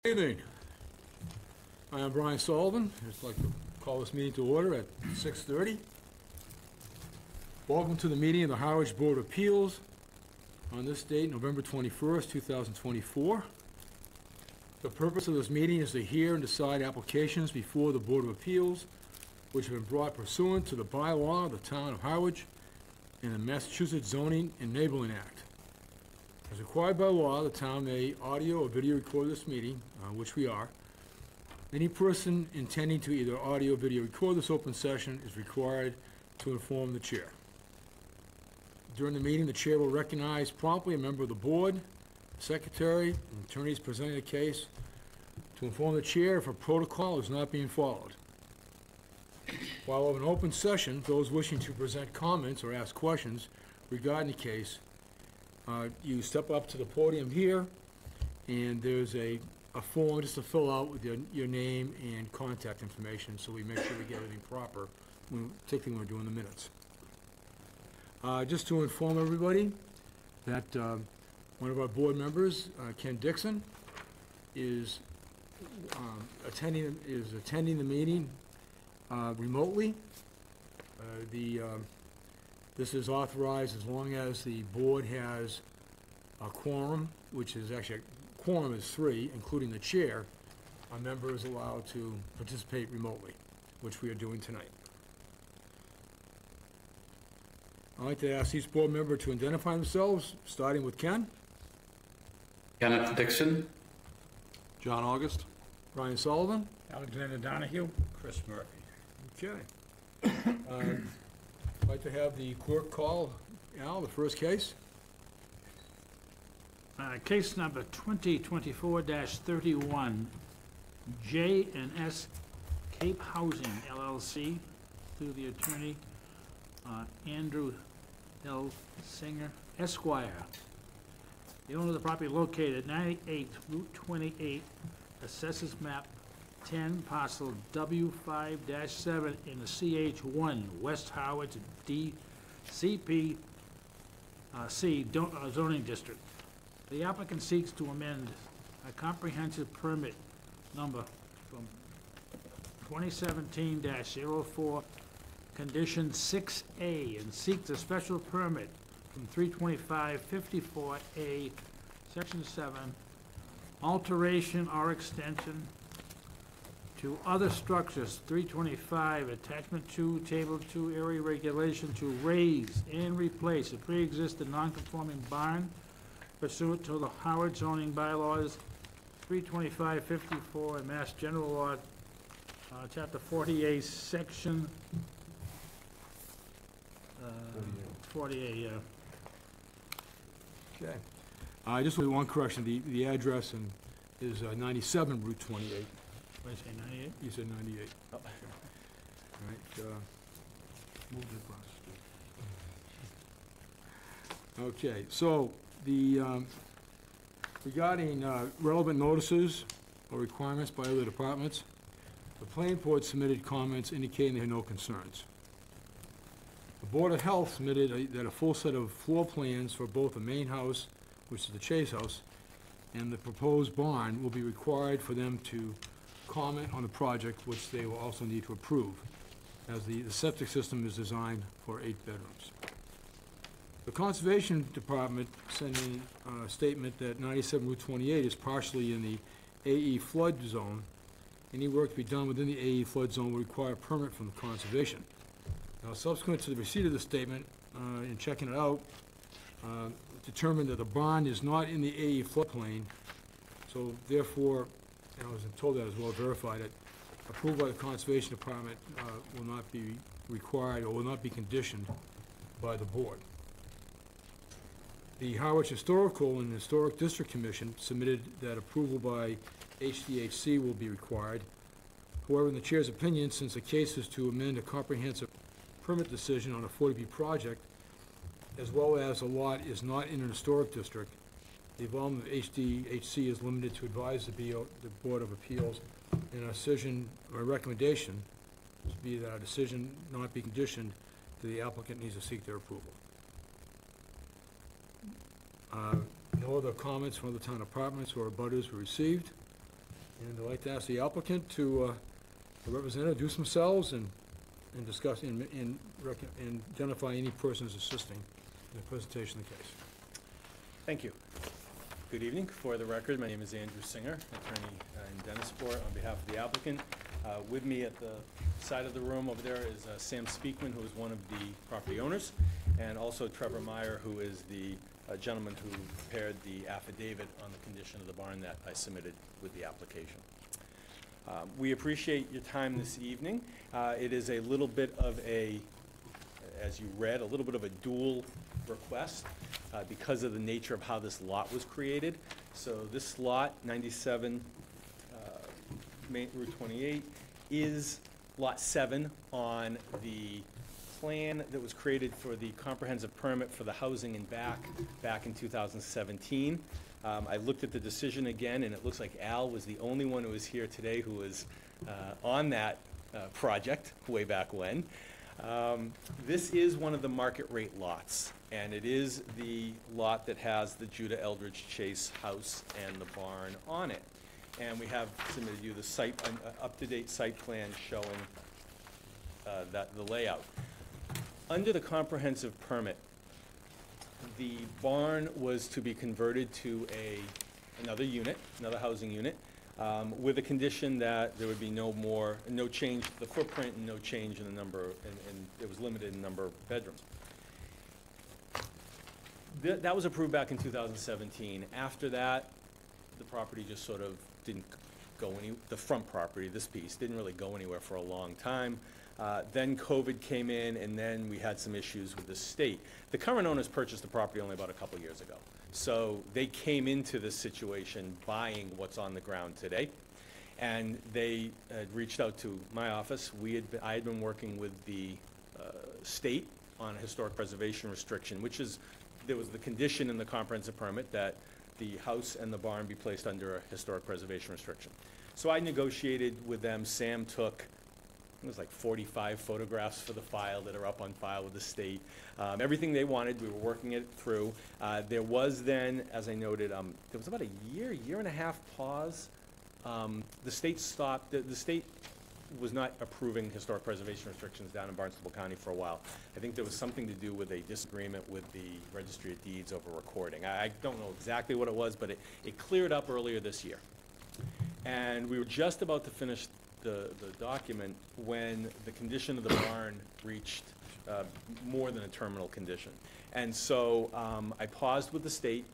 Good evening. I am Brian Sullivan. I'd just like to call this meeting to order at 6:30. Welcome to the meeting of the Harwich Board of Appeals on this date, November 21st, 2024. The purpose of this meeting is to hear and decide applications before the Board of Appeals which have been brought pursuant to the bylaw of the Town of Harwich and the Massachusetts Zoning Enabling Act. As required by law, the town may audio or video record this meeting, which we are. Any person intending to either audio or video record this open session is required to inform the chair. During the meeting, the chair will recognize promptly a member of the board, secretary, and attorneys presenting the case to inform the chair if a protocol is not being followed. While in an open session, those wishing to present comments or ask questions regarding the case, you step up to the podium here, and there's a form just to fill out with your name and contact information, so we make sure we get everything proper, particularly when we're doing the minutes. Just to inform everybody that one of our board members, Ken Dixon, is attending the meeting remotely. This is authorized as long as the board has a quorum, which is actually, a quorum is 3, including the chair. A member is allowed to participate remotely, which we are doing tonight. I'd like to ask each board member to identify themselves, starting with Ken. Kenneth Dixon. John August. Brian Sullivan. Alexander Donahue. Chris Murphy. Okay. I'd like to have the clerk call, Al, the first case. Case number 2024-31, J&S Cape Housing LLC, through the attorney Andrew L. Singer, Esquire. The owner of the property located at 98 Route 28, assessors map 10, parcel W5-7 in the CH1, West Harwich DCP zoning district. The applicant seeks to amend a comprehensive permit number from 2017-04, condition 6A, and seeks a special permit from 325-54A, section 7, alteration or extension to other structures, 325, attachment 2, table 2, area regulation to raise and replace a pre-existing non-conforming barn pursuant to the Harwich zoning bylaws, 325-54, and Mass General Law, Chapter 48, Section 48, yeah. Okay. Just with one correction, the address is 97 Route 28. What did I say, 98? You said 98. Oh. All right. Move it across. Okay, so regarding relevant notices or requirements by other departments, the planning board submitted comments indicating they had no concerns. The Board of Health submitted that a full set of floor plans for both the main house, which is the Chase House, and the proposed barn will be required for them to comment on the project, which they will also need to approve, as the septic system is designed for 8 bedrooms. The Conservation Department sent in a statement that 97 Route 28 is partially in the AE flood zone. Any work to be done within the AE flood zone will require a permit from the Conservation. Now, subsequent to the receipt of the statement and checking it out, determined that the barn is not in the AE floodplain, so therefore, and I was told that as well, verified it, approval by the Conservation Department will not be required or will not be conditioned by the board. The Harwich Historical and Historic District Commission submitted that approval by HDHC will be required. However, in the chair's opinion, since the case is to amend a comprehensive permit decision on a 40B project, as well as a lot is not in an historic district, the involvement of HDHC is limited to advise the Board of Appeals, and a decision or recommendation to be that a decision not be conditioned to the applicant needs to seek their approval. No other comments from other town departments or abutters were received. And I'd like to ask the applicant to, the representative, introduce themselves and discuss, and identify any persons assisting in the presentation of the case. Thank you. Good evening. For the record, my name is Andrew Singer, attorney in Dennisport, on behalf of the applicant. With me at the side of the room over there is Sam Speakman, who is one of the property owners, and also Trevor Meyer, who is the gentleman who prepared the affidavit on the condition of the barn that I submitted with the application. We appreciate your time this evening. It is a little bit of a, as you read, a little bit of a dual request because of the nature of how this lot was created. So this lot, 97 Main Route 28, is Lot 7 on the plan that was created for the comprehensive permit for the housing and back in 2017. I looked at the decision again, and it looks like Al was the only one who was here today who was on that project way back when. This is one of the market rate lots, and it is the lot that has the Judah Eldridge Chase house and the barn on it. And we have submitted you the site, an up-to-date site plan showing the layout. Under the comprehensive permit, the barn was to be converted to another unit, another housing unit, with a condition that there would be no change to the footprint and no change in the number, and it was limited in number of bedrooms. That was approved back in 2017. After that, the property just sort of didn't go the front property, this piece, didn't really go anywhere for a long time. Then COVID came in, and then we had some issues with the state. The current owners purchased the property only about a couple years ago. So they came into this situation buying what's on the ground today. And they had reached out to my office. I had been working with the state on a historic preservation restriction, which is, there was the condition in the comprehensive permit that the house and the barn be placed under a historic preservation restriction. So I negotiated with them. Sam took, it was like 45 photographs for the file that are up on file with the state. Everything they wanted, we were working it through. There was then, as I noted, there was about a year and a half pause. The state stopped, the state was not approving historic preservation restrictions down in Barnstable County for a while. I think there was something to do with a disagreement with the Registry of Deeds over recording. I don't know exactly what it was, but it cleared up earlier this year. And we were just about to finish the document when the condition of the barn reached more than a terminal condition. And so I paused with the state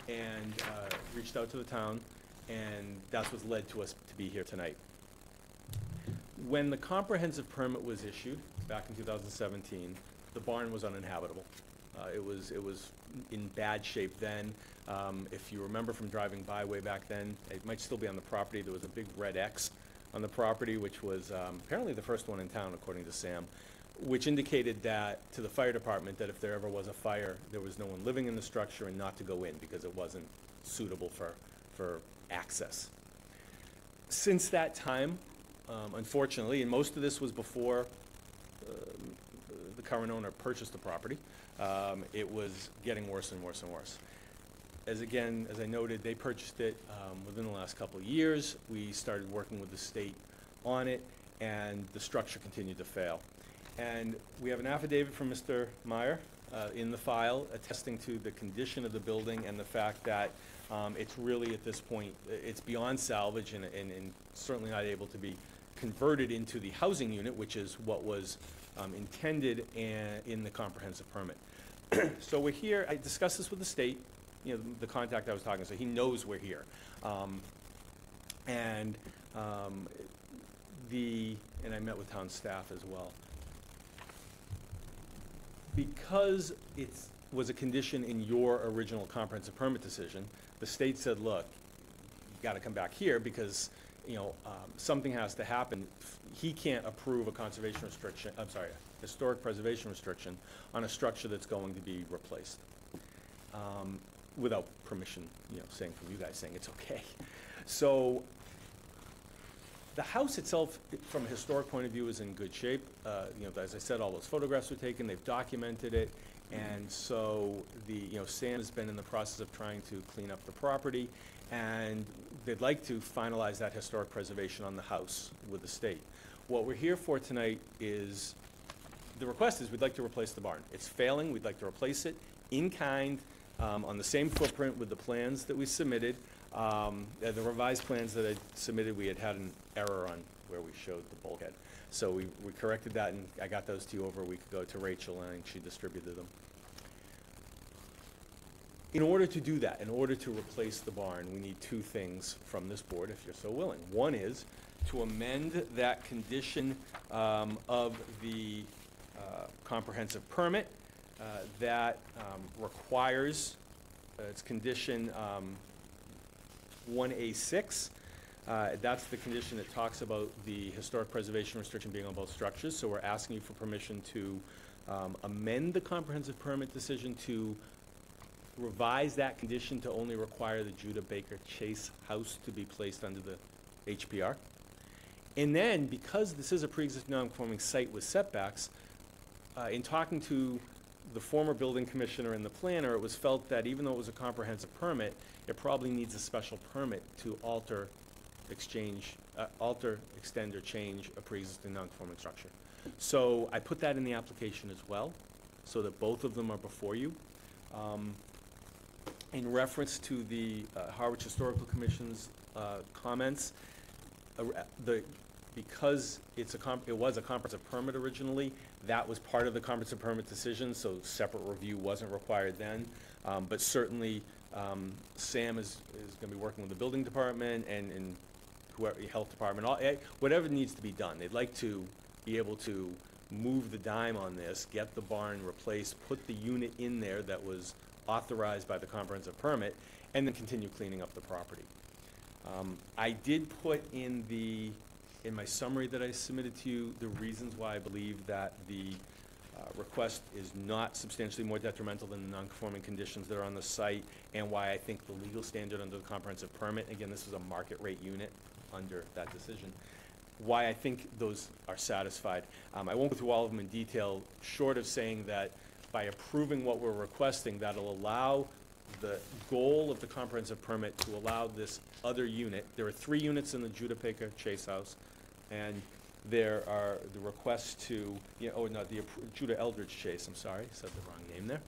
and reached out to the town, and that's what led to us to be here tonight. When the comprehensive permit was issued back in 2017, the barn was uninhabitable. It was in bad shape then. If you remember from driving by way back then, it might still be on the property. There was a big red X on the property, which was apparently the first one in town, according to Sam, which indicated that to the fire department that if there ever was a fire, there was no one living in the structure and not to go in because it wasn't suitable for access. Since that time, unfortunately, and most of this was before the current owner purchased the property, it was getting worse and worse and worse. As I noted, they purchased it within the last couple of years. We started working with the state on it, and the structure continued to fail. And we have an affidavit from Mr. Meyer in the file attesting to the condition of the building and the fact that it's really, at this point, it's beyond salvage and certainly not able to be converted into the housing unit, which is what was intended in the comprehensive permit. So we're here. I discussed this with the state, the contact I was talking to, so he knows we're here. And I met with town staff as well. Because it was a condition in your original comprehensive permit decision, the state said, look, you got to come back here because something has to happen. He can't approve a conservation restriction, a historic preservation restriction on a structure that's going to be replaced without permission, saying from you guys saying it's okay. So the house itself, from a historic point of view, is in good shape. As I said, all those photographs were taken, they've documented it, and so Sam has been in the process of trying to clean up the property, and they'd like to finalize that historic preservation on the house with the state. What we're here for tonight is, the request is we'd like to replace the barn. It's failing, we'd like to replace it in kind, on the same footprint with the plans that we submitted. The revised plans that I submitted, we had an error on where we showed the bulkhead. So we corrected that, and I got those to you over a week ago to Rachel, and she distributed them. In order to do that, in order to replace the barn, we need two things from this board, if you're so willing. One is to amend that condition of the comprehensive permit that requires, it's condition 1A6. That's the condition that talks about the historic preservation restriction being on both structures. So we're asking you for permission to amend the comprehensive permit decision to revise that condition to only require the Judah Baker Chase house to be placed under the HPR. And then, because this is a pre-existing non-conforming site with setbacks, in talking to the former building commissioner and the planner, it was felt that even though it was a comprehensive permit, it probably needs a special permit to alter, extend, or change a pre-existing non-conforming structure. So I put that in the application as well, so that both of them are before you. In reference to the Harwich Historical Commission's comments, because it was a comprehensive permit originally, that was part of the comprehensive permit decision, so separate review wasn't required then. But certainly, Sam is going to be working with the building department and whoever, health department, whatever needs to be done. They'd like to be able to move the dime on this, get the barn replaced, put the unit in there that was authorized by the comprehensive permit, and then continue cleaning up the property. I did put in my summary that I submitted to you the reasons why I believe that the request is not substantially more detrimental than the non-conforming conditions that are on the site, and why I think the legal standard under the comprehensive permit, again, this is a market rate unit under that decision, why I think those are satisfied. I won't go through all of them in detail, short of saying that by approving what we're requesting, that'll allow the goal of the comprehensive permit to allow this other unit. There are 3 units in the Judah Baker Chase house, and there are the requests to, Judah Eldridge Chase, I'm sorry, said the wrong name there.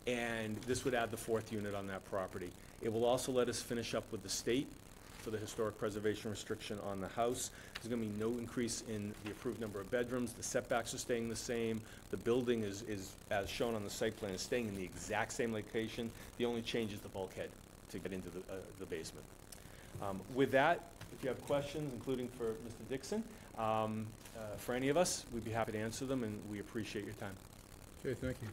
And this would add the 4th unit on that property. It will also let us finish up with the state for the historic preservation restriction on the house. There's going to be no increase in the approved number of bedrooms. The setbacks are staying the same. The building is as shown on the site plan, is staying in the exact same location. The only change is the bulkhead to get into the basement. With that, if you have questions, including for Mr. Dixon, for any of us, we'd be happy to answer them, and we appreciate your time. Okay, thank you.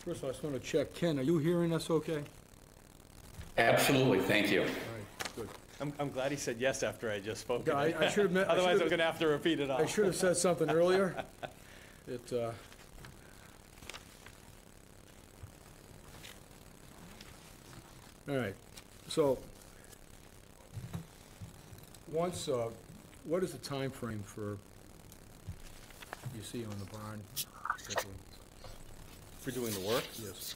First of all, I just want to check, Ken, are you hearing us okay? Absolutely, thank you. All right, good. I'm glad he said yes after I just spoke. Yeah, I should have. Otherwise, I'm going to have to repeat it all. I should have said something earlier. All right, so once, what is the time frame for, you see on the barn? For doing the work? Yes.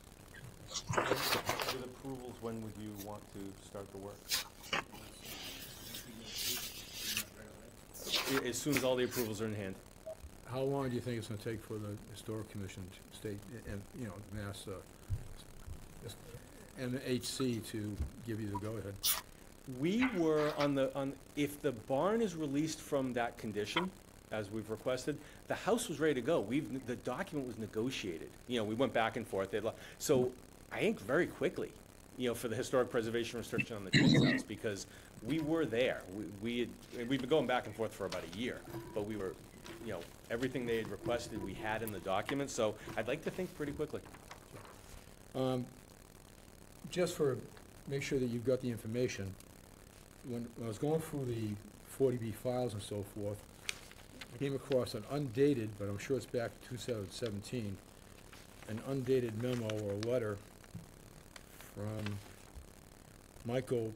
With approvals, when would you want to start the work? As soon as all the approvals are in hand. How long do you think it's gonna take for the Historic Commission, state, and, Mass, MHC to give you the go-ahead? We were if the barn is released from that condition, as we've requested, the house was ready to go. The document was negotiated. We went back and forth. So I think very quickly, for the historic preservation restriction on the Chase house, because we were there. We've been going back and forth for about a year, but we were, everything they had requested, we had in the document. So I'd like to think pretty quickly. Just make sure that you've got the information, when I was going through the 40B files and so forth, I came across an undated, but I'm sure it's back to 2017, an undated memo or a letter from Michael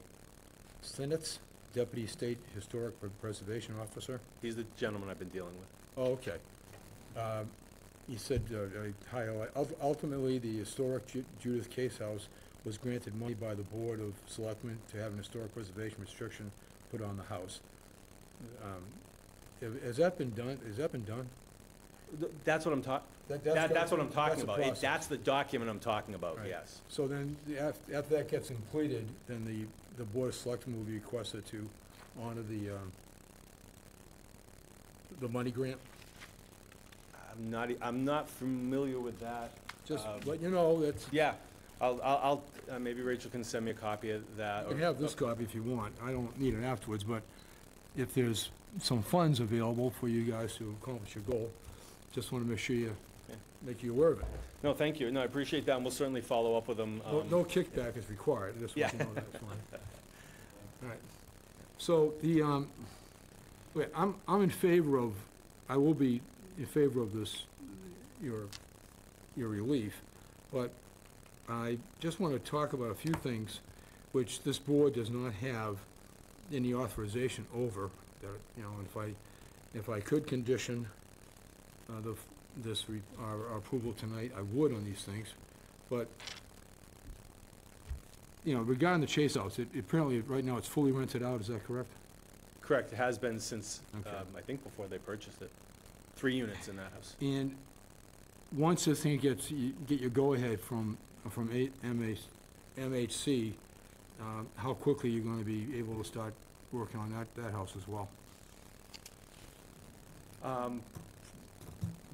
Sinitz, Deputy State Historic Preservation Officer. He's the gentleman I've been dealing with. Oh, okay. he said, ultimately, the historic Judith Case House was granted money by the Board of Selectmen to have an historic preservation restriction put on the house. Has that been done? Has that been done? That's what I'm talking, that's what I'm talking about. That's the document I'm talking about, Right. yes. So then, after that gets completed, then the Board of Selectmen will be requested to honor the money grant? I'm not familiar with that. Just let you know, that's, Yeah, I'll, maybe Rachel can send me a copy of that. you can have this copy if you want. I don't need it afterwards, but if there's some funds available for you guys to accomplish your goal, just want to make sure make you aware of it. No, thank you. No, I appreciate that, and we'll certainly follow up with them. No kickback is required, just want you to know that's fine. All right. So I'm in favor of, I will be in favor of this, your relief, but I just want to talk about a few things which this board does not have any authorization over, that, if I could condition our approval tonight, I would on these things, but, regarding the Chase House, apparently, right now, it's fully rented out, is that correct? Correct, it has been since, Okay. I think before they purchased it. 3 units in that house. And once this thing get your go-ahead from MHC, how quickly you're gonna be able to start working on that house as well?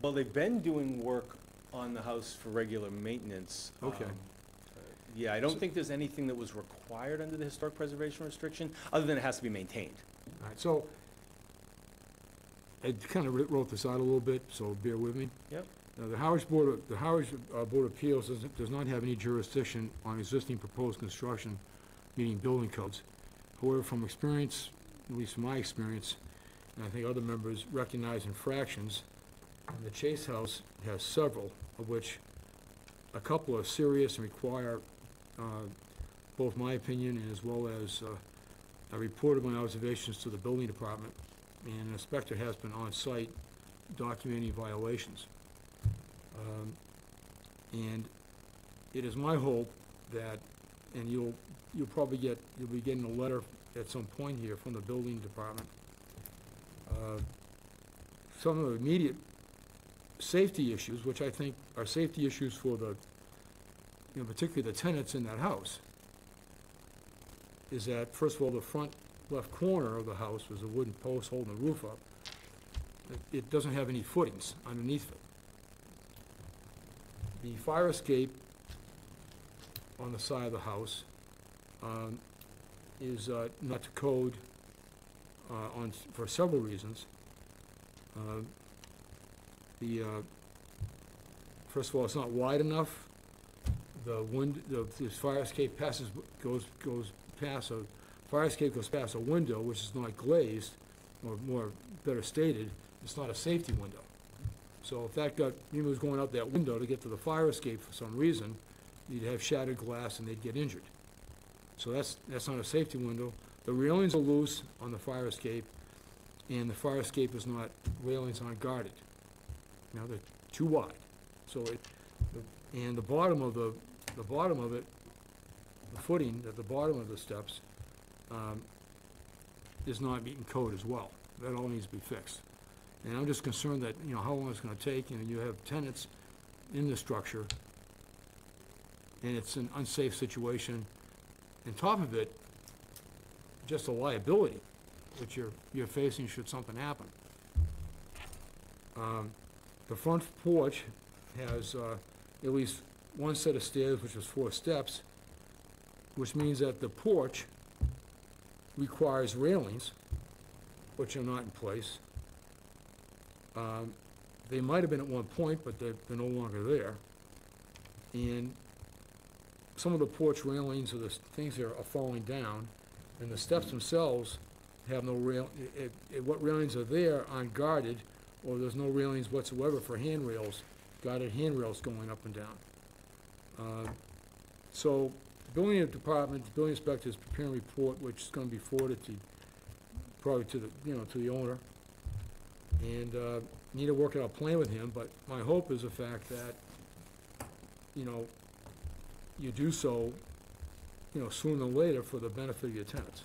Well, they've been doing work on the house for regular maintenance. Okay. Yeah, I don't think there's anything that was required under the historic preservation restriction, other than it has to be maintained. All right, so I kind of wrote this out a little bit, so bear with me. Yep. The Harwich Board of Appeals does not have any jurisdiction on existing proposed construction, meaning building codes. However, from experience, at least my experience, and I think other members recognize infractions, and the Chase House has several, of which a couple are serious and require both my opinion and as well as I reported my observations to the building department, and an inspector has been on site documenting violations. And it is my hope that, and you'll be getting a letter at some point here from the building department. Some of the immediate safety issues, which I think are safety issues for the, particularly the tenants in that house, is that, first of all, the front left corner of the house was a wooden post holding the roof up. It doesn't have any footings underneath it. The fire escape on the side of the house is not to code for several reasons. First of all, it's not wide enough. This fire escape goes past a window which is not glazed, or better stated, it's not a safety window. So if that was going out that window to get to the fire escape for some reason, you'd have shattered glass and they'd get injured. So that's not a safety window. The railings are loose on the fire escape, and the fire escape railings aren't guarded. They're too wide. So and the bottom of it, the footing at the bottom of the steps, is not meeting code as well. That all needs to be fixed. And I'm just concerned that, how long it's gonna take, you have tenants in the structure, and it's an unsafe situation. On top of it, just a liability, which you're facing should something happen. The front porch has at least one set of stairs, which is 4 steps, which means that the porch requires railings, which are not in place. They might have been at one point, but they're no longer there. And some of the porch railings or the things there are falling down, and the steps themselves have no what railings are there aren't guarded, or there's no railings whatsoever for handrails, guarded handrails going up and down. So the building department, the building inspector is preparing a report which is going to be forwarded probably to the owner. And need to work out a plan with him, but my hope is the fact that, you know, you do so, you know, sooner than later for the benefit of your tenants.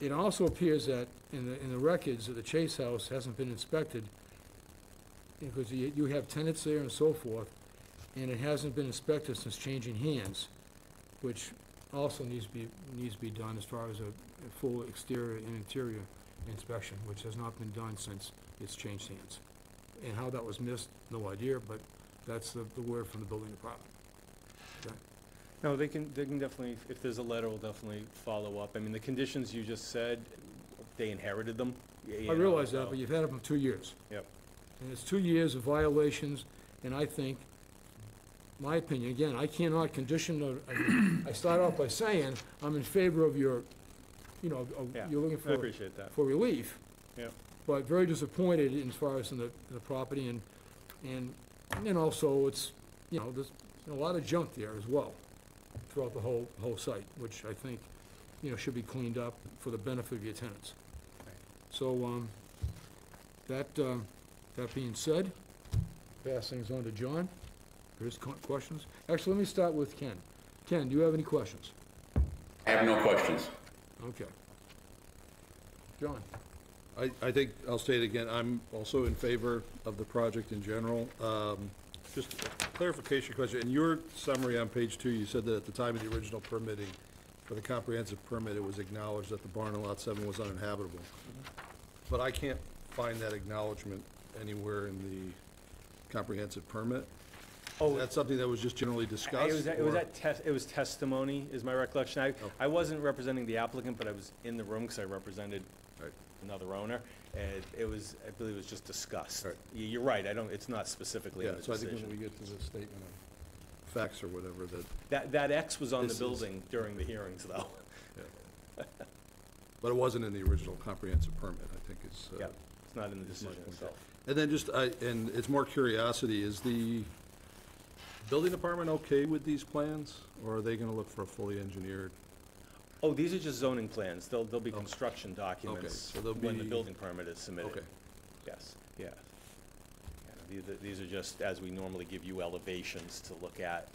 It also appears that in the records that the Chase House hasn't been inspected, because you have tenants there and so forth, and it hasn't been inspected since changing hands, which also needs to be done as far as a full exterior and interior inspection, which has not been done since it's changed hands. And how that was missed, no idea, but that's the word from the building department. Okay? No, they can definitely, if there's a letter, we'll definitely follow up. I mean, the conditions you just said, they inherited them. I realize that, but you've had them for 2 years. Yep. And it's 2 years of violations, and I think, my opinion, again, I cannot condition, I start off by saying, I'm in favor of your, you know, Yeah, you're looking I appreciate that. for relief. Yep. But very disappointed as far as in the property, and also it's, you know, there's a lot of junk there as well throughout the whole site, which I think, you know, should be cleaned up for the benefit of your tenants. So, that being said, pass things on to John. There's questions? Actually, let me start with Ken. Ken, do you have any questions? I have no questions. Okay. John? I think, I'll state again, I'm also in favor of the project in general. Just a clarification question. In your summary on page 2, you said that at the time of the original permitting, for the comprehensive permit, it was acknowledged that the barn on Lot 7 was uninhabitable. But I can't find that acknowledgement anywhere in the comprehensive permit. Oh, Is that something that was just generally discussed? It was testimony, is my recollection. I wasn't representing the applicant, but I was in the room because I represented Right. another owner. And I believe it was just discussed. Right. You're right, it's not specifically in Yeah, the so I think when decision. we get to the statement of facts or whatever, That X was on the This is- building during the hearings, though. but it wasn't in the original comprehensive permit, I think it's. Yeah, it's not in the it's my decision point. itself. And then just, and it's more curiosity, is the building department okay with these plans? Or are they gonna look for a fully engineered? Oh, these are just zoning plans. There'll be construction documents so they'll when the be- building permit is submitted. Okay, Yes, yeah. Yeah, these are just as we normally give you elevations to look at.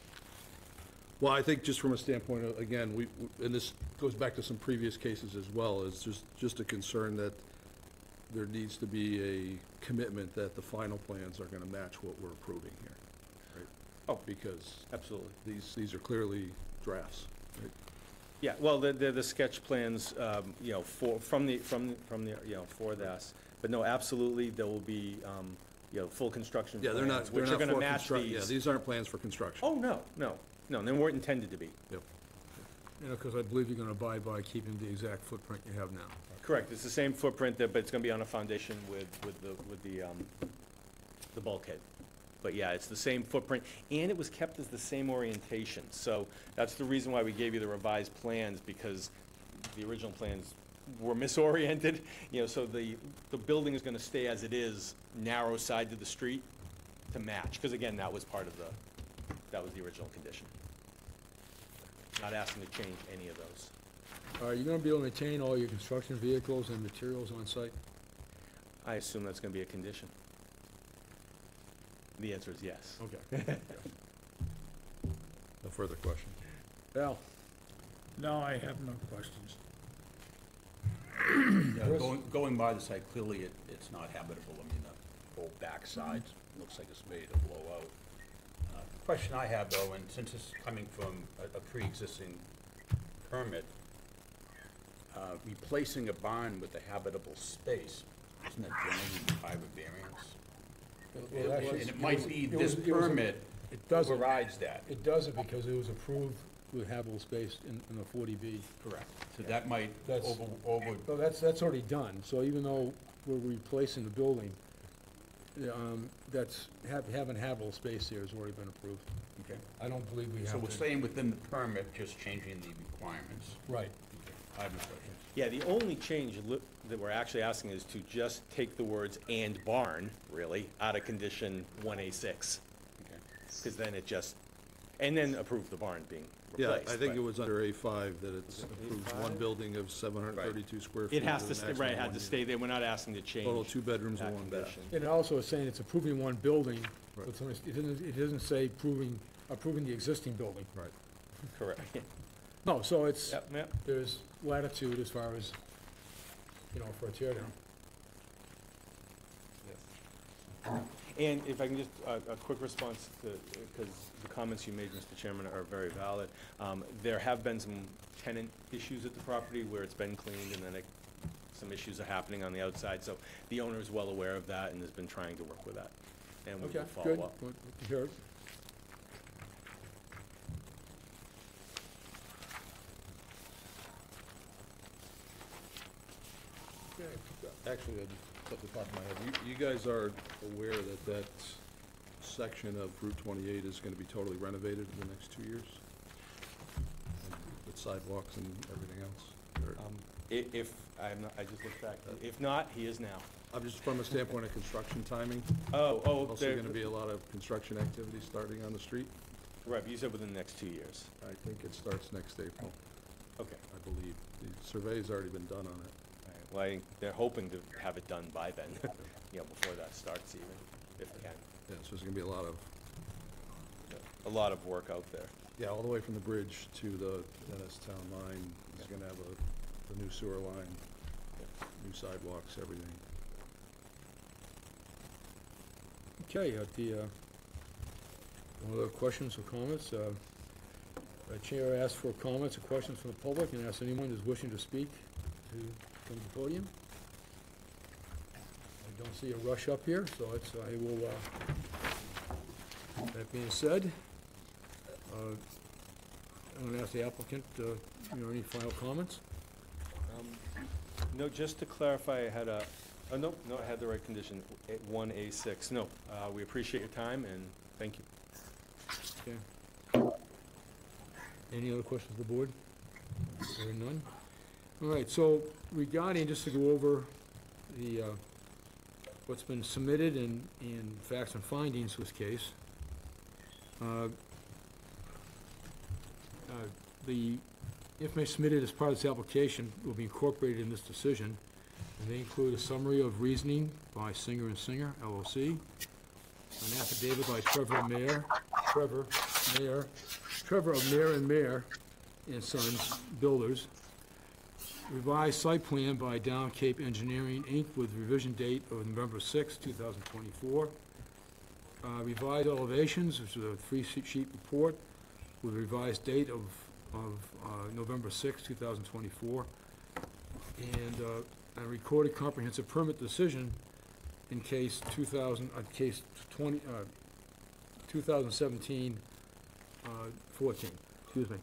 well, I think just from a standpoint of, again, and this goes back to some previous cases as well, is just a concern that there needs to be a commitment that the final plans are gonna match what we're approving here, right? Oh. Because Absolutely. these are clearly drafts, right? Yeah, well, they're the sketch plans, you know, from the, you know, for this. But no, absolutely, there will be, you know, full construction Yeah, plans. they're not Which are gonna for match construct- Yeah, these. these aren't plans for construction. Oh, no, they weren't intended to be. Yep. You know, because I believe you're gonna abide by keeping the exact footprint you have now. Correct, it's the same footprint, but it's gonna be on a foundation with the bulkhead. But yeah, it's the same footprint, and it was kept as the same orientation. So that's the reason why we gave you the revised plans, because the original plans were misoriented. You know, so the building is gonna stay as it is, narrow side to the street to match, because again, that was part of that was the original condition. Not asking to change any of those. Are you gonna be able to maintain all your construction vehicles and materials on site? I assume that's gonna be a condition. The answer is yes. Okay. No further questions. Val? No, I have no questions. Yeah, going by the site, clearly it's not habitable. I mean, the whole backside looks like it's made to blow out. Question I have though, and since it's coming from a pre-existing permit, replacing a barn with a habitable space, isn't that generally require a variance? And it might be this permit It doesn't. overrides that. It doesn't because it was approved with habitable space in the 40B. Correct. So that might That's- over, So that's already done, so even though we're replacing the building, that's, having habitable space there has already been approved. okay. I don't believe we have to. So we're staying within the permit, just changing the requirements. Right. Okay. I have no questions. Yeah, the only change that we're actually asking is to just take the words "and barn," really, out of condition 1A6. Okay. Because then it just, and then approve the barn being Yeah, replaced. I think but it was under A5 that it's approved one A5? building of 732 square feet. It has to, with a stay maximum right, had one to unit. stay there. We're not asking to change. Total 2 bedrooms that and 1 bath. condition. And also it's saying it's approving one building, Right. but it doesn't say approving the existing building. Right. Correct. No, so it's, Yep, yep. there's latitude as far as, for a tear down. And if I can just, a quick response to, because the comments you made, Mr. Chairman, are very valid. There have been some tenant issues at the property where it's been cleaned and then some issues are happening on the outside. So the owner is well aware of that and has been trying to work with that. And we Okay, will good. follow up. Good to hear it. Actually, I just, off the top of my head, you guys are aware that that section of Route 28 is going to be totally renovated in the next 2 years? With sidewalks and everything else? Or- If, I just looked back. If not, he is now. I'm just from a standpoint of construction timing, Oh, also there, going to be a lot of construction activity starting on the street. right, but you said within the next 2 years. I think it starts next April, Okay. I believe. The survey's already been done on it. All right. Well, they're hoping to have it done by then, before that starts even, if they can. Yeah, so there's going to be a lot of, work out there. yeah, all the way from the bridge to the Dennis Town line. It's going to have the new sewer line, new sidewalks, everything. Okay, other questions or comments? Chair asks for comments or questions from the public and asks anyone who's wishing to speak to come to the podium. I don't see a rush up here, so I will, that being said, I'm going to ask the applicant, any final comments? No, just to clarify, I had no, I had the right condition, 1A6. No, we appreciate your time and thank you. Okay. Any other questions of the board? Hearing none? All right, so regarding, just to go over the, what's been submitted and facts and findings for this case, the information submitted as part of this application will be incorporated in this decision, and they include a summary of reasoning by Singer and Singer, LLC, an affidavit by Trevor of Mayer and Mayer and Sons Builders, revised site plan by Down Cape Engineering, Inc., with revision date of November 6, 2024, revised elevations, which is a three-sheet report with revised date of November 6, 2024, and a recorded comprehensive permit decision in case 2017 14, excuse me.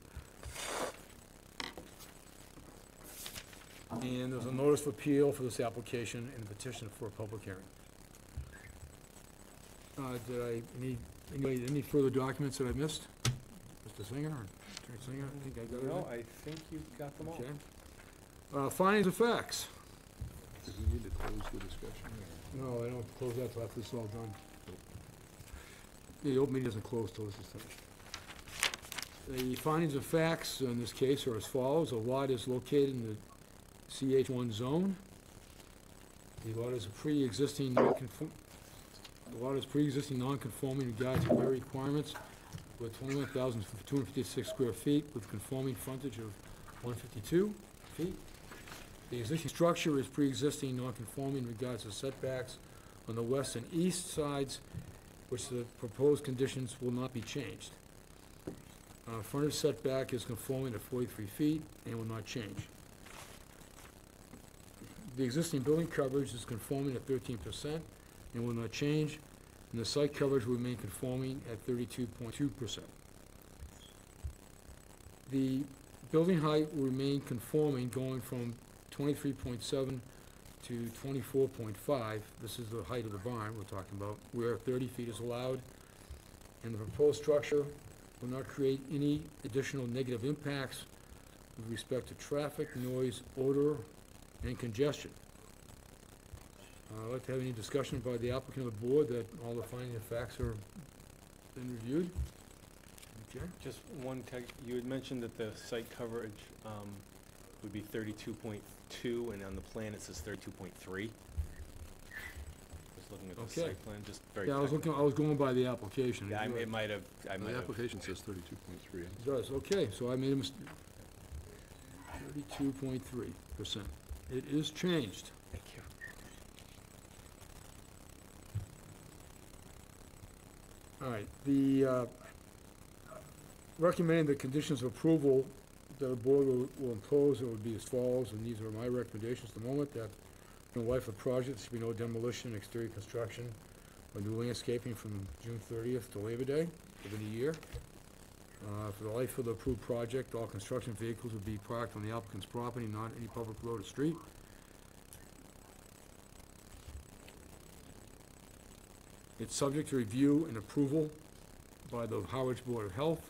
And there's a notice of appeal for this application and a petition for a public hearing. Any further documents that I missed? Mr. Singer or Attorney Singer, I think I got it. No, I think you got them all. Okay. Findings of facts. Do we need to close the discussion? No, I don't close that till after this is all done. The open meeting doesn't close till this is finished. The findings of facts in this case are as follows. A lot is located in the CH1 zone. The lot is pre-existing non-conforming in regards to area requirements with 21,256 square feet with conforming frontage of 152 feet. The existing structure is pre-existing non-conforming in regards to setbacks on the west and east sides, which the proposed conditions will not be changed. Frontage setback is conforming to 43 feet and will not change. The existing building coverage is conforming at 13% and will not change, and the site coverage will remain conforming at 32.2%. The building height will remain conforming, going from 23.7 to 24.5. This is the height of the barn we're talking about, where 30 feet is allowed, and the proposed structure will not create any additional negative impacts with respect to traffic, noise, odor, and congestion. I'd like to have any discussion by the applicant of the board that all the findings and facts are been reviewed. Any Okay. Just one, you had mentioned that the site coverage would be 32.2, and on the plan it says 32.3. Just looking at the Okay. site plan, just very Yeah, technical. I was going by the application. Yeah, it might have, The application says 32.3. It does, okay, so I made a mistake. 32.3%. It is changed. Thank you. All right, the, recommend the conditions of approval that the board will impose, it would be as follows, and these are my recommendations at the moment, that in the life of the project, there should be no demolition, exterior construction, or new landscaping from June 30th to Labor Day, within a year. For the life of the approved project, all construction vehicles would be parked on the applicant's property, not any public road or street. It's subject to review and approval by the Harwich Board of Health.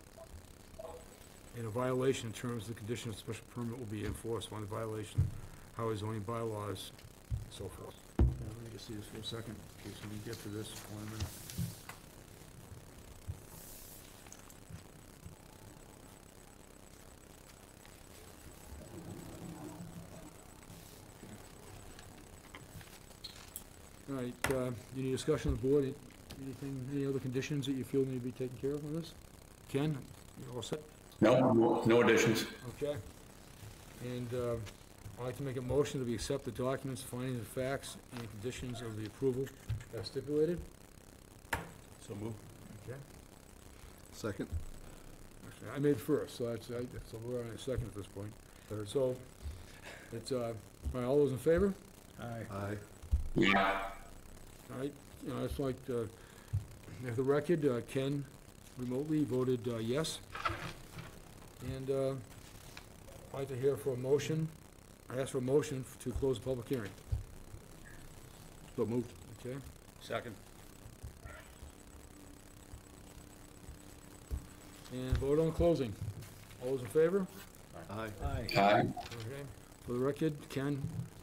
And a violation in terms of the condition of special permit will be enforced on the violation of Harwich zoning bylaws, and so forth. Let me just see this for a second, in case we can get to this one minute. All right, any discussion on the board? Anything, any other conditions that you feel need to be taken care of on this? Ken, you all set? No, no additions. Okay. And I'd like to make a motion that we accept the documents, findings, and facts, and conditions of the approval as stipulated. So move. Okay. Second? Actually, I made first, so so we're on a second at this point. Third. So, it's, all right, all those in favor? Aye. Yeah. All right, I'd just like to have the record, Ken remotely voted yes. And I'd like to hear for a motion, I ask for a motion to close the public hearing. So moved. Okay, Second. and vote on closing. All those in favor? Aye. Aye. Okay, for the record, Ken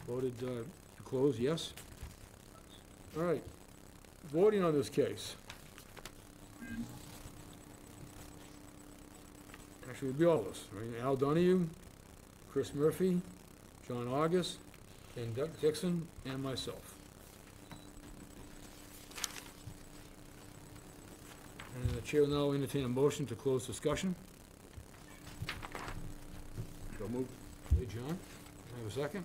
voted to close, yes. All right, voting on this case. Actually, it'll be all of us, right? Al Donahue, Chris Murphy, John August, Ken Dixon, and myself. And the chair will now entertain a motion to close discussion. So moved. Hey, John, can I have a second?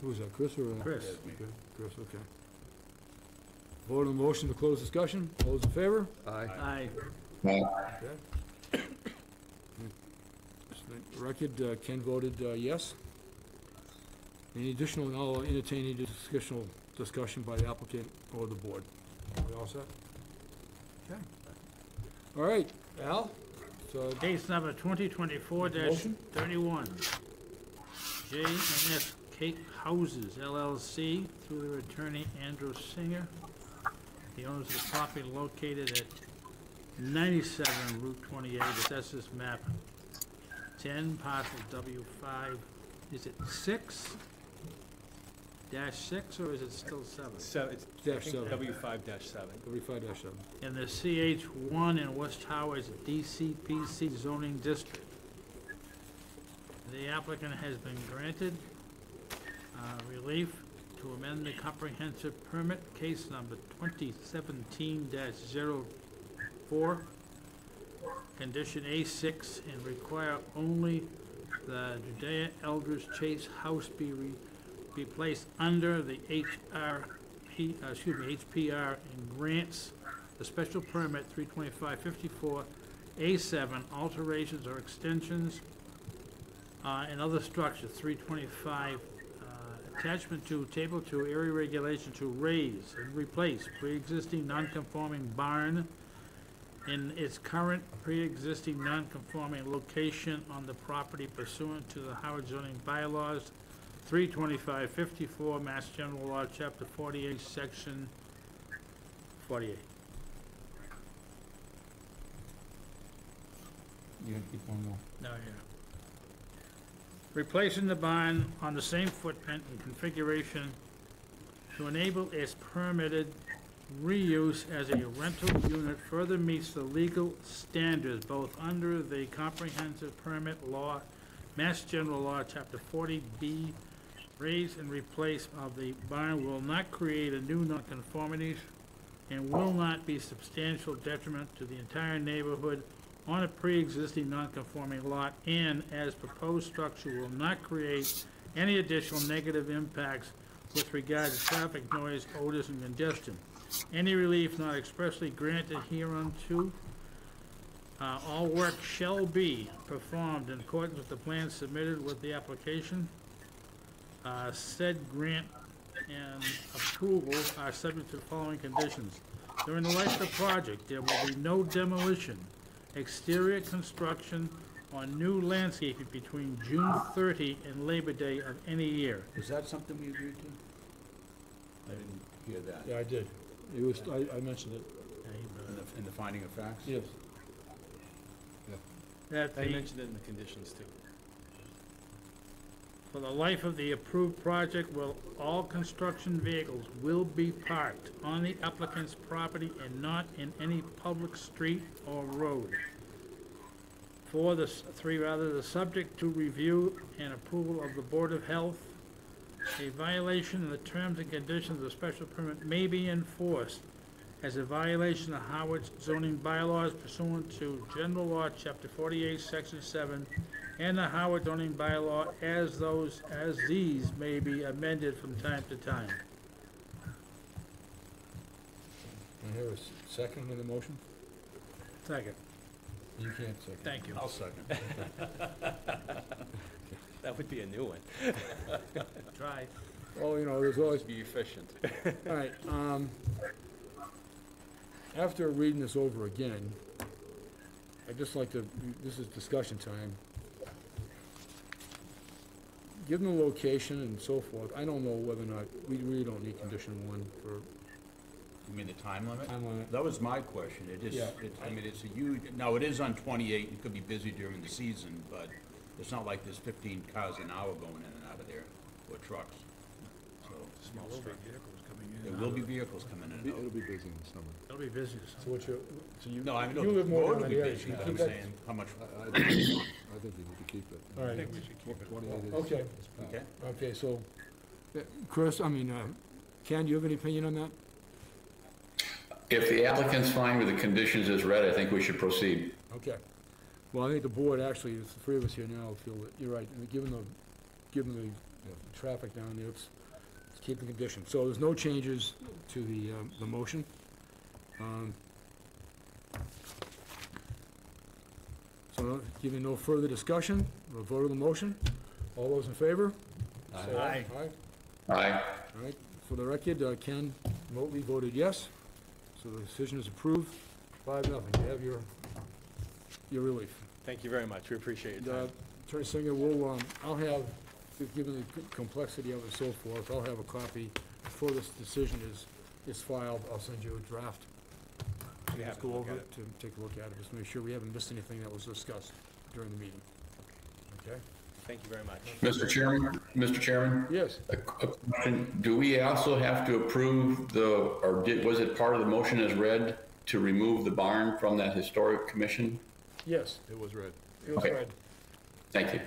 Who was that, Chris or? Chris. Okay, Chris, okay. Vote on the motion to close discussion. All those in favor? Aye. Aye. Okay. Record, Ken voted yes. Any additional, and I'll entertain any additional discussion by the applicant or the board. We all set? Okay. All right, Al, so, Case number 2024-31. J&S Cake Houses LLC through their attorney Andrew Singer. The owners of the property located at 97 Route 28, assessors map 10, parcel W5. Is it 6-6 or is it still 7? So it's Dash seven. W5-7. 35-7. In the CH1 in West Harwich DCPC zoning district. The applicant has been granted relief to amend the comprehensive permit, case number 2017-04, condition A6, and require only the Judea Elders Chase House be placed under the HPR and grants the special permit 32554 A7 alterations or extensions and other structures 325 attachment to table 2 area regulation to raise and replace pre-existing non-conforming barn in its current pre-existing non-conforming location on the property pursuant to the Howard zoning bylaws 32554 Mass General Law, Chapter 48, Section 48. You gonna keep one more? No, yeah. Replacing the barn on the same footprint and configuration to enable its permitted reuse as a rental unit further meets the legal standards both under the comprehensive permit law, Mass General Law, Chapter 40B. Raise and replace of the barn will not create a new nonconformities and will not be substantial detriment to the entire neighborhood on a pre-existing nonconforming lot, and as proposed structure will not create any additional negative impacts with regard to traffic, noise, odors, and congestion. Any relief not expressly granted hereunto, all work shall be performed in accordance with the plans submitted with the application. Said grant and approval are subject to the following conditions. During the life of the project, there will be no demolition, exterior construction, or new landscaping between June 30 and Labor Day of any year. Is that something we agreed to? I didn't hear that. Yeah, I did. It was, I mentioned it. In the finding of facts? Yes. That I the, mentioned it in the conditions too. for the life of the approved project, all construction vehicles will be parked on the applicant's property and not in any public street or road. The subject to review and approval of the Board of Health. A violation of the terms and conditions of the special permit may be enforced as a violation of Harwich zoning bylaws pursuant to General Law, Chapter 48, Section 7, and the Harwich zoning bylaw as these may be amended from time to time. I hear a second in the motion? Second. You can't second. Thank you. I'll second. That would be a new one. Try. Oh, you know, there's always, Be efficient. all right, after reading this over again, I'd just like to, this is discussion time. Given the location and so forth, I don't know whether or not, we really don't need condition one for You mean the time limit? time limit. That was my question. It is, Yeah. I mean, it's a huge, now, it is on 28, it could be busy during the season, but it's not like there's 15 cars an hour going in and out of there, or trucks. So, Small structure. there will be vehicles coming in and It'll out. be busy in the summer. It'll be busy. So what you, so you, No, I know you the live more road down will be the area. busy, You but keep I'm that- saying, how much, I think you need to keep it. All right. 28 is. Okay. is packed. okay? Okay, so, Chris, Ken, do you have any opinion on that? If the applicant's fine with the conditions as read, I think we should proceed. Okay. Well, I think the board, actually, it's the three of us here now, feel that, you're right, and given the traffic down there, let's keep the condition. So there's no changes to the motion. So, given no further discussion, we'll vote on the motion. All those in favor? Say Aye. Aye. Aye. All right, for the record, Ken remotely voted yes, so the decision is approved, 5-0. You have your relief. Thank you very much. We appreciate your And, time. Attorney Singer, I'll have, given the complexity of it and so forth, I'll have a copy before this decision is filed. I'll send you a draft. Be Let's happy to go look over at it, to take a look at it, just make sure we haven't missed anything that was discussed during the meeting. Okay? Thank you very much. Mr. Chairman, Yes, a question. Do we also have to approve was it part of the motion as read to remove the barn from that historic commission? yes, It was read. it was Okay. read. Thank you.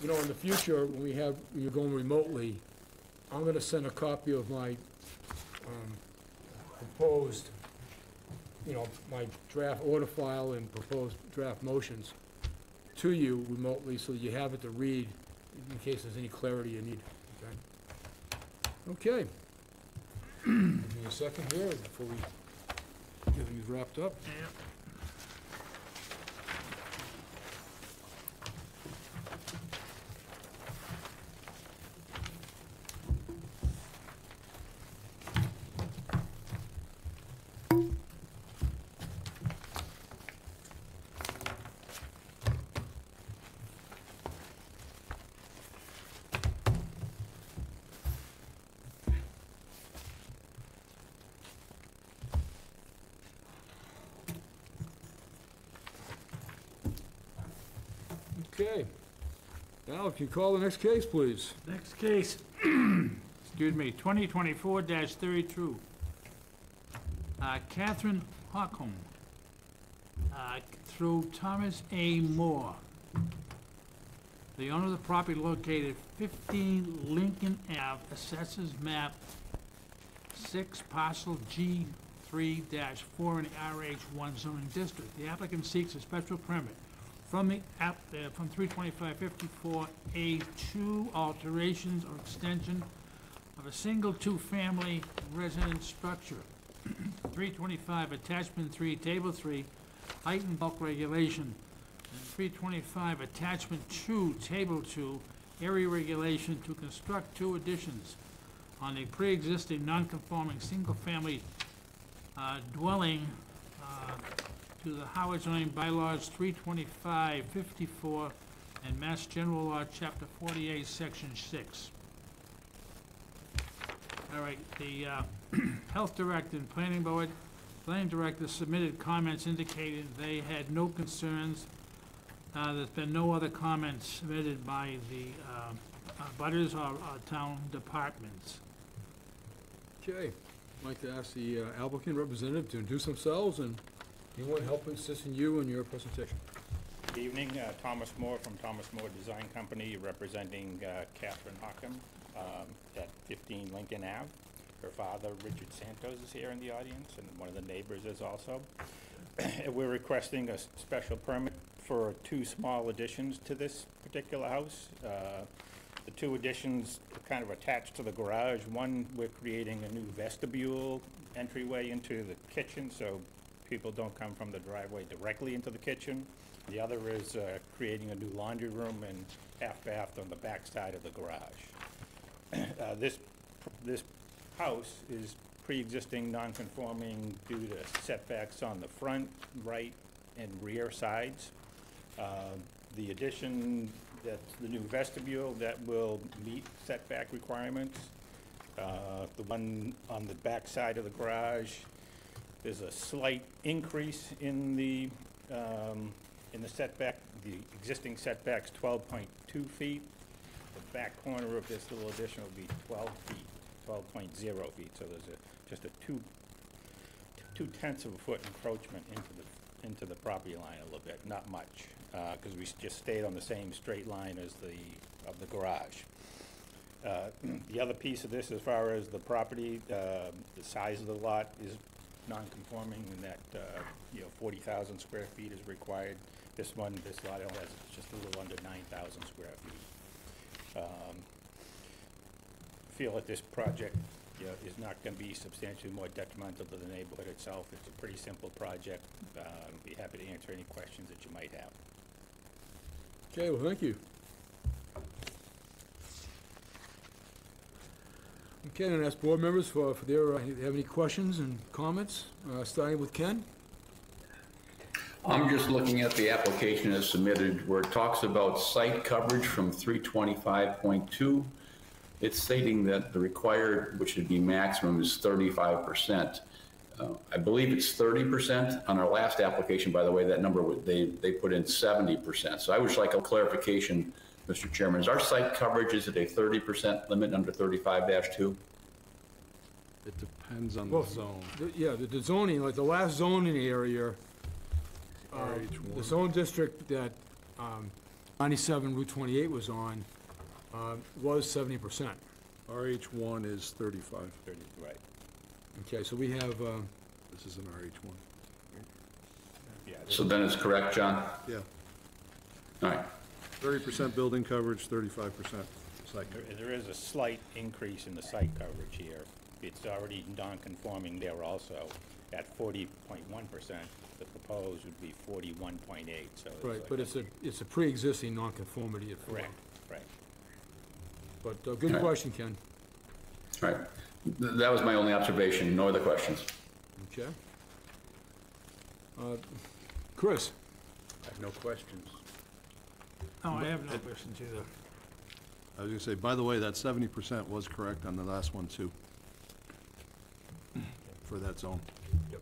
You know, in the future, when you're going remotely, I'm gonna send a copy of my, proposed, my draft order file and proposed draft motions to you remotely, so that you have it to read in case there's any clarity you need, okay? Okay. Give me a second here before we get things wrapped up. Okay. Al, if you call the next case, please. Next case, excuse me, 2024-32. Catherine Hockham, through Thomas A. Moore. The owner of the property located 15 Lincoln Ave, assesses map 6, parcel G3-4 in the RH1 zoning district. The applicant seeks a special permit from the from 325-54A2, alterations or extension of a single two-family residence structure. 325, attachment 3, table 3, height and bulk regulation. And 325, attachment 2, table 2, area regulation to construct 2 additions on a pre-existing non-conforming single-family dwelling to the Harwich zoning bylaws 325-54 and Mass General Law, Chapter 48, Section 6. All right, the Health Director and Planning Director submitted comments indicating they had no concerns. There's been no other comments submitted by the butters or town departments. Okay, I'd like to ask the applicant representative to introduce themselves and anyone help assist you in your presentation. Good evening, Thomas Moore from Thomas Moore Design Company, representing Catherine Hockham at 15 Lincoln Ave. Her father, Richard Santos, is here in the audience, and one of the neighbors is also. We're requesting a special permit for 2 small additions to this particular house. The 2 additions are kind of attached to the garage. One, we're creating a new vestibule entryway into the kitchen, so people don't come from the driveway directly into the kitchen. The other is creating a new laundry room and half bath on the back side of the garage. This house is pre-existing non-conforming due to setbacks on the front, right, and rear sides. The addition, that's the new vestibule, that will meet setback requirements. The one on the back side of the garage, there's a slight increase in the setback. The existing setback's 12.2 feet. The back corner of this little addition will be 12 feet, 12.0 feet. So there's just a 2/10 of a foot encroachment into the property line a little bit, not much, because we just stayed on the same straight line as the garage. The other piece of this, as far as the property, the size of the lot is non-conforming in that 40,000 square feet is required. This lot only has just a little under 9,000 square feet. Feel that this project is not going to be substantially more detrimental to the neighborhood itself. It's a pretty simple project. I'd be happy to answer any questions that you might have. Okay, well, thank you. Okay, and ask board members for their, have any questions and comments, starting with Ken? I'm just looking at the application as submitted where it talks about site coverage from 325.2. It's stating that the required, which would be maximum, is 35%. I believe it's 30%. On our last application, by the way, that number, they put in 70%. So I would like a clarification, Mr. Chairman. Is our site coverage, is it a 30% limit under 35-2? It depends on the zone. Yeah, the zoning, like the last zoning area, the zone district that 97 Route 28 was on was 70%. RH1 is 35. 30, right. Okay, so we have, This is an RH1. Yeah. So then it's correct, John? Yeah, All right. 30% building coverage, 35% site. There is a slight increase in the site coverage here. It's already non-conforming there also at 40.1%. The proposed would be 41.8, so. right, like but it's a pre-existing nonconformity. Correct, right. But good question, Ken. All right. That was my only observation. No other questions. Okay. Chris? I have no questions. No, I have no questions either. I was gonna say, by the way, that 70% was correct on the last one too. For that zone. Yep.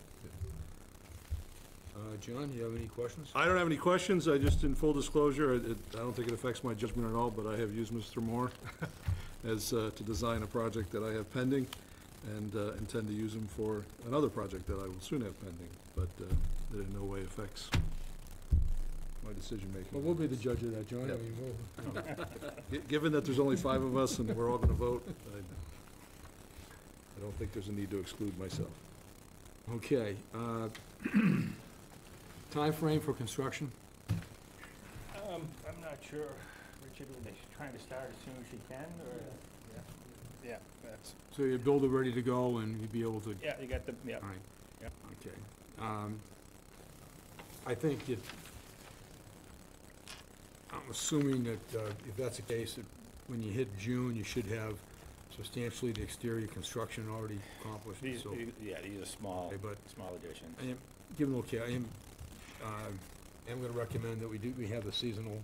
John, you have any questions? I don't have any questions, I just, in full disclosure, I don't think it affects my judgment at all, but I have used Mr. Moore as, to design a project that I have pending, and intend to use him for another project that I will soon have pending, but that in no way affects my decision-making. Well, we'll be the judge of that, John. I Yep. mean, we'll, Given that there's only 5 of us and we're all gonna vote, I don't think there's a need to exclude myself. okay. Timeframe for construction? I'm not sure, Richard, are they trying to start as soon as you can, or? Yeah, that's, So your builder ready to go and you'd be able to? yeah, you got the, yeah. All right. Yep. Okay. I think I'm assuming that if that's the case, that when you hit June, you should have substantially the exterior construction already accomplished. These, So, yeah, these are small, Okay, but small additions. I am, given okay, I am gonna recommend that we have the seasonal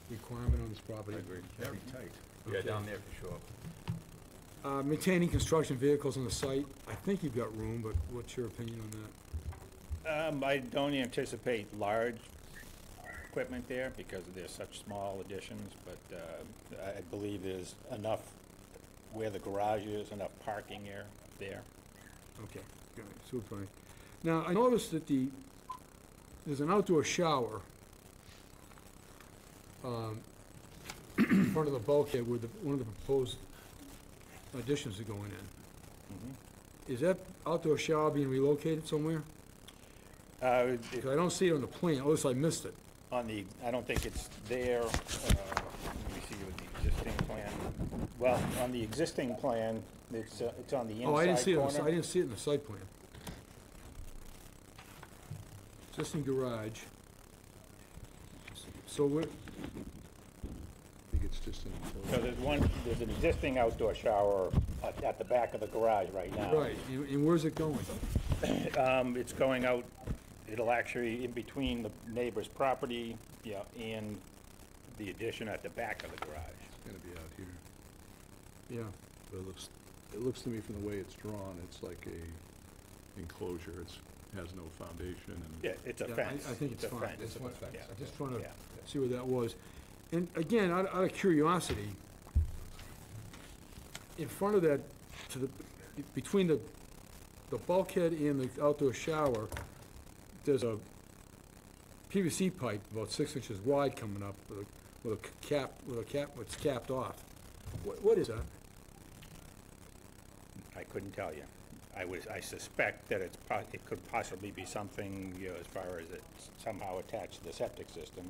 requirement on this property. Very tight. Okay. Yeah, down there for sure. Maintaining construction vehicles on the site, I think you've got room, but what's your opinion on that? I don't anticipate large equipment there because they're such small additions, but I believe there's enough where the garage is, enough parking area there. Okay, good, super. Now, I noticed that there's an outdoor shower in front of the bulkhead where one of the proposed additions are going in. Is that outdoor shower being relocated somewhere? Because I don't see it on the plan, unless I missed it. On the, I don't think it's there, let me see with the existing plan. Well, on the existing plan, it's on the inside corner. Oh, I didn't see it, I didn't see it in the site plan. Existing garage. So we're, I think it's just an So there's an existing outdoor shower at the back of the garage right now. right, and where's it going? It's going out, it'll actually, in between the neighbor's property, yeah, and the addition at the back of the garage. It's gonna be out here. Yeah, But it looks to me from the way it's drawn, it's like a enclosure, has no foundation and. Yeah, it's a yeah, fence. I think it's a fine. fence. It's fine. Yeah. I'm just trying to Yeah. see what that was. And again, out of curiosity, in front of that, between the bulkhead and the outdoor shower, there's a PVC pipe about 6 inches wide coming up with a cap, it's capped off. What is that? I couldn't tell you. I suspect that it could possibly be something, you know, as far as it's somehow attached to the septic system,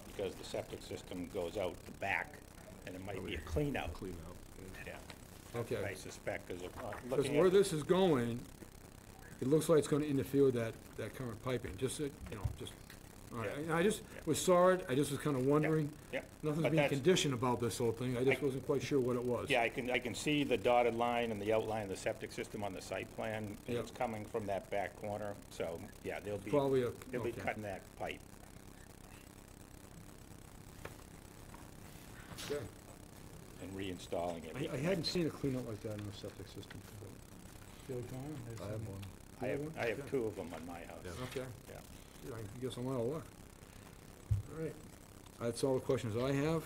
because the septic system goes out the back, and it might be a clean out. Clean out. Yeah. Okay. I suspect, as Because looking where at, this is going, it looks like it's gonna interfere with that current piping, just, you know, just, all right. Yeah. I just saw it, I just was kinda wondering. yeah. Nothing's But being that's- conditioned about this whole thing, I just wasn't quite sure what it was. Yeah, I can see the dotted line and the outline of the septic system on the site plan, and Yep. it's coming from that back corner, so, yeah, they'll be Probably they'll be okay. cutting that pipe Okay. and reinstalling it. I hadn't seen a cleanout like that in a septic system. Feel like Tom has I have some- one. I have Okay. 2 of them on my house. Okay. Yeah. Yeah, I guess I'm out of luck. All right. That's all the questions I have.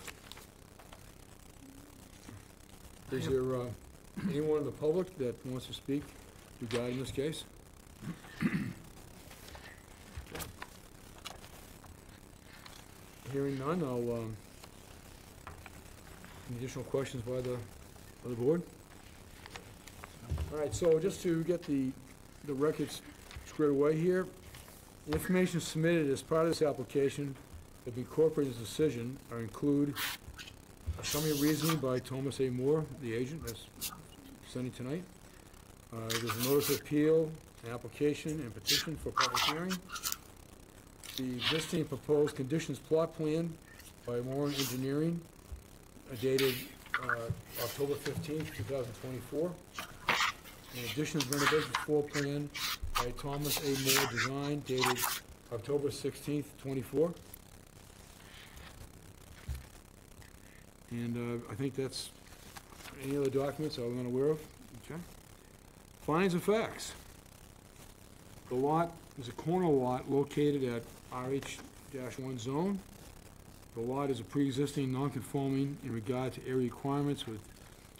Is there anyone in the public that wants to speak regarding this case? Hearing none, I'll, any additional questions by the board? All right, so just to get the records squared away here, the information submitted as part of this application that be incorporated in this decision are include a summary of reasoning by Thomas A. Moore, the agent, that's presenting tonight. There's a notice of appeal, an application, and petition for public hearing. The existing proposed conditions plot plan by Warren Engineering, dated October 15th, 2024. In addition, renovation floor plan by Thomas A. Moore Design, dated October 16th, 24. And I think that's, any other documents I'm unaware of? Okay. Findings of facts. The lot is a corner lot located at RH-1 zone. The lot is a pre-existing non-conforming in regard to area requirements with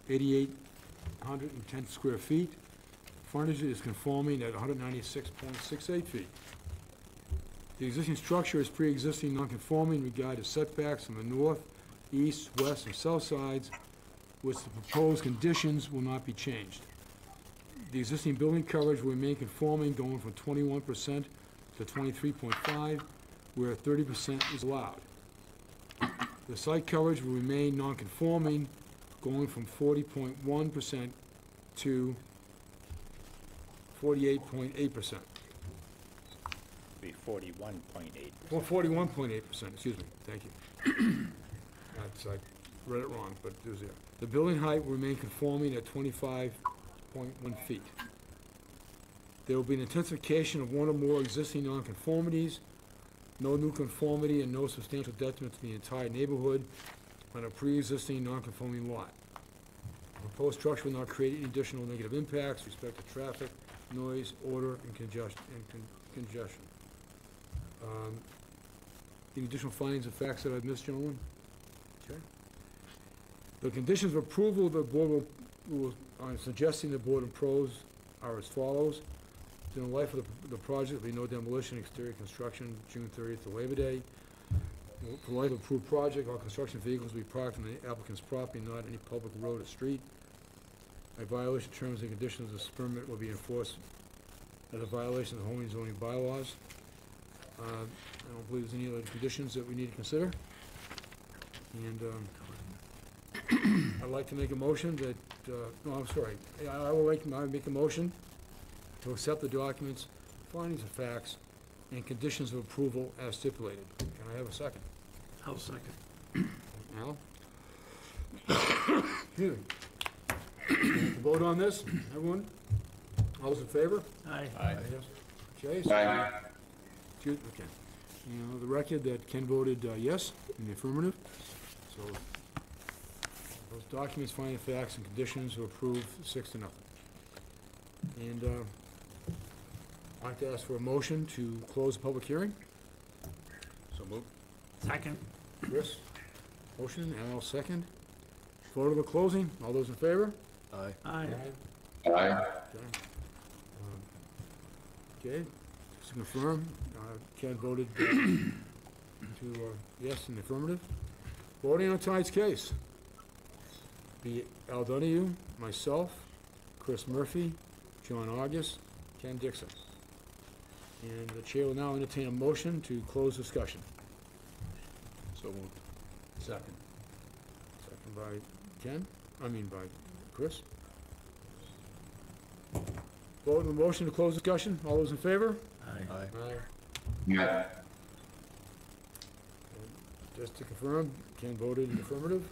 8,810 square feet. Frontage is conforming at 196.68 feet. The existing structure is pre-existing non-conforming in regard to setbacks from the north, east, west, and south sides, which the proposed conditions will not be changed. The existing building coverage will remain conforming, going from 21% to 23.5%, where 30% is allowed. The site coverage will remain non-conforming, going from 40.1% to 48.8%. Be 41.8. Well, 41.8%, excuse me, thank you. That's, I read it wrong, but it was there. The building height will remain conforming at 25.1 feet. There will be an intensification of one or more existing nonconformities, no new conformity and no substantial detriment to the entire neighborhood on a pre-existing nonconforming lot. The proposed structure will not create any additional negative impacts with respect to traffic, noise, odor, and congestion. Any additional findings and facts that I've missed, gentlemen? Okay. The conditions of approval the board I'm suggesting the board impose are as follows. During the life of the project, there will be no demolition, exterior construction, June 30th to Labor Day. For the life of approved project, all construction vehicles will be parked on the applicant's property, not any public road or street. A violation of terms and conditions of this permit will be enforced as a violation of the home zoning bylaws. I don't believe there's any other conditions that we need to consider. And I'd like to make a motion that, no, I'm sorry. I will make a motion to accept the documents, findings of facts, and conditions of approval as stipulated. Can I have a second? I'll second. Al? Excuse me. Vote on this, everyone? All those in favor? Aye. Yes. Jay? Aye. Okay. The record that Ken voted yes in the affirmative. So those documents, finding facts, and conditions are approved 6-0. And I'd like to ask for a motion to close the public hearing. So moved. Second. Chris, motion, Al, second. Vote of the closing. All those in favor? Aye. Aye. Aye. Okay, just to confirm, Ken voted to yes in the affirmative. Voting on tonight's case. Be Al Donahue, myself, Chris Murphy, John August, Ken Dixon. And the chair will now entertain a motion to close discussion. So moved. Second. Second by by Chris. Vote on the motion to close discussion. All those in favor? Aye. Yeah. Just to confirm, Ken voted in the affirmative.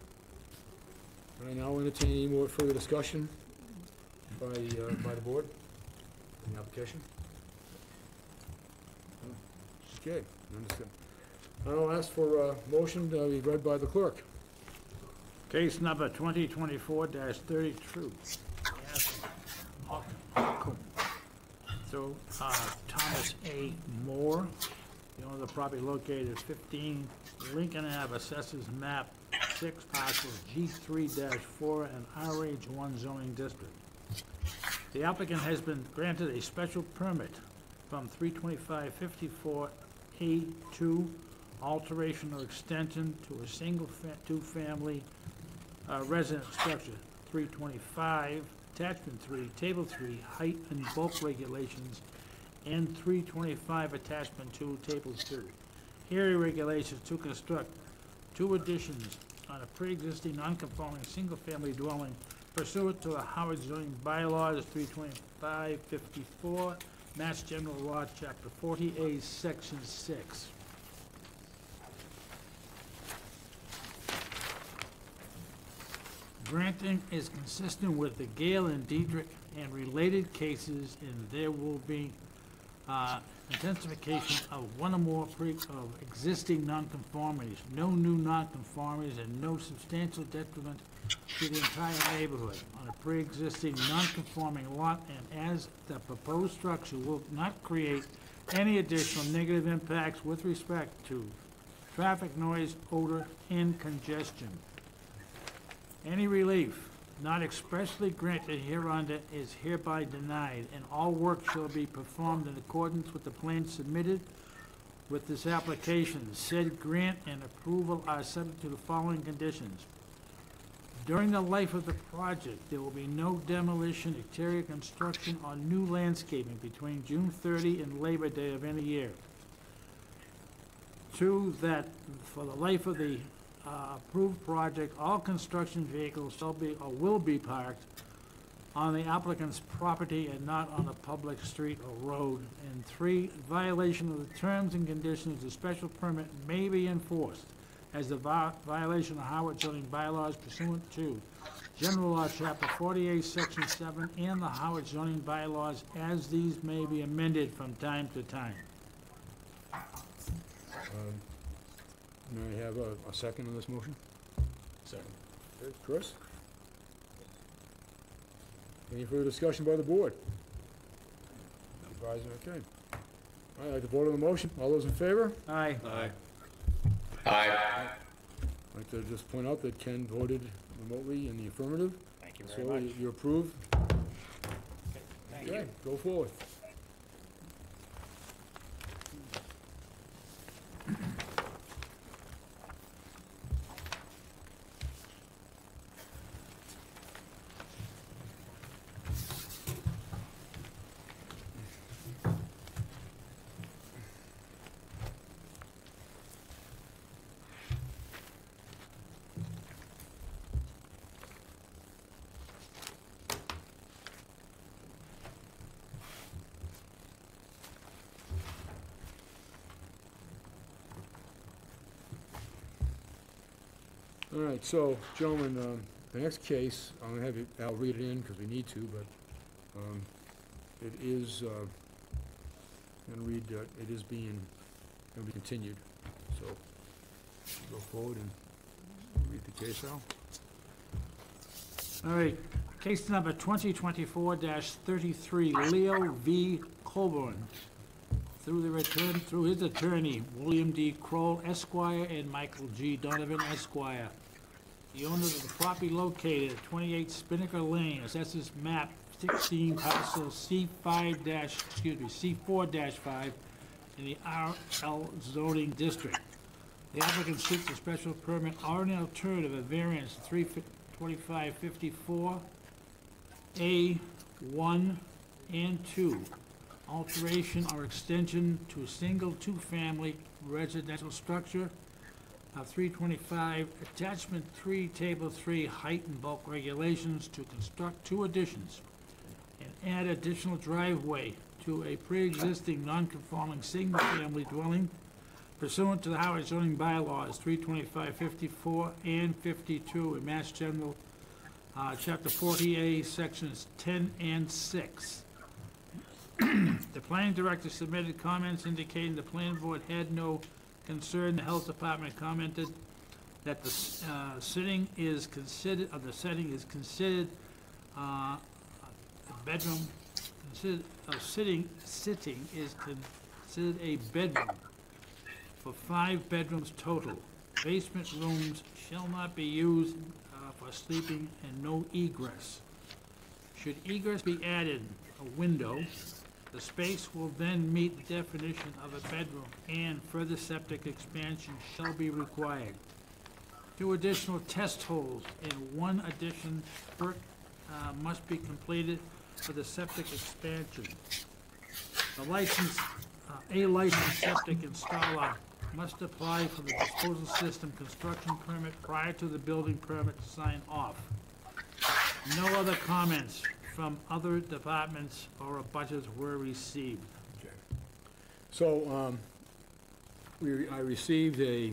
And I now entertain any more further discussion by the board on the application. Okay, understood. I'll ask for a motion to be read by the clerk. Case number 2024-32. Yes. Cool. So, Thomas A. Moore, the owner of the property located at 15 Lincoln Ave, assesses map 6, parcels G3-4 and RH1 zoning district. The applicant has been granted a special permit from 325-54A2, alteration or extension to a single two-family resident structure. 325, attachment 3, table 3, height and bulk regulations, and 325, attachment 2, table 2. Area regulations to construct 2 additions on a pre-existing non-conforming single-family dwelling pursuant to the Harwich zoning bylaws, 325-54, Mass General Law, Chapter 40A, Section 6. Granting is consistent with the Gale and Diedrich and related cases, and there will be intensification of one or more of existing nonconformities, no new nonconformities, and no substantial detriment to the entire neighborhood on a pre-existing nonconforming lot, and as the proposed structure will not create any additional negative impacts with respect to traffic, noise, odor, and congestion. Any relief not expressly granted hereunder is hereby denied, and all work shall be performed in accordance with the plan submitted with this application. Said grant and approval are subject to the following conditions. During the life of the project, there will be no demolition, exterior construction, or new landscaping between June 30 and Labor Day of any year. 2, that for the life of the approved project, all construction vehicles shall be or will be parked on the applicant's property and not on a public street or road. And 3, violation of the terms and conditions of the special permit may be enforced as a violation of Harwich zoning bylaws pursuant to General Law, Chapter 48, Section 7, and the Harwich zoning bylaws as these may be amended from time to time. May I have a second on this motion? Second. Okay, Chris? Any further discussion by the board? Advisor, okay. All right, I'd like to vote on the motion. All those in favor? Aye. Aye. Aye. I'd like to just point out that Ken voted remotely in the affirmative. Thank you So very much. you approve? Thank Okay, you. go forward. All right, so, gentlemen, the next case, I'm gonna have you, I'll read it in because we need to, but it is, gonna read, it is gonna be continued. So, go forward and read the case out. All right, case number 2024-33, Leo V. Colburn, through his attorney, William D. Kroll Esquire and Michael G. Donovan Esquire. The owner of the property located at 28 Spinnaker Lane, assessors map 16, parcel C4-5 in the RL zoning district. The applicant seeks a special permit or an alternative, a variance 32554 A1 and 2, alteration or extension to a single two-family residential structure of 325, attachment 3, table 3, height and bulk regulations to construct 2 additions and add additional driveway to a pre-existing non-conforming single-family dwelling pursuant to the Harwich zoning bylaws 325-54 and 52 in Mass General, Chapter 40A, Sections 10 and 6. The planning director submitted comments indicating the planning board had no concern. The health department commented that the setting is considered a bedroom. Sitting is considered a bedroom for 5 bedrooms total. Basement rooms shall not be used for sleeping and no egress. Should egress be added, a window, the space will then meet the definition of a bedroom, and further septic expansion shall be required. 2 additional test holes and 1 addition must be completed for the septic expansion. A licensed septic installer must apply for the disposal system construction permit prior to the building permit sign off. No other comments from other departments or abutters were received. Okay. So, I received a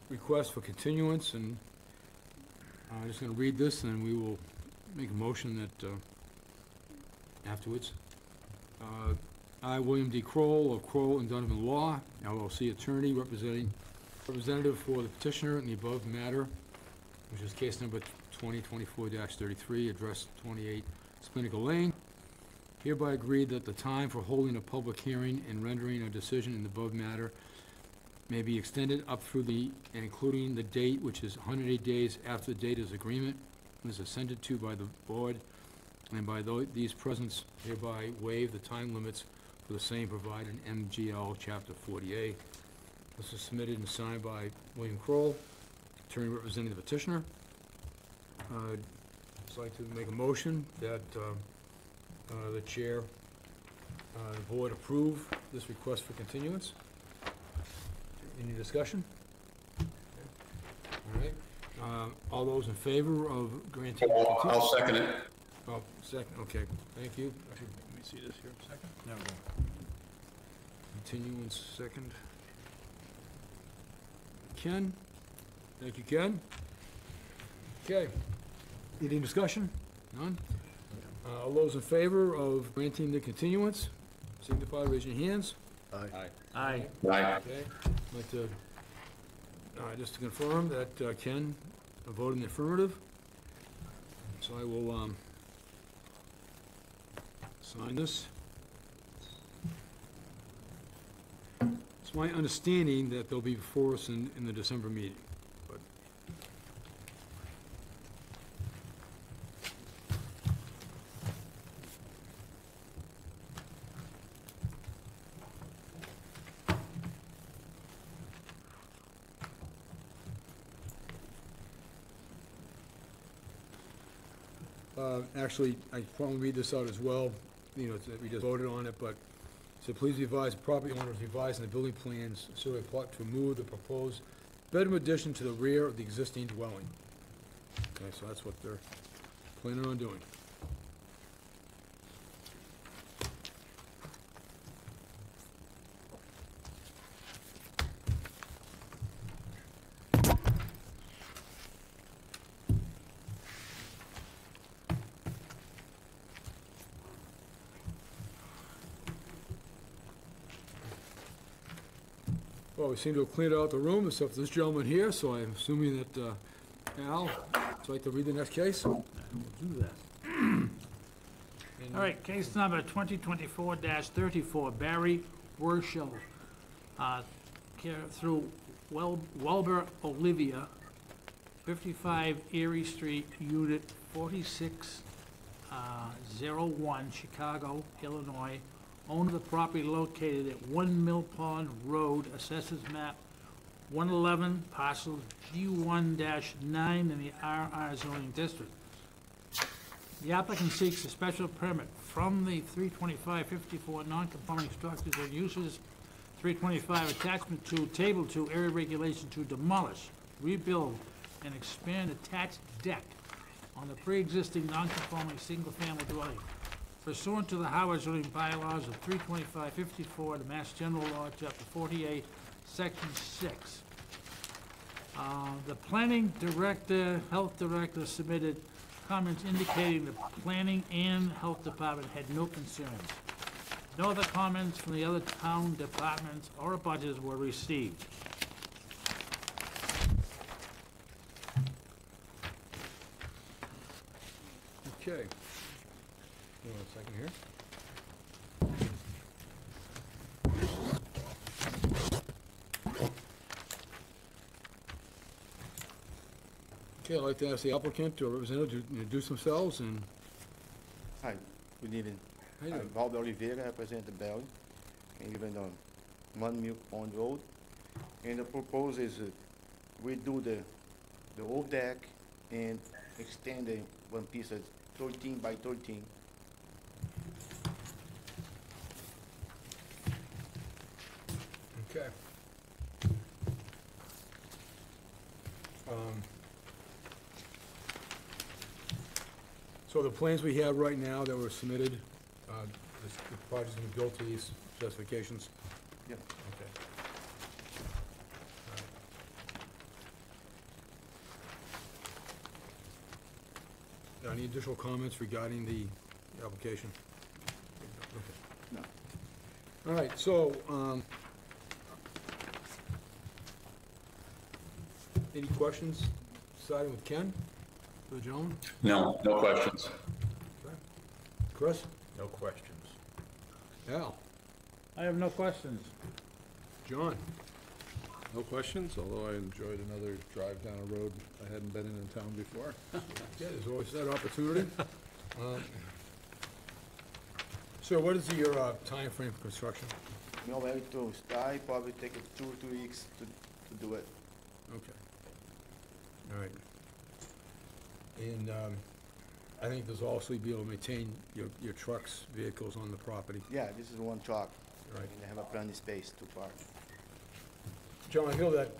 request for continuance, and I'm just gonna read this, and we will make a motion that, afterwards. I, William D. Kroll of Kroll and Donovan Law, LLC attorney, representative for the petitioner in the above matter, which is case number 2024-33, address 28 Spinnaker Lane. Hereby agree that the time for holding a public hearing and rendering a decision in the above matter may be extended up through and including the date, which is 108 days after the date of agreement was assented to by the board, and by these presents hereby waive the time limits for the same provided in MGL Chapter 40A. This is submitted and signed by William Kroll, attorney representing the petitioner. I'd just like to make a motion that the chair, the board approve this request for continuance. Any discussion? All right. All those in favor of granting? I'll second it. Oh, second, okay, thank you. Actually, let me see this here, second. No. Continuance, second. Ken? Thank you, Ken. Okay. Any discussion? None? All those in favor of granting the continuance, signify, raise your hands. Aye. Aye. Aye. Okay. I'd like to, just to confirm that Ken voted in the affirmative. So I will sign this. It's my understanding that they'll be before us in the December meeting, but. Actually, I probably read this out as well, you know, we just voted on it, but, so please advise the property owners revising the building plans, survey plot to remove the proposed bedroom addition to the rear of the existing dwelling. Okay, so that's what they're planning on doing. Well, we seem to have cleared out the room, except for this gentleman here, so I'm assuming that, Al, would you like to read the next case? We'll do that. All right, case number 2024-34, Barry Werschel, through Welber Olivia, 55 Erie Street, Unit 4601, Chicago, Illinois. Owner of the property located at 1 Mill Pond Road, Assessors Map 111, parcel G1-9 in the RR zoning district. The applicant seeks a special permit from the 325-54 non-conforming structures and uses 325 attachment 2, table 2, area regulation to demolish, rebuild, and expand attached deck on the pre-existing non-conforming single-family dwelling pursuant to the Harwich zoning bylaws of 325-54, the Mass General Law, Chapter 48, Section 6. The planning director, health director submitted comments indicating the planning and health department had no concerns. No other comments from the other town departments or abutters were received. Okay. Hold on a second here. Okay, I'd like to ask the applicant or representative to introduce themselves and. Hi, good evening. How you I'm doing? Valdo Oliveira, I represent the Belly, and even on 1 Mill Pond Road. And the proposal is redo the old deck and extend the one piece of 13 by 13. Okay. So the plans we have right now that were submitted, the project's gonna be built to these specifications? Yep. Okay. Any additional comments regarding the application? Okay. No. All right, so, any questions, starting with Ken, for the gentleman? No, no questions. Chris? No questions. Al? I have no questions. John? No questions, although I enjoyed another drive down a road I hadn't been in town before. Yeah, there's always that opportunity. Sir, what is your timeframe for construction? No, we have to start, probably take 2 weeks to do it. Okay. All right. And I think there's also be able to maintain your trucks, vehicles on the property. Yeah, this is one truck. Right. And I have a plenty space to park. John, I feel that,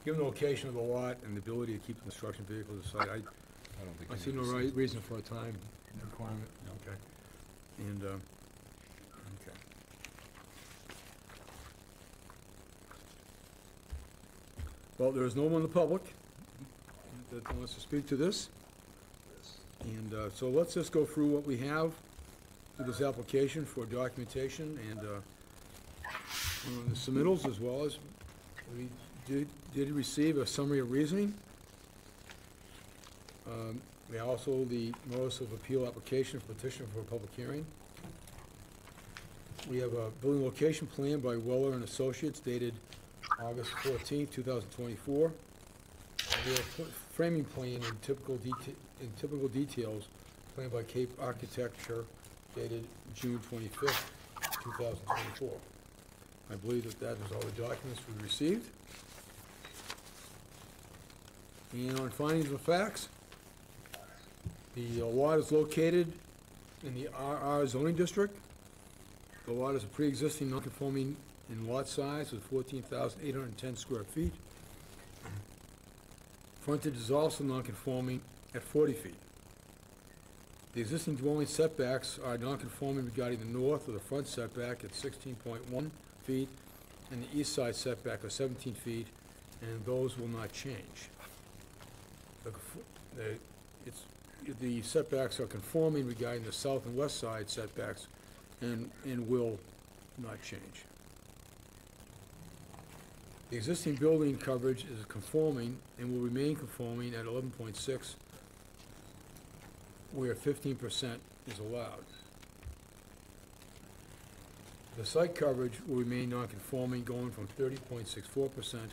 given the location of the lot and the ability to keep the construction vehicles aside, I don't think. I we see need no to right reason for a time requirement. Okay. And, okay. Well, there is no one in the public that wants to speak to this. And so let's just go through what we have to this application for documentation and the submittals, as well as we did receive a summary of reasoning. We also the notice of appeal application for petition for a public hearing. We have a building location plan by Weller and Associates dated August 14th, 2024. We have a framing plan in typical details planned by Cape Architecture dated June 25th, 2024. I believe that that is all the documents we received. And on findings of facts, the lot is located in the RR zoning district. The lot is a pre-existing non-conforming in lot size with 14,810 square feet. Frontage is also non-conforming at 40 feet. The existing dwelling setbacks are non-conforming regarding the north with a front setback at 16.1 feet and the east side setback of 17 feet, and those will not change. The setbacks are conforming regarding the south and west side setbacks and will not change. The existing building coverage is conforming and will remain conforming at 11.6, where 15% is allowed. The site coverage will remain non-conforming, going from 30.64%,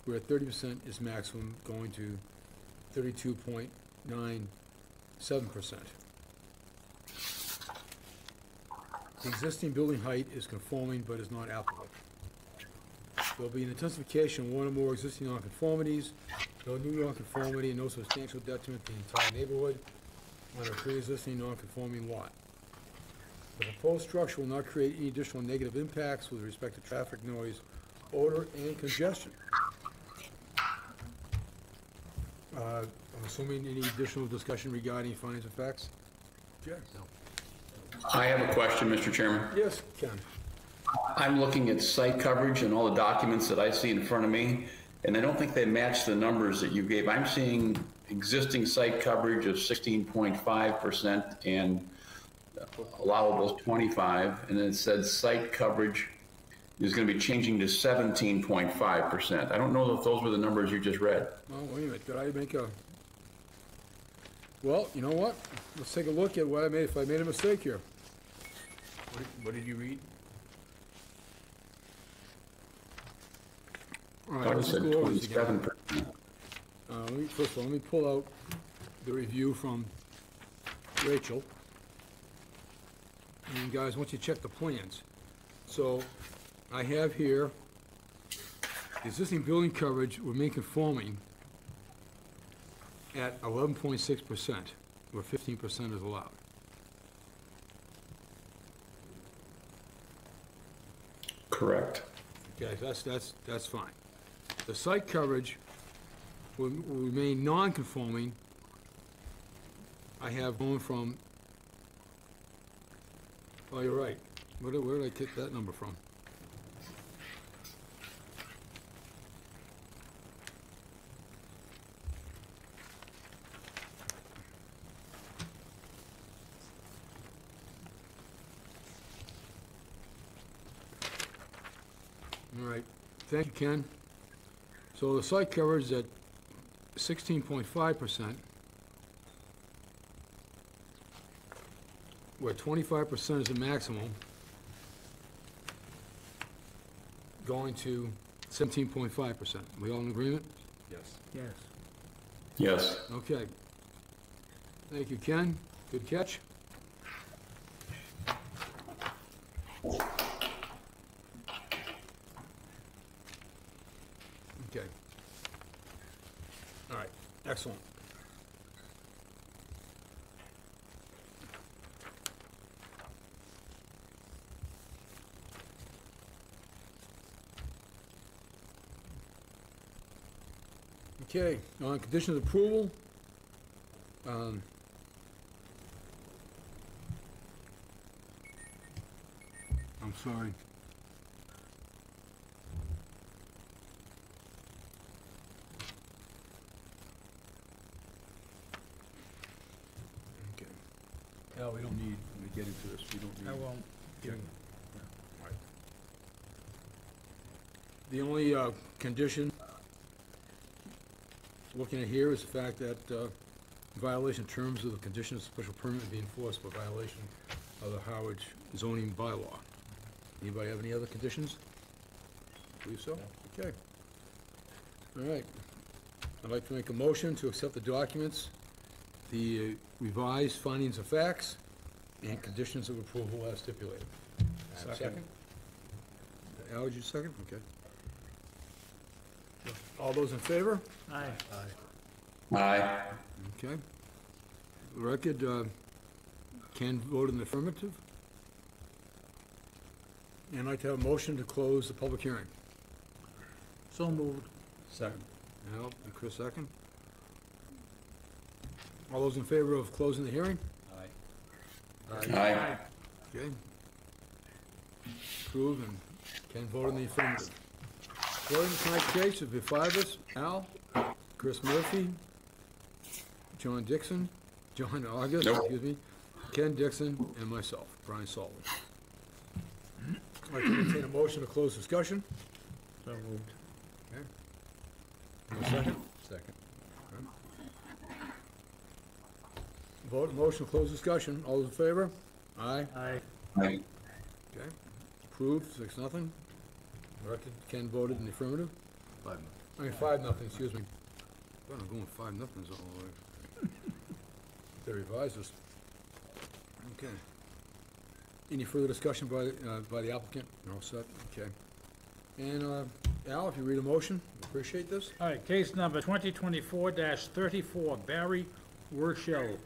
where 30% is maximum, going to 32.97%. The existing building height is conforming but is not applicable. There'll be an intensification of one or more existing nonconformities, no new nonconformity, and no substantial detriment to the entire neighborhood on a pre-existing nonconforming lot. The proposed structure will not create any additional negative impacts with respect to traffic noise, odor, and congestion. I'm assuming any additional discussion regarding findings of facts? Jack? No. I have a question, Mr. Chairman. Yes, Ken? I'm looking at site coverage and all the documents that I see in front of me, and I don't think they match the numbers that you gave. I'm seeing existing site coverage of 16.5% and allowable is 25, and then it says site coverage is going to be changing to 17.5%. I don't know if those were the numbers you just read. Oh, wait a minute, did I make a... Well, you know what? Let's take a look at what I made, if I made a mistake here. What did you read? All right, I thought it let's said go over this again. 27%. First of all, let me pull out the review from Rachel. And guys, once you check the plans. So, I have here, the existing building coverage will remain conforming at 11.6%, where 15% is allowed. Correct. Okay, that's fine. The site coverage will remain non-conforming. I have going from, oh, you're right. Where did I get that number from? All right, thank you, Ken. So the site coverage at 16.5%, where 25% is the maximum, going to 17.5%. We all in agreement? Yes. Yes. Yes. Okay. Thank you, Ken. Good catch. Okay. All right, excellent. Okay, on conditions of approval, I'm sorry. Okay. Al, we don't need to get into this, we don't need. I won't. Okay. The only condition looking at here is the fact that violation terms of the conditions of special permit will be enforced by violation of the Harwich zoning bylaw. Anybody have any other conditions? Believe so? Okay. All right. I'd like to make a motion to accept the documents, the revised findings of facts, and conditions of approval as stipulated. Second? Al, would you second? Okay. All those in favor? Aye. Aye. Okay. Record, Ken voted in the affirmative. And I'd like to have a motion to close the public hearing. So moved. Second. Al and Chris second. All those in favor of closing the hearing? Aye. Okay. Approved, and Ken voted in the affirmative. According to tonight's case, it'll be five of us: Al, Chris Murphy, John Dixon, John August, Nope. excuse me, Ken Dixon, and myself, Brian Sullivan. I'd like to entertain a motion to close discussion. So moved. Okay. And a second? Second. Vote, motion to close discussion. All those in favor? Aye. Aye. Aye. Okay. Approved, 6-0. Record, Ken voted in the affirmative. 5-0. I mean, 5-0, excuse me. God, I'm going 5-0 all the way. They revised this. Okay. Any further discussion by the applicant? No, set, okay. And, Al, if you read a motion, appreciate this. All right, case number 2024-34, Barry Werschel,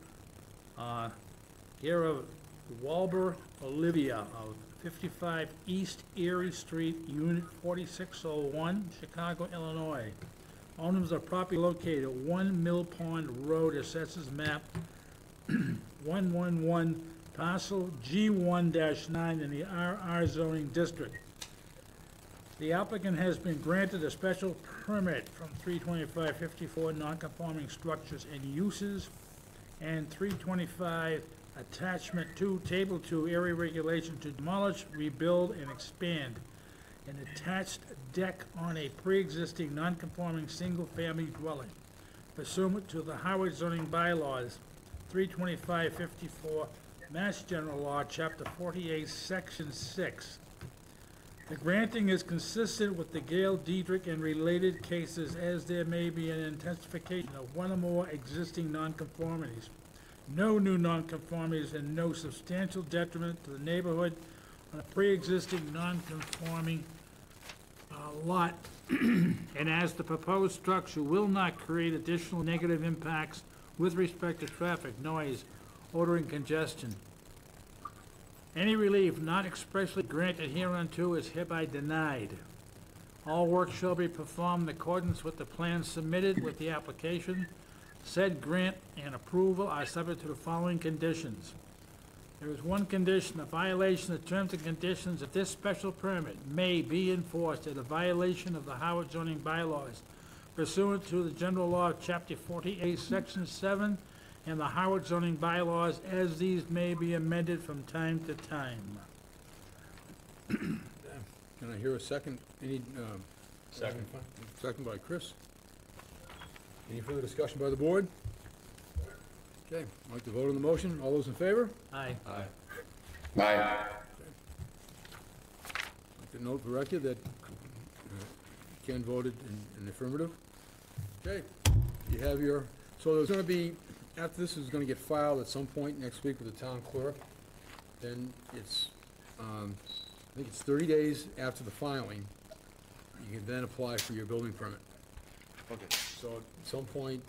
care of Walber Olivia of 55 East Erie Street, Unit 4601, Chicago, Illinois. Owners of property located at 1 Mill Pond Road, Assessors Map 111, parcel G1-9 in the RR zoning district. The applicant has been granted a special permit from 32554 non-conforming structures and uses and 325 attachment 2, table 2, area regulation to demolish, rebuild, and expand an attached deck on a pre-existing non-conforming single-family dwelling pursuant to the Harwich zoning bylaws, 32554 Mass General Law, Chapter 48, Section 6. The granting is consistent with the Gale, Diedrich, and related cases, as there may be an intensification of one or more existing nonconformities, no new nonconformities, and no substantial detriment to the neighborhood on a pre-existing nonconforming lot, and as the proposed structure will not create additional negative impacts with respect to traffic, noise, odor, and congestion. Any relief not expressly granted hereunto is hereby denied. All work shall be performed in accordance with the plans submitted with the application. Said grant and approval are subject to the following conditions. There is one condition: a violation of terms and conditions of this special permit may be enforced as a violation of the Harwich zoning bylaws pursuant to the general law of Chapter 48, Section 7, and the Harwich zoning bylaws as these may be amended from time to time. Can I hear a second? Any, Second. Second by Chris. Any further discussion by the board? Okay, I'd like to vote on the motion. All those in favor? Aye. Aye. I'd like to note for record that Ken voted in the affirmative. Okay, you have your, so there's gonna be, after this is gonna get filed at some point next week with the town clerk, then it's, I think it's 30 days after the filing, you can then apply for your building permit. Okay, So at some point,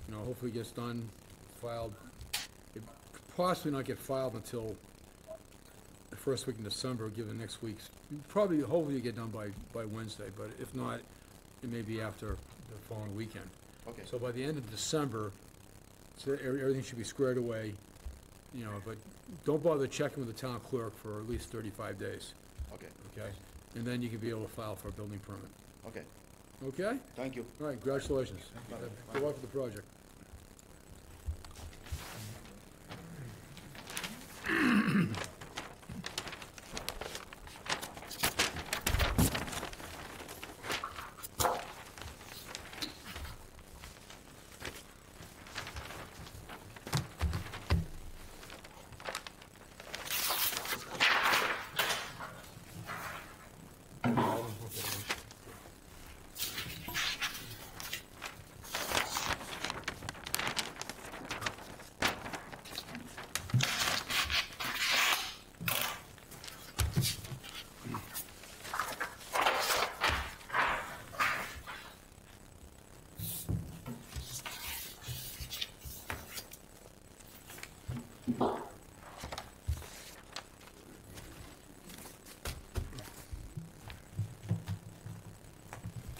you know, hopefully it gets done, filed. It could possibly not get filed until the first week in December, given next week's, probably, hopefully you get done by Wednesday, but if not, it may be after the following weekend. okay, So by the end of December, so everything should be squared away, you know, but don't bother checking with the town clerk for at least 35 days, okay, okay? And then you can be able to file for a building permit, okay. okay? Thank you. All right, congratulations. Good luck with the project.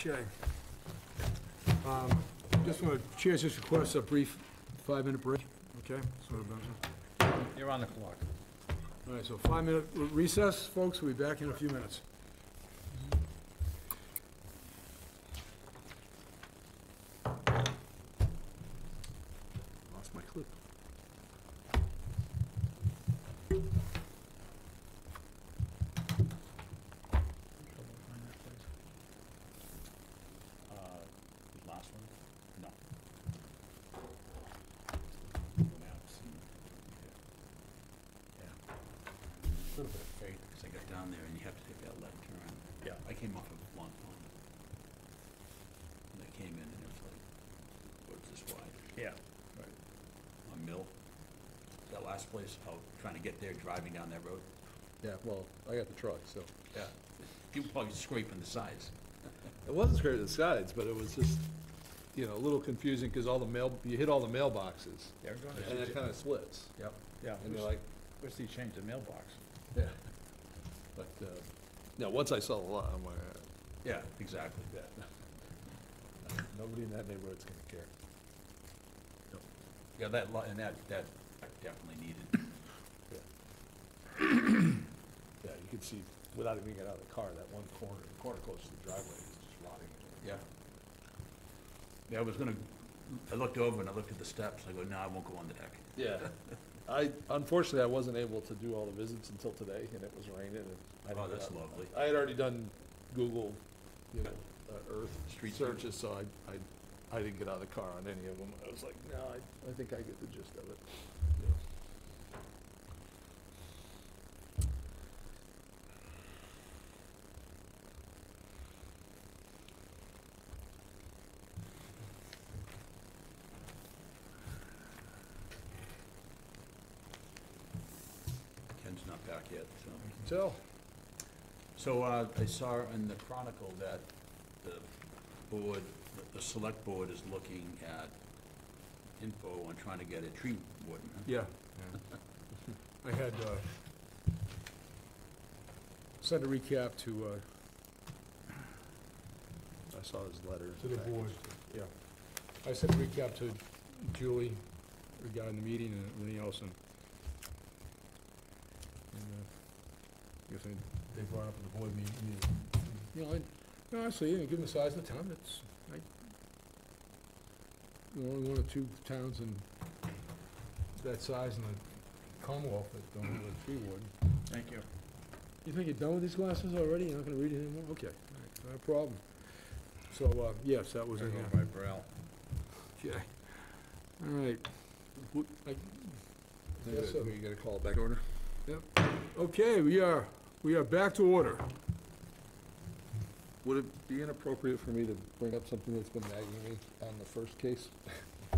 Okay. Just want to, Chair just request a brief 5-minute break, okay? You're on the clock. All right, so 5-minute recess, folks, we'll be back in a few minutes. Lost my clip. The last one? No. Maps and, yeah. A little bit of faith, because I got down there and you have to take that left turn. Yeah. I came off of Long Pond. And I came in and it was like, what's this wide? Yeah. Right. On Mill. That last place, trying to get there, driving down that road. Yeah, well, I got the truck, so. Yeah. You were probably scraping the sides. It wasn't scraping the sides, but it was just, you know, a little confusing, because you hit all the mailboxes, They're going and it kind of splits. Yep. Yeah, And you're like, where's he changed the mailbox? yeah. But, no, once I saw the lot, I'm like, Yeah, exactly. nobody in that neighborhood's gonna care. Yeah, that lot, and that I definitely needed. Yeah, you could see, without even getting out of the car, that one corner close to the driveway is just rotting. Yeah. Yeah, I looked over and I looked at the steps, I go, no, I won't go on the deck. Yeah. Unfortunately, I wasn't able to do all the visits until today, and it was raining, and I Oh, didn't that's get out. lovely. I had already done Google, you know, Earth Street searches, so I didn't get out of the car on any of them. I was like, no, I think I get the gist of it. Ken's not back yet, so. Tell. So, I saw in the Chronicle that the board, the select board is looking at info on trying to get a tree warden. huh? Yeah. I had sent a recap to I saw his letter. the board. Yeah. I sent a recap to Julie regarding the meeting and everything else, and I guess they brought up at the board meeting. You know, honestly, given the size of the town, it's, only one or two towns in that size in the Commonwealth that don't have a tree warden. Thank you. You think you're done with these glasses already? You're not gonna read it anymore? Okay, all right, not a problem. So, yes, that was in there. By Braille. Okay. All right. Yes, sir. We gotta call it back to order? Yep. Okay, we are back to order. Would it be inappropriate for me to bring up something that's been nagging me on the first case?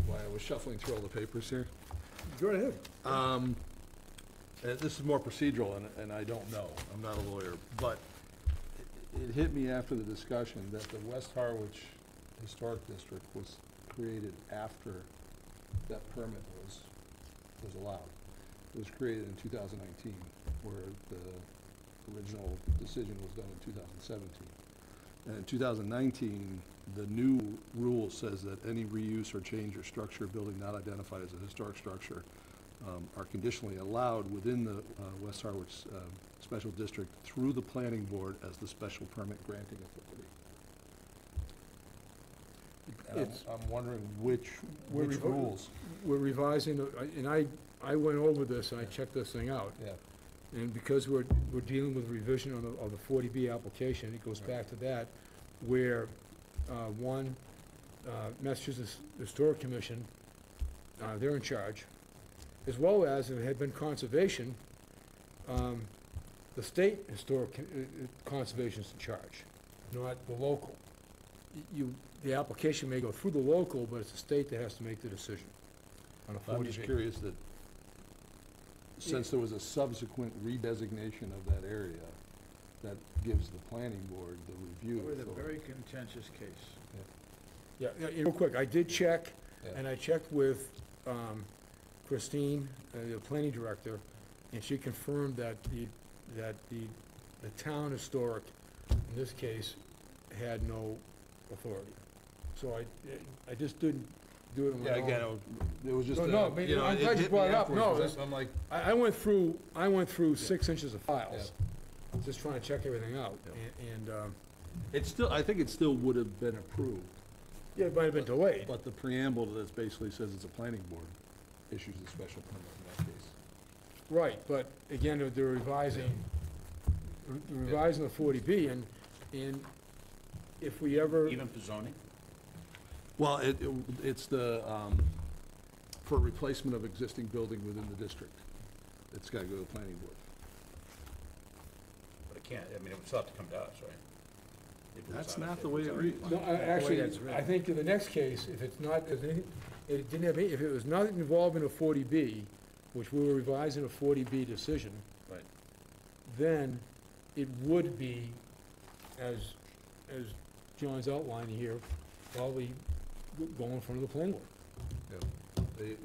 While I was shuffling through all the papers here? Go ahead. This is more procedural, and I don't know, I'm not a lawyer, but it hit me after the discussion that the West Harwich Historic District was created after that permit was allowed. It was created in 2019, where the original decision was done in 2017. And in 2019, the new rule says that any reuse or change or structure of building not identified as a historic structure are conditionally allowed within the West Harwich Special District through the planning board as the special permit granting authority. And I'm wondering which rules. We're revising, and I went over this, and I checked this thing out. Yeah. And because we're dealing with revision of the 40B application, it goes back to that, where, Massachusetts Historic Commission, they're in charge, as well as, if it had been conservation, the state historic conservation's in charge, not the local. The application may go through the local, but it's the state that has to make the decision on a 40B. I'm just curious that, since there was a subsequent redesignation of that area, that gives the planning board the review It was a authority. very contentious case. Yeah, real quick, I did check, Yeah. and I checked with Christine, the planning director, and she confirmed that the town historic, in this case, had no authority. So I just didn't do it on my Yeah, own. again, it was just, No, I mean, you know, I'm it glad you hit me brought it up. afterwards, No, 'cause that's- I'm like, I went through 6 inches of files, just trying to check everything out, and, it's still, I think it still would have been approved, yeah, it might have been delayed. but the preamble to this basically says it's a planning board issues a special permit in that case. Right, but again, they're revising the 40B, and if we ever, Even for zoning? Well, it's the, for replacement of existing building within the district, it's gotta go to the planning board. But it can't, I mean, it would still have to come to us, right? If it was That's on- not if the it way was it already reads. planned. no, actually, that's written. I think in the next case, if it's not, if it didn't have, if it was not involved in a 40B, which we were revising a 40B decision, Right. then it would be, as John's outlining here, probably go in front of the planning board.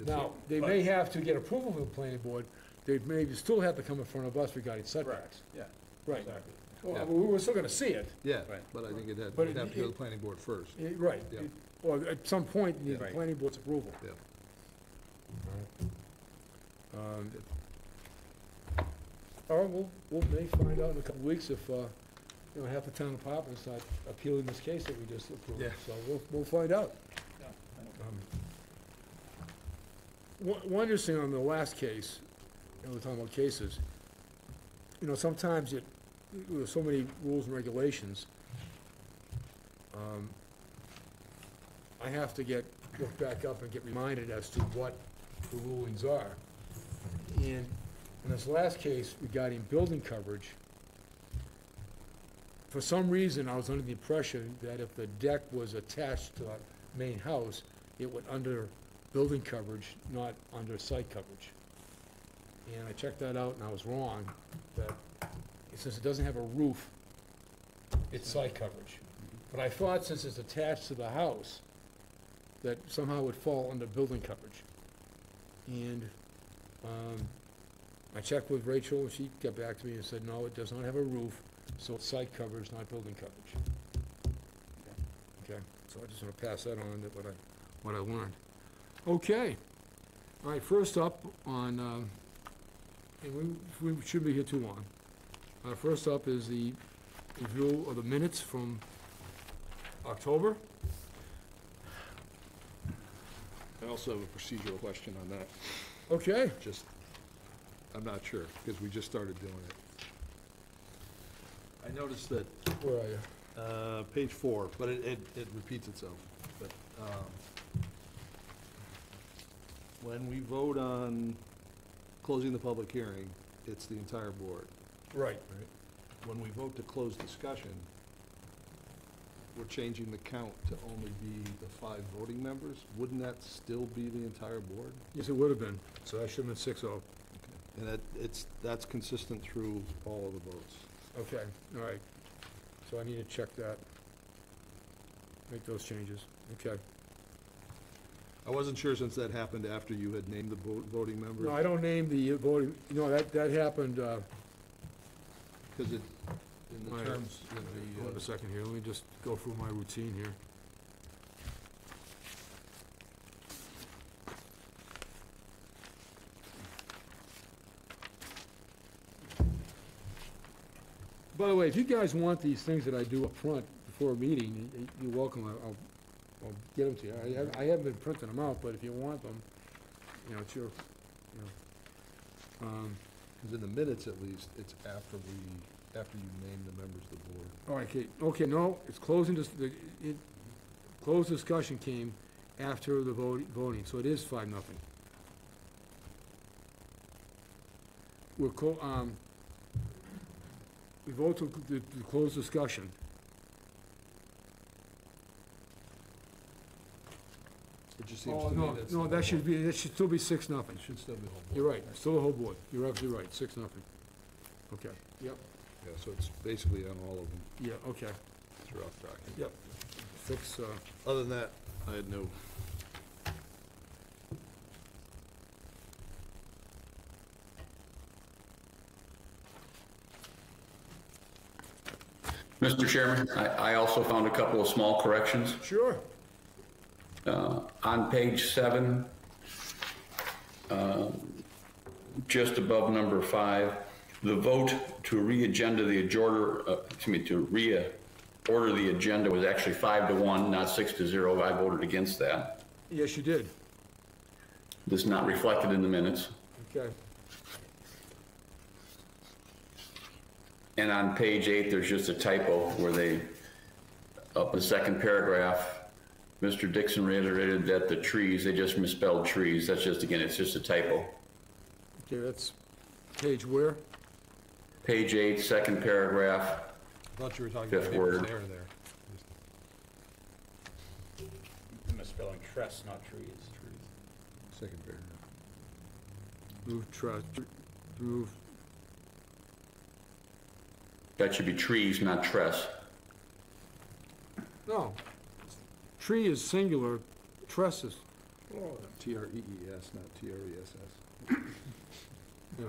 Now, they may have to get approval from the planning board, they may still have to come in front of us regarding setbacks. Yeah, Right. exactly. Well, I mean, we're still gonna see it. Yeah, Right. but I think it'd But have to go to it- the planning board first. Right. Yeah. Well, at some point, you need the Right. planning board's approval. Yeah. All right, we may find out in a couple of weeks if, half the town departments are appealing this case that we just approved. Yeah. So we'll find out. One interesting on the last case, we're talking about cases, sometimes there's so many rules and regulations, I have to look back up and get reminded as to what the rulings are. And in this last case regarding building coverage, for some reason, I was under the impression that if the deck was attached to a main house, it would under building coverage, not under site coverage. And I checked that out, and I was wrong, that since it doesn't have a roof, it's site coverage. But I thought since it's attached to the house, that somehow it would fall under building coverage. And I checked with Rachel, and she got back to me and said, no, it does not have a roof, so it's site coverage, not building coverage. Okay, so I just want to pass that on, that what I learned. Okay, all right, first up on, and we shouldn't be here too long. First up is the review of the minutes from October. I also have a procedural question on that, Okay, I'm not sure, because we just started doing it. I noticed that, Where are you? page 4, but it repeats itself. But, when we vote on closing the public hearing, it's the entire board, Right. right? When we vote to close discussion, we're changing the count to only be the 5 voting members. Wouldn't that still be the entire board? Yes, it would have been, so that should have been 6-0. And that's consistent through all of the votes. Okay, all right. So I need to check that. Make those changes, okay. I wasn't sure since that happened after you had named the voting members. No, I don't name the voting, that happened, Because in the All right. terms, in hold on a second here, let me just go through my routine here. By the way, if you guys want these things that I do up front before a meeting, you're welcome, I'll get them to you. I haven't been printing them out, but if you want them, it's your, because in the minutes at least, it's after you name the members of the board. all right, okay, no, it's closing, closed discussion came after the voting, so it is 5-0. We vote to close discussion. It just seems to me that's. No, that should still be 6-0. It should still be the whole board. You're right, still the whole board, you're absolutely right, 6-0. Okay, yep, Yeah, so it's basically on all of them. yeah, okay, It's a rough document. yep. Fix, Other than that, I had no. Mr. Chairman, I also found a couple of small corrections. sure, On page 7, just above number 5, the vote to re-agenda the to reorder the agenda was actually 5-1, not 6-0. I voted against that. yes, you did, This is not reflected in the minutes. okay. And on page 8, there's just a typo where up in the second paragraph, Mr. Dixon reiterated that the trees, they just misspelled trees. That's just, again, it's just a typo. Okay, that's page where? Page 8, second paragraph. I thought you were talking Fifth about papers word. there. I'm misspelling tress, not trees. Second paragraph. Move, That should be trees, not tress. no. Tree is singular, trusses. T-R-E-E-S, not T-R-E-S-S. Yeah,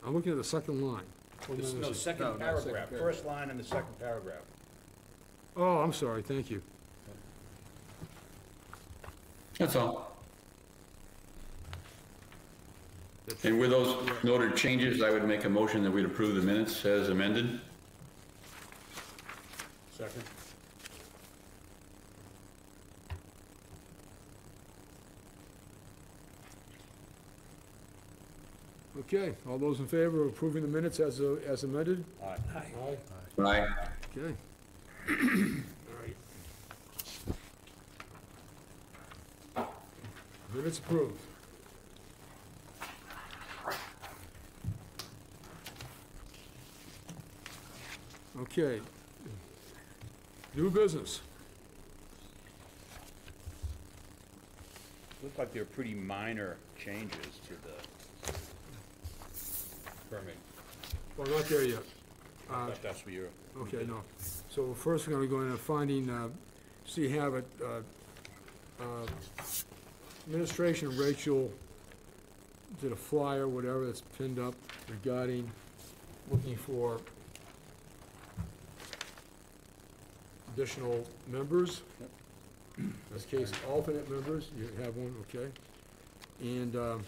I'm looking at the second line. No, second paragraph, first line in the second paragraph. Oh, I'm sorry, thank you. That's all. And with those noted changes, I would make a motion that we'd approve the minutes as amended. Second. Okay, all those in favor of approving the minutes as amended? Aye. Aye. Aye. Okay. All right. Minutes approved. Okay. New business. Look like they're pretty minor changes to the permit. Well, not there yet. But that's what you're. Okay, no. So first, we're gonna go into finding, so you have it, administration, Rachel did a flyer, whatever, that's pinned up regarding looking for additional members. In this case, alternate members, you have one, okay? And,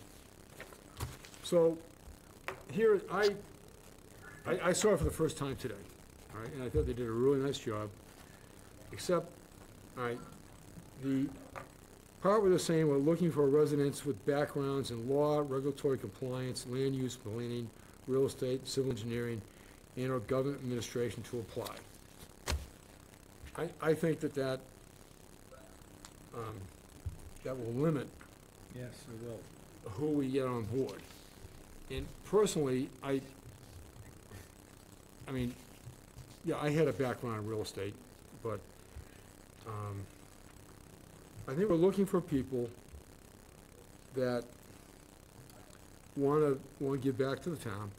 so, here, I saw it for the first time today, all right, and I thought they did a really nice job, except, all right, the part where they're saying we're looking for residents with backgrounds in law, regulatory compliance, land use, planning, real estate, civil engineering, and/or government administration to apply. I think that will limit Yes, it will. who we get on board. And personally, I mean, yeah, I had a background in real estate, but I think we're looking for people that want to give back to the town.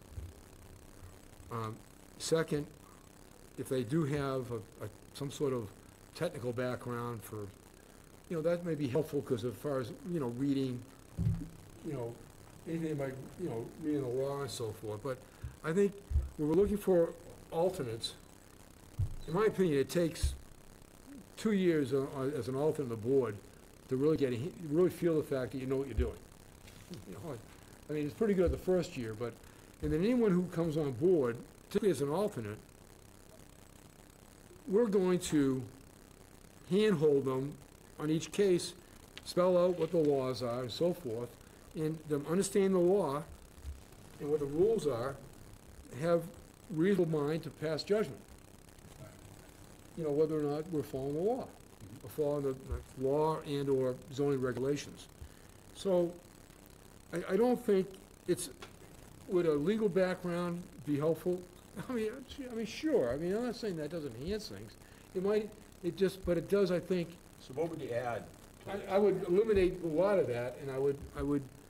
Second, if they do have some sort of technical background for, that may be helpful, because as far as, reading, anything about, reading the law and so forth. But I think when we're looking for alternates, in my opinion, it takes 2 years as an alternate on the board to really feel the fact that you know what you're doing. I mean, it's pretty good the first year, and then anyone who comes on board, particularly as an alternate, we're going to handhold them on each case, spell out what the laws are and so forth, and them understand the law and what the rules are, have reasonable mind to pass judgment. Whether or not we're following the law, or following the law and/or zoning regulations. So, I don't think would a legal background be helpful? I mean, sure. I mean, I'm not saying that doesn't enhance things. But it does, I think. So what would you add? I would eliminate a lot of that, and I would.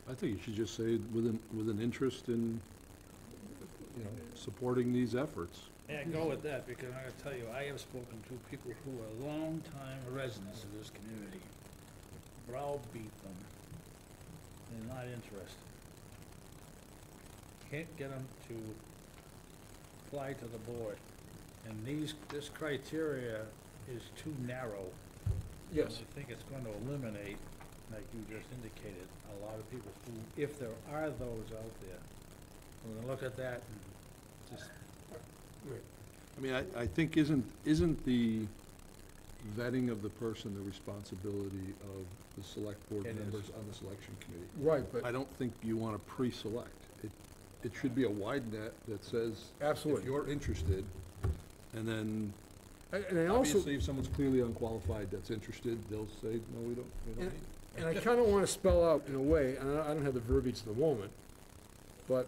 I think you should just say with an interest in, supporting these efforts. Yeah, go with that, because I gotta tell you, I have spoken to people who are longtime residents of this community. Browbeat them. They're not interested. Can't get them to apply to the board. And this criteria is too narrow. Yes. I think it's going to eliminate, like you just indicated, a lot of people who, if there are those out there, we're gonna look at that and just. I mean, I think isn't the vetting of the person the responsibility of the select board It is. members on the selection committee? Right, but. I don't think you want to pre-select. It should be a wide net that says, Absolutely. if you're interested, and then, And I also. obviously, if someone's clearly unqualified that's interested, they'll say, no, we don't need. And I kind of want to spell out in a way, and I don't have the verbiage at the moment, but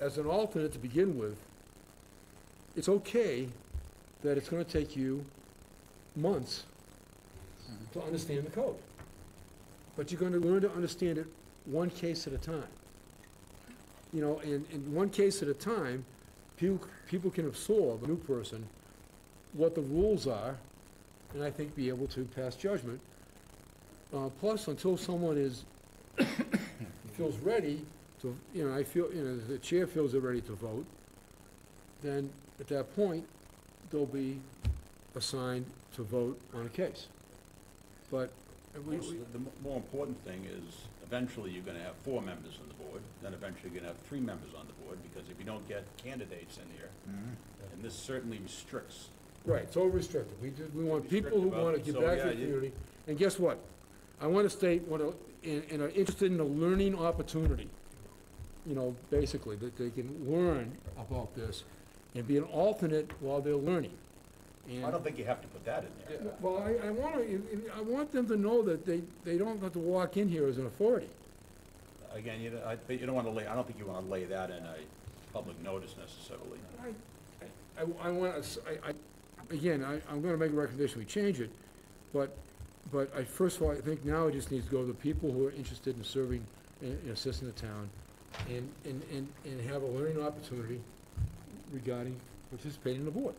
as an alternate to begin with, it's okay that it's going to take you months to understand the code. But you're going to learn to understand it one case at a time. And one case at a time, people can absorb, a new person, what the rules are, and I think be able to pass judgment. Plus, until someone feels ready to, I feel, the chair feels they're ready to vote, then at that point, they'll be assigned to vote on a case. But The more important thing is, eventually you're gonna have 4 members on the board, then eventually you're gonna have 3 members on the board, because if you don't get candidates in here, and this certainly restricts. right, it's over-restricted. We want people who want to give So, back to yeah, the community. And guess what? I want to state, and are interested in a learning opportunity, basically, that they can learn about this and be an alternate while they're learning. And I don't think you have to put that in there. well, I want them to know that they don't have to walk in here as an authority. Again, you don't wanna lay, I don't think you wanna lay that in a public notice necessarily. I'm gonna make a recommendation, we change it, but first of all, I think now it just needs to go to the people who are interested in serving and assisting the town, and have a learning opportunity regarding participating in the board.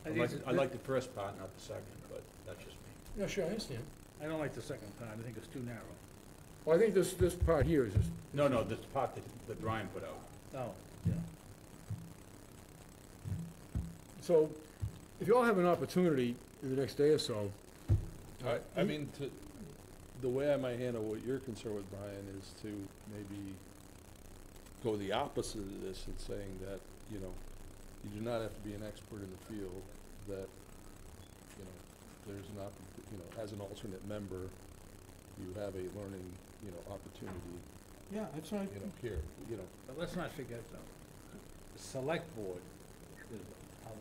I like the first part, not the second, but that's just me. Yeah, sure, I understand. I don't like the second part, I think it's too narrow. Well, I think this part here is just, No, this part that Brian put out. Oh, yeah. so, if you all have an opportunity in the next day or so. I mean, the way I might handle what you're concerned with, Brian, is to maybe go the opposite of this and saying that, you do not have to be an expert in the field, that, there's not, as an alternate member, you have a learning, opportunity, Yeah, that's right. here, But let's not forget though, select board are